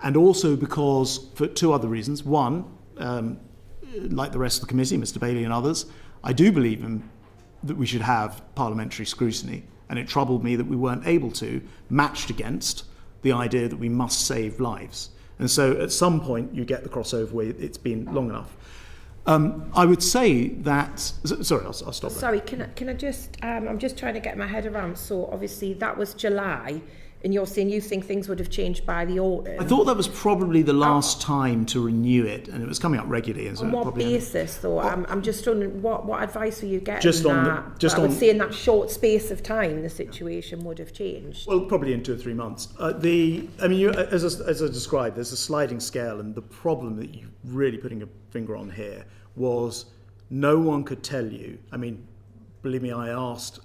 And also because, for 2 other reasons. One, like the rest of the committee, Mr. Bailey and others, I do believe that we should have parliamentary scrutiny. And it troubled me that we weren't able to, matched against the idea that we must save lives. And so at some point you get the crossover where it's been long enough. I would say that... Sorry, I'll stop there. Sorry, can I just... I'm just trying to get my head around. So obviously that was July, and you're saying you think things would have changed by the autumn. I thought that was probably the last time to renew it, and it was coming up regularly. And so on what basis, though? I'm just wondering, what advice were you getting? I would say in that short space of time, the situation would have changed. Well, probably in 2 or 3 months. As I described, there's a sliding scale, and the problem that you're really putting a finger on here was no one could tell you. I mean, believe me, I asked,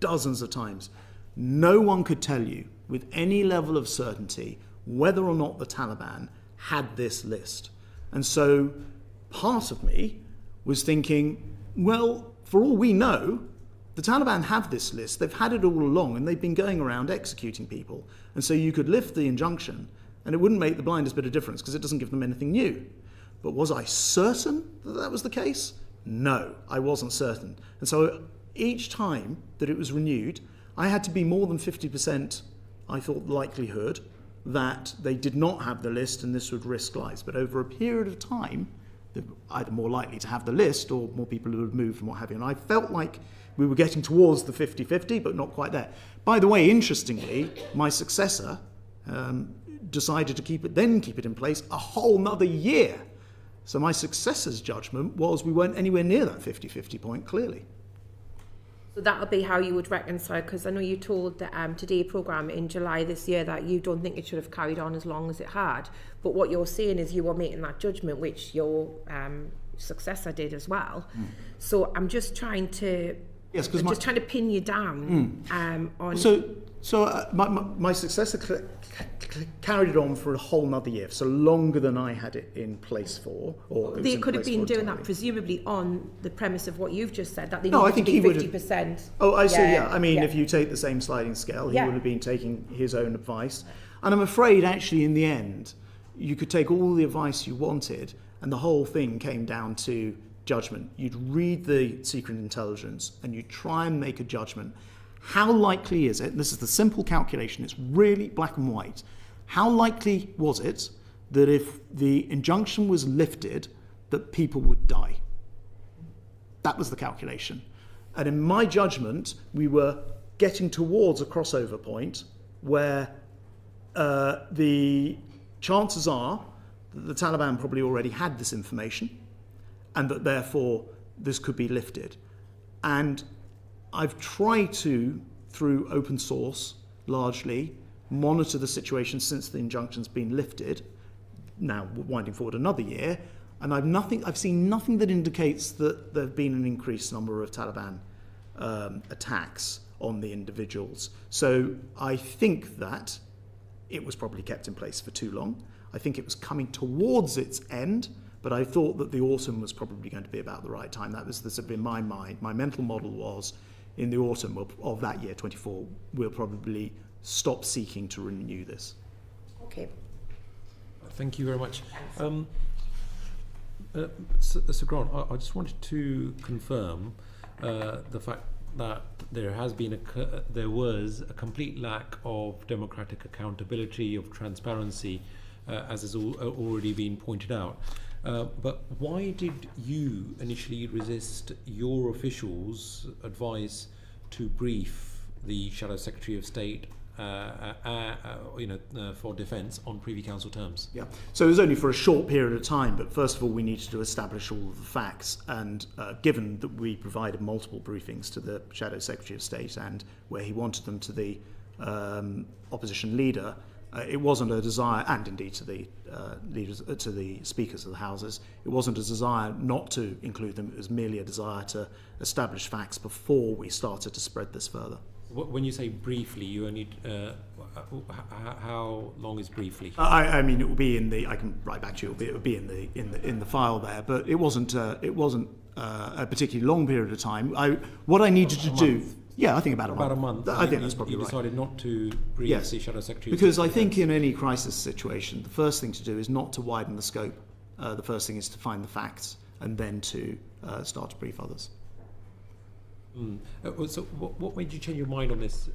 dozens of times. No one could tell you with any level of certainty whether or not the Taliban had this list. And so part of me was thinking, well, for all we know, the Taliban have this list. They've had it all along, and they've been going around executing people. And so you could lift the injunction, and it wouldn't make the blindest bit of difference because it doesn't give them anything new. But was I certain that that was the case? No, I wasn't certain. And so each time that it was renewed, I had to be more than 50%, I thought, likelihood that they did not have the list and this would risk lives. But over a period of time, they're either more likely to have the list or more people who would move and what have you. And I felt like we were getting towards the 50-50, but not quite there. By the way, interestingly, my successor decided to keep it in place a whole nother year. So my successor's judgment was we weren't anywhere near that 50-50 point, clearly. So that'll be how you would reconcile, because I know you told the Today programme in July this year that you don't think it should have carried on as long as it had. But what you're saying is you were making that judgment, which your successor did as well. So I'm just trying to... Yes, because trying to pin you down on... So my successor carried it on for a whole nother year, so longer than I had it in place for. Or they could have been doing that presumably on the premise of what you've just said, that they no, needed to be 50%. Oh, I see, yeah. I mean, if you take the same sliding scale, he Yeah. would have been taking his own advice. And I'm afraid, actually, in the end, you could take all the advice you wanted, and the whole thing came down to judgment. You'd read the secret intelligence, and you'd try and make a judgment. How likely is it, and this is the simple calculation, it's really black and white, how likely was it that if the injunction was lifted, that people would die? That was the calculation. And in my judgment, we were getting towards a crossover point where the chances are that the Taliban probably already had this information and that therefore this could be lifted. And I've tried to, through open source, largely, monitor the situation since the injunction's been lifted, now winding forward another year, and I've seen nothing that indicates that there have been an increased number of Taliban attacks on the individuals. So I think that it was probably kept in place for too long. I think it was coming towards its end, but I thought that the autumn was probably going to be about the right time. That was in my mind. My mental model was, in the autumn of that year, 24, we'll probably stop seeking to renew this. Okay. Thank you very much. Sir Grant, I just wanted to confirm the fact that there was a complete lack of democratic accountability, of transparency, as has already been pointed out. But why did you initially resist your officials' advice to brief the Shadow Secretary of State for defence on Privy Council terms? Yeah, so it was only for a short period of time, but first of all we needed to establish all of the facts, and given that we provided multiple briefings to the Shadow Secretary of State and where he wanted them to the opposition leader, it wasn't a desire, and indeed to the leaders, to the speakers of the houses, it wasn't a desire not to include them, it was merely a desire to establish facts before we started to spread this further. When you say briefly, you only how long is briefly? I mean, it will be in the. I can write back to you. It will be in the file there. But it wasn't a particularly long period of time. What I needed to do. Yeah, I think about a month. About a month. I think that's probably right. You decided not to brief yes. the Shadow Secretary. Because I think in any crisis situation, the first thing to do is not to widen the scope. The first thing is to find the facts and then to start to brief others. So what made you change your mind on this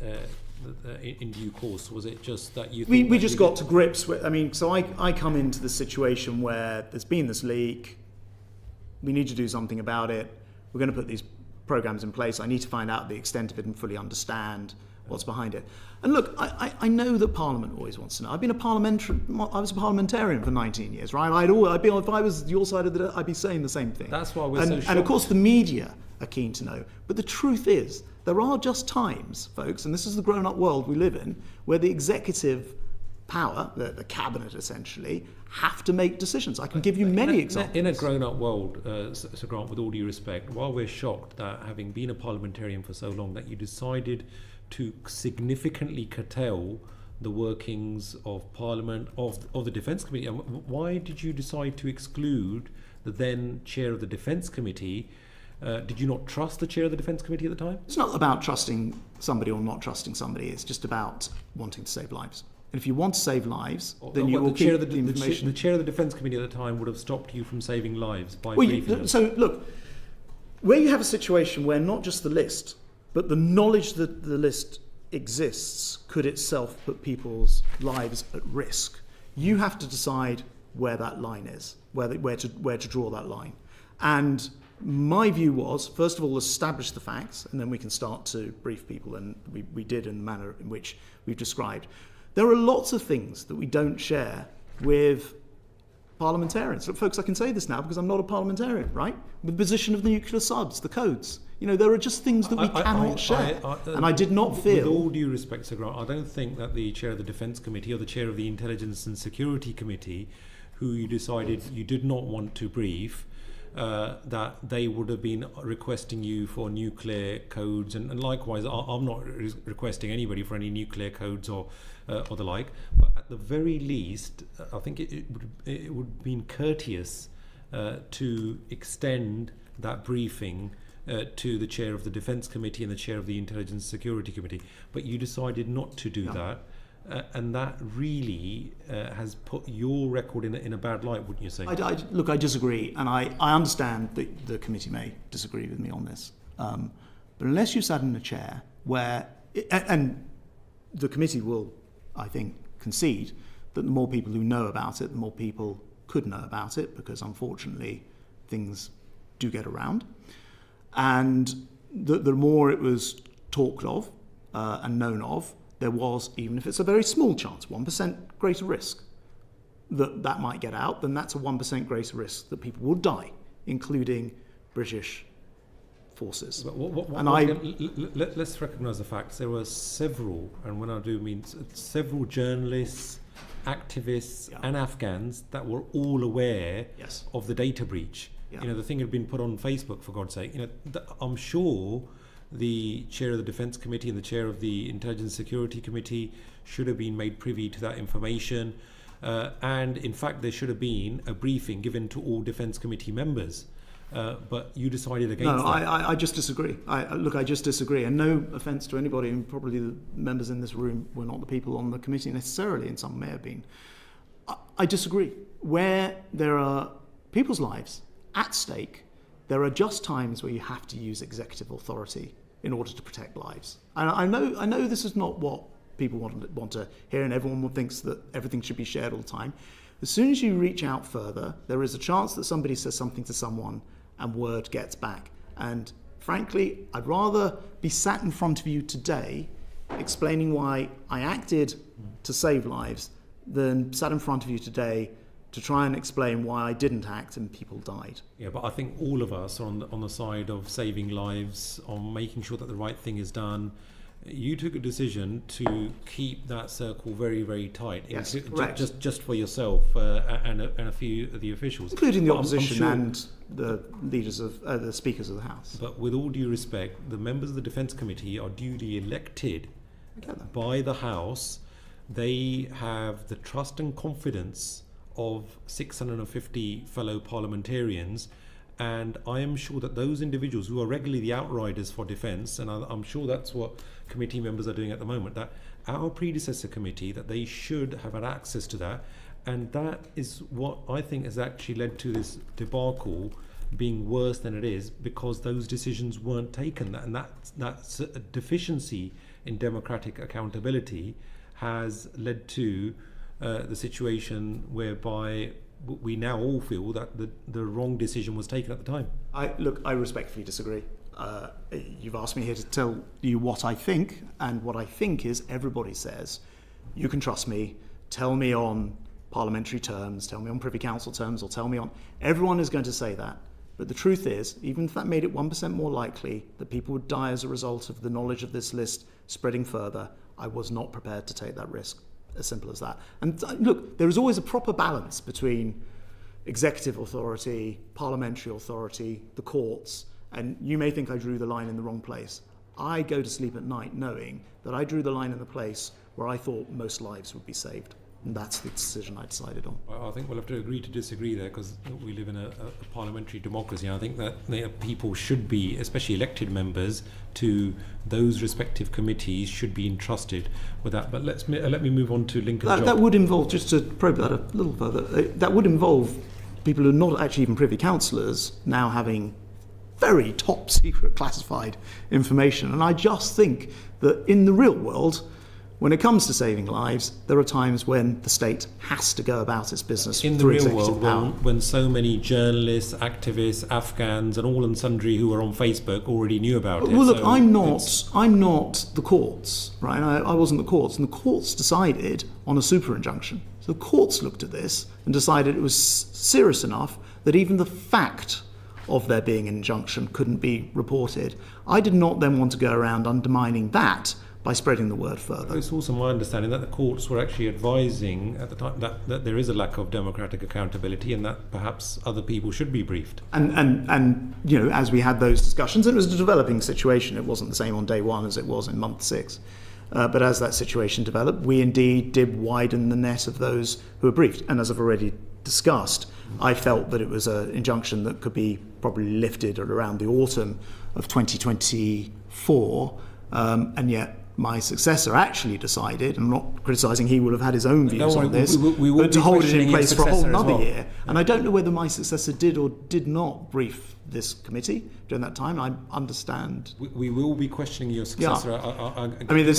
in due course? Was it just that you... We just got to grips with... I mean, so I come into the situation where there's been this leak, we need to do something about it, we're going to put these programs in place, I need to find out the extent of it and fully understand what's behind it. And look, I know that Parliament always wants to know. I was a parliamentarian for 19 years, right? If I was your side of the, I'd be saying the same thing. That's why we're so shocked. And of course the media are keen to know. But the truth is, there are just times, folks, and this is the grown-up world we live in, where the executive power, the cabinet essentially, have to make decisions. I can give you many examples. In a grown-up world, Sir Grant, with all due respect, while we're shocked that having been a parliamentarian for so long that you decided to significantly curtail the workings of Parliament, of the Defence Committee. And why did you decide to exclude the then chair of the Defence Committee? Did you not trust the chair of the Defence Committee at the time? It's not about trusting somebody or not trusting somebody. It's just about wanting to save lives. And if you want to save lives, then you will keep the information. The chair of the Defence Committee at the time would have stopped you from saving lives by briefing them. So look, where you have a situation where not just the list, but the knowledge that the list exists could itself put people's lives at risk, you have to decide where that line is, where to draw that line. And my view was, first of all, establish the facts, and then we can start to brief people, and we did in the manner in which we've described. There are lots of things that we don't share with parliamentarians. Look, folks, I can say this now because I'm not a parliamentarian, right? The position of the nuclear subs, the codes. You know, there are just things that we cannot share. And I did not feel... With all due respect, Sir Grant, I don't think that the chair of the Defence Committee or the chair of the Intelligence and Security Committee, who you decided you did not want to brief, that they would have been requesting you for nuclear codes, and likewise I'm not requesting anybody for any nuclear codes or the like, but at the very least I think it would have been courteous to extend that briefing to the chair of the Defence Committee and the chair of the Intelligence and Security Committee, but you decided not to do that. And that really has put your record in a bad light, wouldn't you say? Look, I disagree, and I understand that the committee may disagree with me on this. But unless you sat in a chair where... and the committee will, I think, concede that the more people who know about it, the more people could know about it, because unfortunately things do get around. And the more it was talked of and known of, there was, even if it's a very small chance, 1% greater risk that might get out, then that's a 1% greater risk that people would die, including British forces. But let's recognise the facts. There were several, and when I do mean several journalists, activists and Afghans that were all aware of the data breach. You know, the thing had been put on Facebook, for God's sake. You know, I'm sure the chair of the Defence Committee and the chair of the Intelligence Security Committee should have been made privy to that information, and in fact there should have been a briefing given to all Defence Committee members, but you decided against that. I just disagree. I just disagree, and no offence to anybody, and probably the members in this room were not the people on the committee necessarily, and some may have been. I disagree. Where there are people's lives at stake, there are just times where you have to use executive authority in order to protect lives. And I know this is not what people want to hear, and everyone thinks that everything should be shared all the time. As soon as you reach out further, there is a chance that somebody says something to someone and word gets back. And frankly, I'd rather be sat in front of you today explaining why I acted to save lives than sat in front of you today to try and explain why I didn't act and people died. Yeah, but I think all of us are on the side of saving lives, on making sure that the right thing is done. You took a decision to keep that circle very, very tight. Yes, correct. Just for yourself and a few of the officials, including the opposition and the leaders of the speakers of the House. But with all due respect, the members of the Defence Committee are duly elected by the House. They have the trust and confidence of 650 fellow parliamentarians, and I am sure that those individuals who are regularly the outriders for defence, and I'm sure that's what committee members are doing at the moment, that our predecessor committee, that they should have had access to that, and that is what I think has actually led to this debacle being worse than it is, because those decisions weren't taken, and that's a deficiency in democratic accountability has led to the situation whereby we now all feel that the wrong decision was taken at the time. I respectfully disagree. You've asked me here to tell you what I think, and what I think is everybody says, you can trust me, tell me on parliamentary terms, tell me on Privy Council terms, or tell me on... Everyone is going to say that. But the truth is, even if that made it 1% more likely that people would die as a result of the knowledge of this list spreading further, I was not prepared to take that risk. As simple as that. And look, there is always a proper balance between executive authority, parliamentary authority, the courts, and you may think I drew the line in the wrong place. I go to sleep at night knowing that I drew the line in the place where I thought most lives would be saved. And that's the decision I decided on. Well, I think we'll have to agree to disagree there, because we live in a parliamentary democracy. I think that people should be, especially elected members, to those respective committees should be entrusted with that. But let me move on to Lincoln Job. That would involve, just to probe that a little further, that would involve people who are not actually even privy councillors now having very top secret classified information. And I just think that in the real world, when it comes to saving lives, there are times when the state has to go about its business in the through real executive world, power. when so many journalists, activists, Afghans, and all and sundry who are on Facebook already knew about it. Well, look, so I'm not the courts, right? I wasn't the courts, and the courts decided on a super-injunction. So the courts looked at this and decided it was serious enough that even the fact of there being an injunction couldn't be reported. I did not then want to go around undermining that by spreading the word further. It's also my understanding that the courts were actually advising at the time that there is a lack of democratic accountability and that perhaps other people should be briefed. And you know, as we had those discussions, it was a developing situation. It wasn't the same on day one as it was in month 6. But as that situation developed, we indeed did widen the net of those who were briefed. And as I've already discussed, I felt that it was an injunction that could be probably lifted at around the autumn of 2024, and yet my successor actually decided, I'm not criticising, he would have had his own views on this, but to hold it in place for a whole another year. And I don't know whether my successor did or did not brief this committee during that time. I understand. We will be questioning your successor. Yeah. I mean,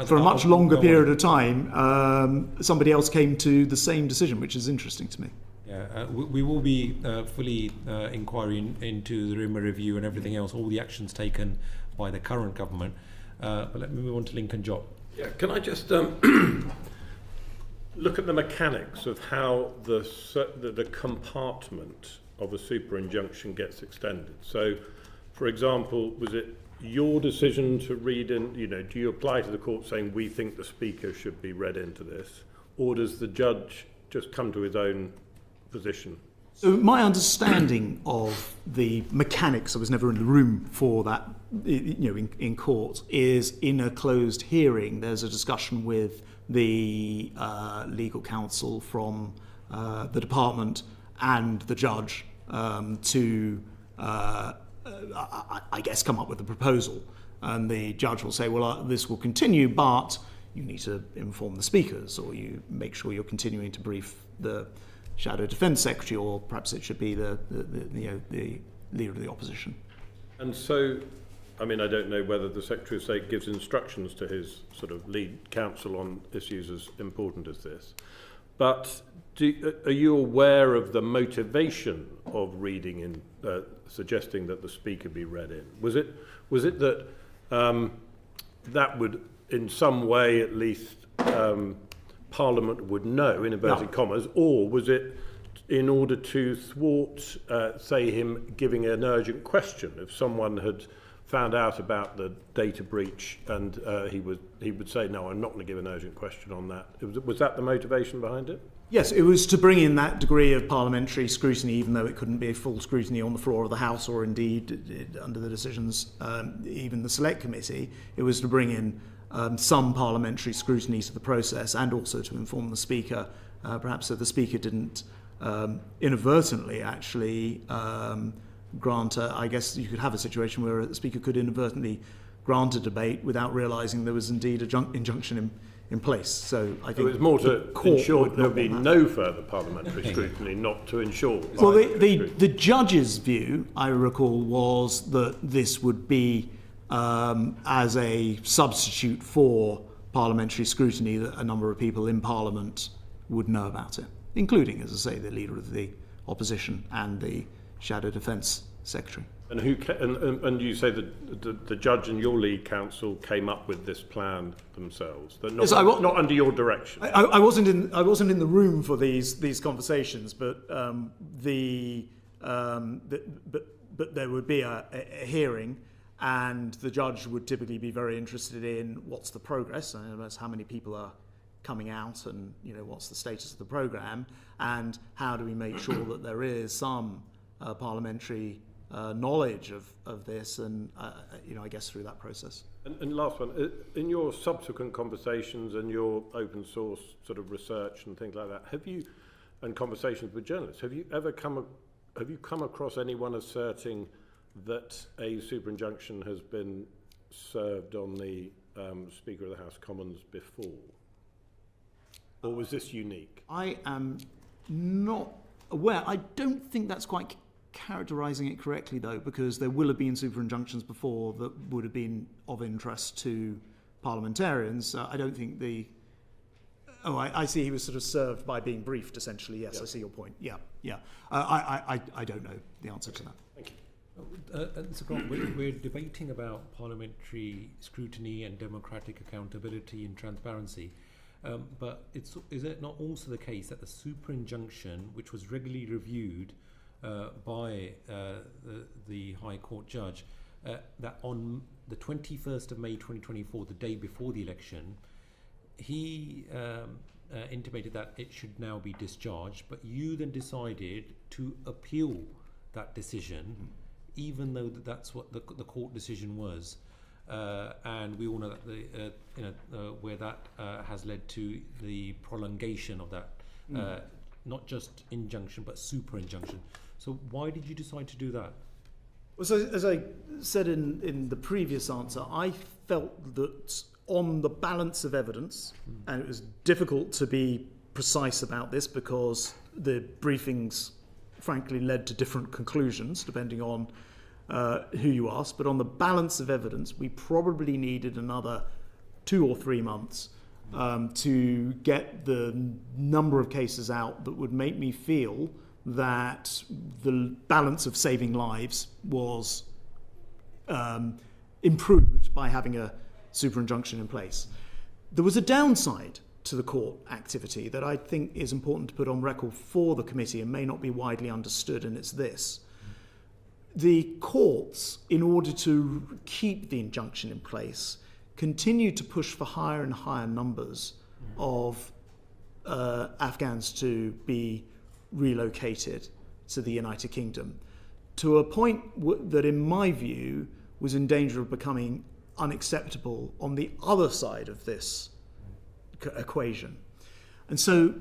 for a much longer period of time, somebody else came to the same decision, which is interesting to me. Yeah, we will be fully inquiring into the RIMA review and everything else, all the actions taken by the current government. But let me move on to Lincoln Job. Yeah, can I just look at the mechanics of how the compartment of a super injunction gets extended? So, for example, was it your decision to read in, do you apply to the court saying we think the speaker should be read into this, or does the judge just come to his own position? So my understanding of the mechanics, I was never in the room for that, in court, is in a closed hearing, there's a discussion with the legal counsel from the department and the judge to, I guess, come up with a proposal. And the judge will say, well, this will continue, but you need to inform the speakers, or you make sure you're continuing to brief the Shadow Defence Secretary, or perhaps it should be the leader of the opposition. And so, I mean, I don't know whether the Secretary of State gives instructions to his sort of lead counsel on issues as important as this, but are you aware of the motivation of reading in, suggesting that the speaker be read in? Was it that that would, in some way at least, Parliament would know, in inverted commas, or was it in order to thwart, say, him giving an urgent question? If someone had found out about the data breach and he would say, no, I'm not going to give an urgent question on that. Was that the motivation behind it? Yes, it was to bring in that degree of parliamentary scrutiny, even though it couldn't be a full scrutiny on the floor of the House, or indeed under the decisions, even the Select Committee. It was to bring in some parliamentary scrutiny to the process, and also to inform the Speaker, perhaps so the Speaker didn't inadvertently actually grant I guess you could have a situation where the Speaker could inadvertently grant a debate without realising there was indeed an injunction in place. So I think it was more to ensure there would be no further parliamentary scrutiny, not to ensure. Well, the judge's view, I recall, was that this would be as a substitute for parliamentary scrutiny, that a number of people in Parliament would know about it, including, as I say, the leader of the opposition and the Shadow Defence Secretary. And and you say that the judge and your lead counsel came up with this plan themselves, that not, yes, not under your direction. I wasn't in the room for these conversations, but but there would be a hearing. And the judge would typically be very interested in what's the progress, and that's how many people are coming out, and what's the status of the programme, and how do we make sure that there is some parliamentary knowledge of this, and I guess through that process. And last one, in your subsequent conversations and your open source sort of research and things like that, and conversations with journalists, have you come across anyone asserting that a super-injunction has been served on the Speaker of the House of Commons before? Or was this unique? I am not aware. I don't think that's quite characterising it correctly, though, because there will have been super-injunctions before that would have been of interest to parliamentarians. I don't think I see he was sort of served by being briefed, essentially. Yes, yep. I see your point. Yeah. I don't know the answer to that. Thank you. So Grant, we're debating about parliamentary scrutiny and democratic accountability and transparency. But is it not also the case that the super-injunction, which was regularly reviewed by the High Court judge, that on the 21st of May 2024, the day before the election, he intimated that it should now be discharged, but you then decided to appeal that decision, even though that's what the court decision was. And we all know that where that has led to the prolongation of that, not just injunction but super injunction. So why did you decide to do that? Well, so as I said in the previous answer, I felt that on the balance of evidence, and it was difficult to be precise about this because the briefings frankly led to different conclusions depending on who you ask, but on the balance of evidence, we probably needed another 2 or 3 months to get the number of cases out that would make me feel that the balance of saving lives was improved by having a super injunction in place. There was a downside to the court activity that I think is important to put on record for the committee and may not be widely understood, and it's this. The courts, in order to keep the injunction in place, continue to push for higher and higher numbers of Afghans to be relocated to the United Kingdom, to a point that, in my view, was in danger of becoming unacceptable on the other side of this equation. And so,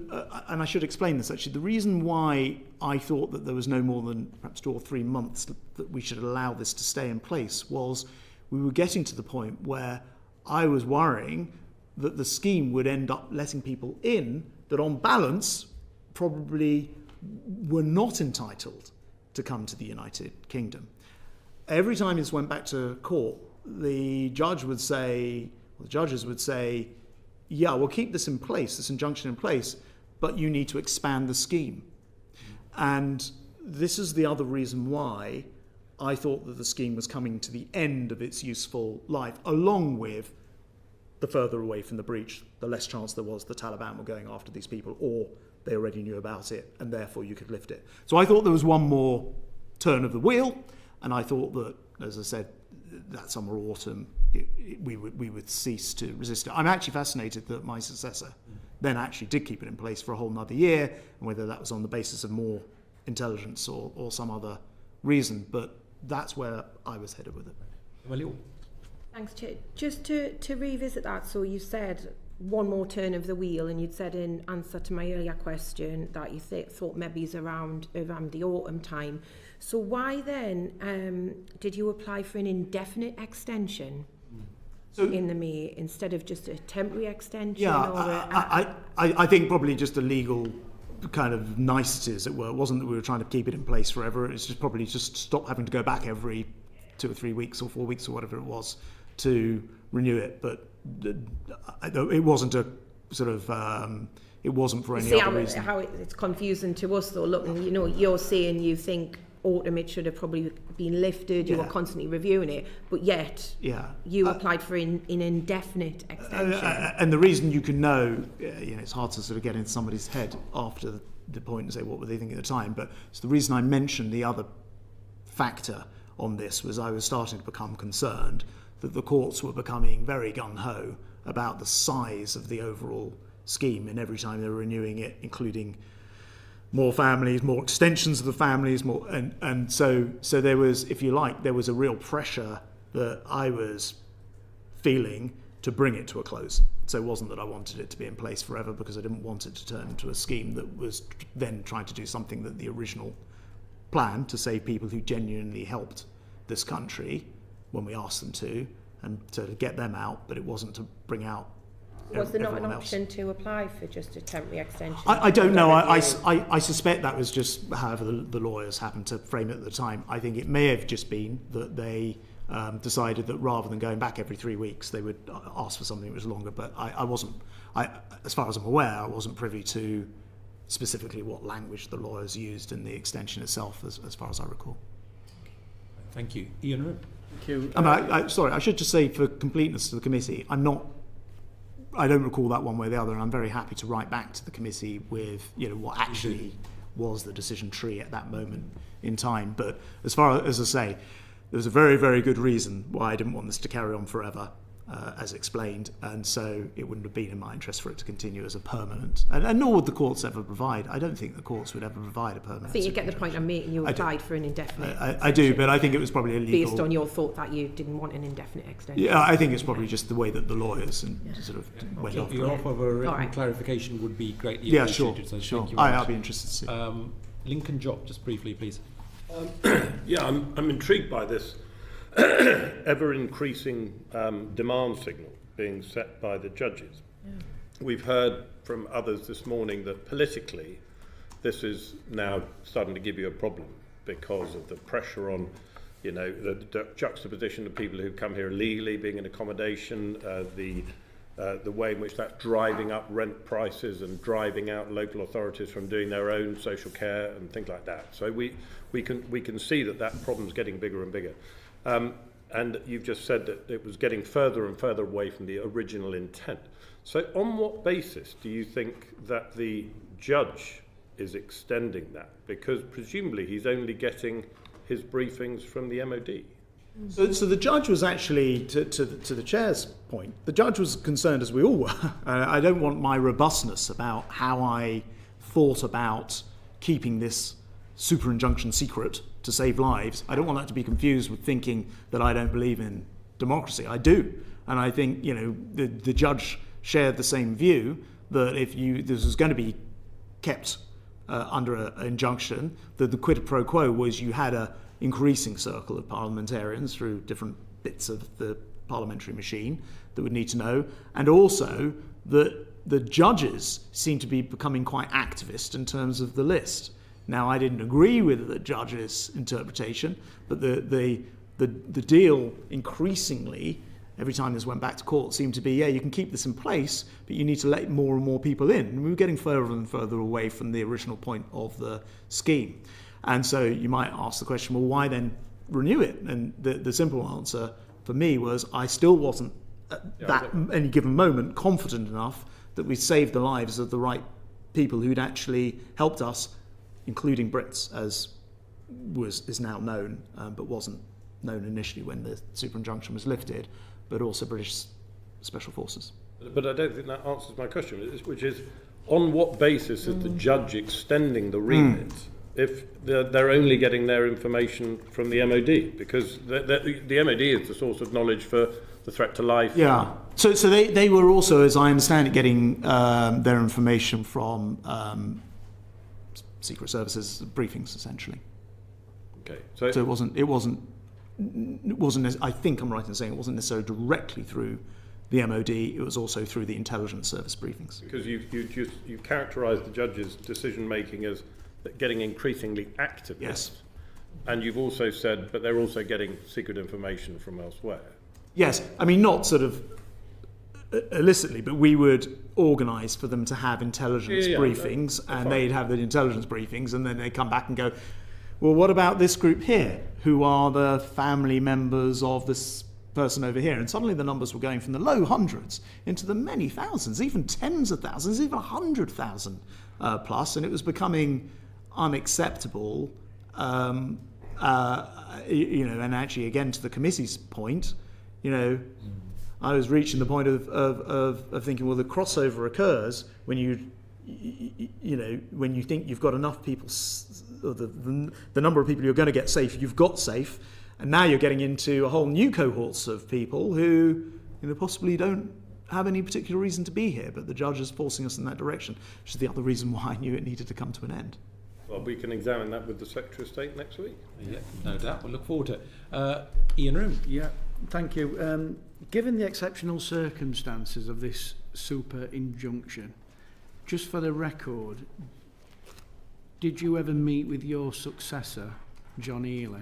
and I should explain this actually, the reason why I thought that there was no more than perhaps 2 or 3 months that we should allow this to stay in place was we were getting to the point where I was worrying that the scheme would end up letting people in that on balance probably were not entitled to come to the United Kingdom. Every time this went back to court, the judges would say, yeah, we'll keep this in place, this injunction in place, but you need to expand the scheme. And this is the other reason why I thought that the scheme was coming to the end of its useful life, along with the further away from the breach, the less chance there was the Taliban were going after these people, or they already knew about it, and therefore you could lift it. So I thought there was one more turn of the wheel, and I thought that, as I said, that summer or autumn, we would cease to resist it. I'm actually fascinated that my successor then actually did keep it in place for a whole another year, and whether that was on the basis of more intelligence or some other reason, but that's where I was headed with it. Well, thanks, Chair. Just to revisit that, so you said one more turn of the wheel, and you'd said in answer to my earlier question that you thought maybe it's around the autumn time. So why then did you apply for an indefinite extension in the May instead of just a temporary extension? Yeah, I think probably just a legal kind of nicety, as it were. It wasn't that we were trying to keep it in place forever. It's just probably just stop having to go back every 2 or 3 weeks or 4 weeks or whatever it was to renew it. But it wasn't a sort of it wasn't for any other reason. How it's confusing to us though. Look, you know, you're saying you think autumn it should have probably been lifted. You were constantly reviewing it, but yet you applied for an indefinite extension. And the reason you can know, it's hard to sort of get into somebody's head after the point and say what were they thinking at the time. But it's the reason I mentioned the other factor on this was I was starting to become concerned that the courts were becoming very gung-ho about the size of the overall scheme, and every time they were renewing it, including more families, more extensions of the families, more, and so there was, if you like, there was a real pressure that I was feeling to bring it to a close. So it wasn't that I wanted it to be in place forever, because I didn't want it to turn into a scheme that was then trying to do something that the original plan to save people who genuinely helped this country when we asked them to, and to get them out, but it wasn't to bring out Was there not an everyone else. option to apply for just a temporary extension? I don't know. I suspect that was just however the lawyers happened to frame it at the time. I think it may have just been that they decided that rather than going back every 3 weeks, they would ask for something that was longer. But I wasn't, as far as I'm aware, I wasn't privy to specifically what language the lawyers used in the extension itself, as far as I recall. Thank you. Ian Rowe. Thank you. Sorry, I should just say, for completeness to the committee, I don't recall that one way or the other, and I'm very happy to write back to the committee with what actually was the decision tree at that moment in time. But as far as I say, there was a very, very good reason why I didn't want this to carry on forever, as explained, and so it wouldn't have been in my interest for it to continue as a permanent, and nor would the courts ever provide. I don't think the courts would ever provide a permanent. I think you get the point I'm making. You applied for an indefinite I do, but I think it was probably illegal. Based on your thought that you didn't want an indefinite extension. Yeah, I think it's probably just the way that the lawyers sort of went off. Your offer of a written clarification would be greatly appreciated. Sure. So thank you. I'll be interested to see. Lincoln Job, just briefly, please. I'm intrigued by this ever-increasing demand signal being set by the judges. Yeah. We've heard from others this morning that politically this is now starting to give you a problem because of the pressure on, the juxtaposition of people who come here illegally being in accommodation, the way in which that's driving up rent prices and driving out local authorities from doing their own social care and things like that. So we can see that problem's getting bigger and bigger. And you've just said that it was getting further and further away from the original intent. So on what basis do you think that the judge is extending that? Because presumably he's only getting his briefings from the MOD. So the judge was actually, to the chair's point, the judge was concerned, as we all were. I don't want my robustness about how I thought about keeping this super-injunction secret to save lives. I don't want that to be confused with thinking that I don't believe in democracy. I do. And I think, the judge shared the same view that if this was going to be kept under an injunction, that the quid pro quo was you had a increasing circle of parliamentarians through different bits of the parliamentary machine that would need to know, and also that the judges seem to be becoming quite activist in terms of the list. Now, I didn't agree with the judge's interpretation, but the deal increasingly, every time this went back to court, seemed to be, you can keep this in place, but you need to let more and more people in. And we were getting further and further away from the original point of the scheme. And so you might ask the question, well, why then renew it? And the simple answer for me was I still wasn't at any given moment confident enough that we'd saved the lives of the right people who'd actually helped us, including Brits, as is now known, but wasn't known initially when the super-injunction was lifted, but also British Special Forces. But I don't think that answers my question, which is, on what basis is the judge extending the remit if they're only getting their information from the MOD? Because the MOD is the source of knowledge for the threat to life. Yeah. So they were also, as I understand it, getting their information from Secret Services briefings, essentially. Okay. So it wasn't. I think I'm right in saying it wasn't necessarily directly through the MOD. It was also through the intelligence service briefings. Because you characterised the judge's decision making as getting increasingly activist. Yes. And you've also said, but they're also getting secret information from elsewhere. Yes, I mean not sort of illicitly, but we would organise for them to have intelligence briefings, and they'd have the intelligence briefings, and then they'd come back and go, well, what about this group here, who are the family members of this person over here? And suddenly the numbers were going from the low hundreds into the many thousands, even tens of thousands, even 100,000 plus, and it was becoming unacceptable. And actually, again, to the committee's point, I was reaching the point of thinking, well, the crossover occurs when you you know, when you think you've got enough people, or the number of people you're going to get safe, you've got safe, and now you're getting into a whole new cohorts of people who, you know, possibly don't have any particular reason to be here, but the judge is forcing us in that direction, which is the other reason why I knew it needed to come to an end. Well, we can examine that with the Secretary of State next week. Yeah, no doubt. We'll look forward to it. Ian Room. Yeah, thank you. Given the exceptional circumstances of this super-injunction, just for the record, did you ever meet with your successor, John Ely,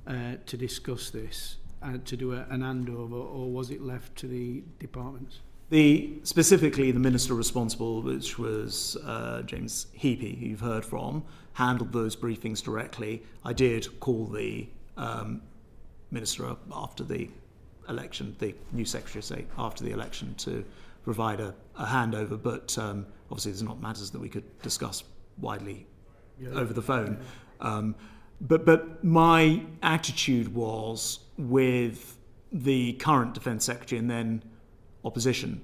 to discuss this, to do an handover, or was it left to the departments? Specifically, the minister responsible, which was James Heappey, who you've heard from, handled those briefings directly. I did call the minister up after the election, the new Secretary of State, after the election, to provide a handover, but obviously there's not matters that we could discuss widely over the phone. But my attitude was, with the current Defence Secretary and then opposition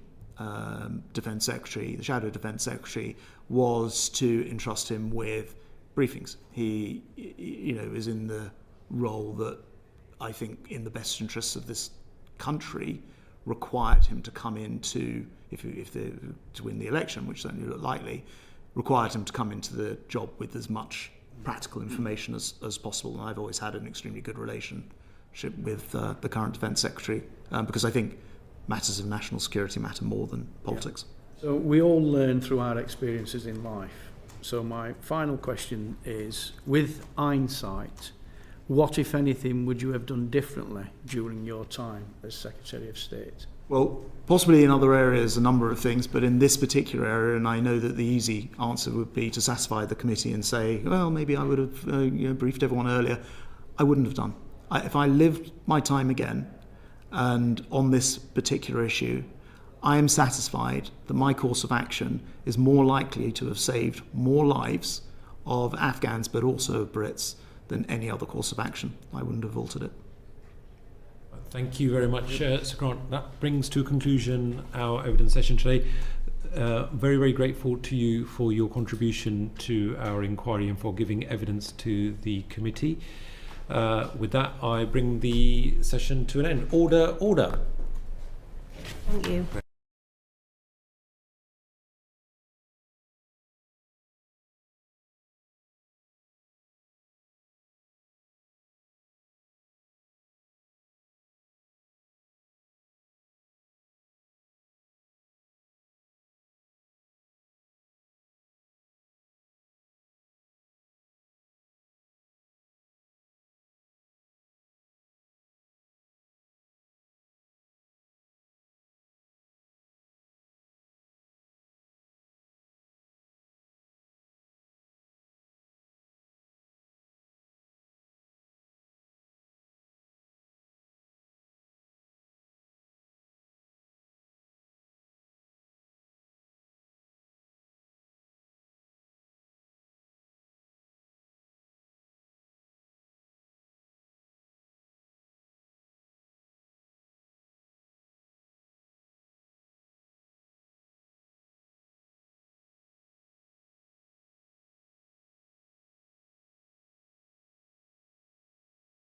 Defence Secretary, the Shadow Defence Secretary, was to entrust him with briefings. He, you know, is in the role that I think, in the best interests of this country, required him to come into, to win the election, which certainly looked likely, required him to come into the job with as much practical information as possible. And I've always had an extremely good relationship with the current Defence Secretary, because I think matters of national security matter more than politics. Yeah. So we all learn through our experiences in life. So my final question is, with hindsight, what, if anything, would you have done differently during your time as Secretary of State? Well, possibly in other areas, a number of things, but in this particular area, and I know that the easy answer would be to satisfy the committee and say, well, maybe I would have briefed everyone earlier. I wouldn't have done. If I lived my time again, and on this particular issue, I am satisfied that my course of action is more likely to have saved more lives of Afghans, but also of Brits, than any other course of action. I wouldn't have altered it. Thank you very much, Sir Grant. That brings to a conclusion our evidence session today. Very, very grateful to you for your contribution to our inquiry and for giving evidence to the committee. With that, I bring the session to an end. Order, order. Thank you.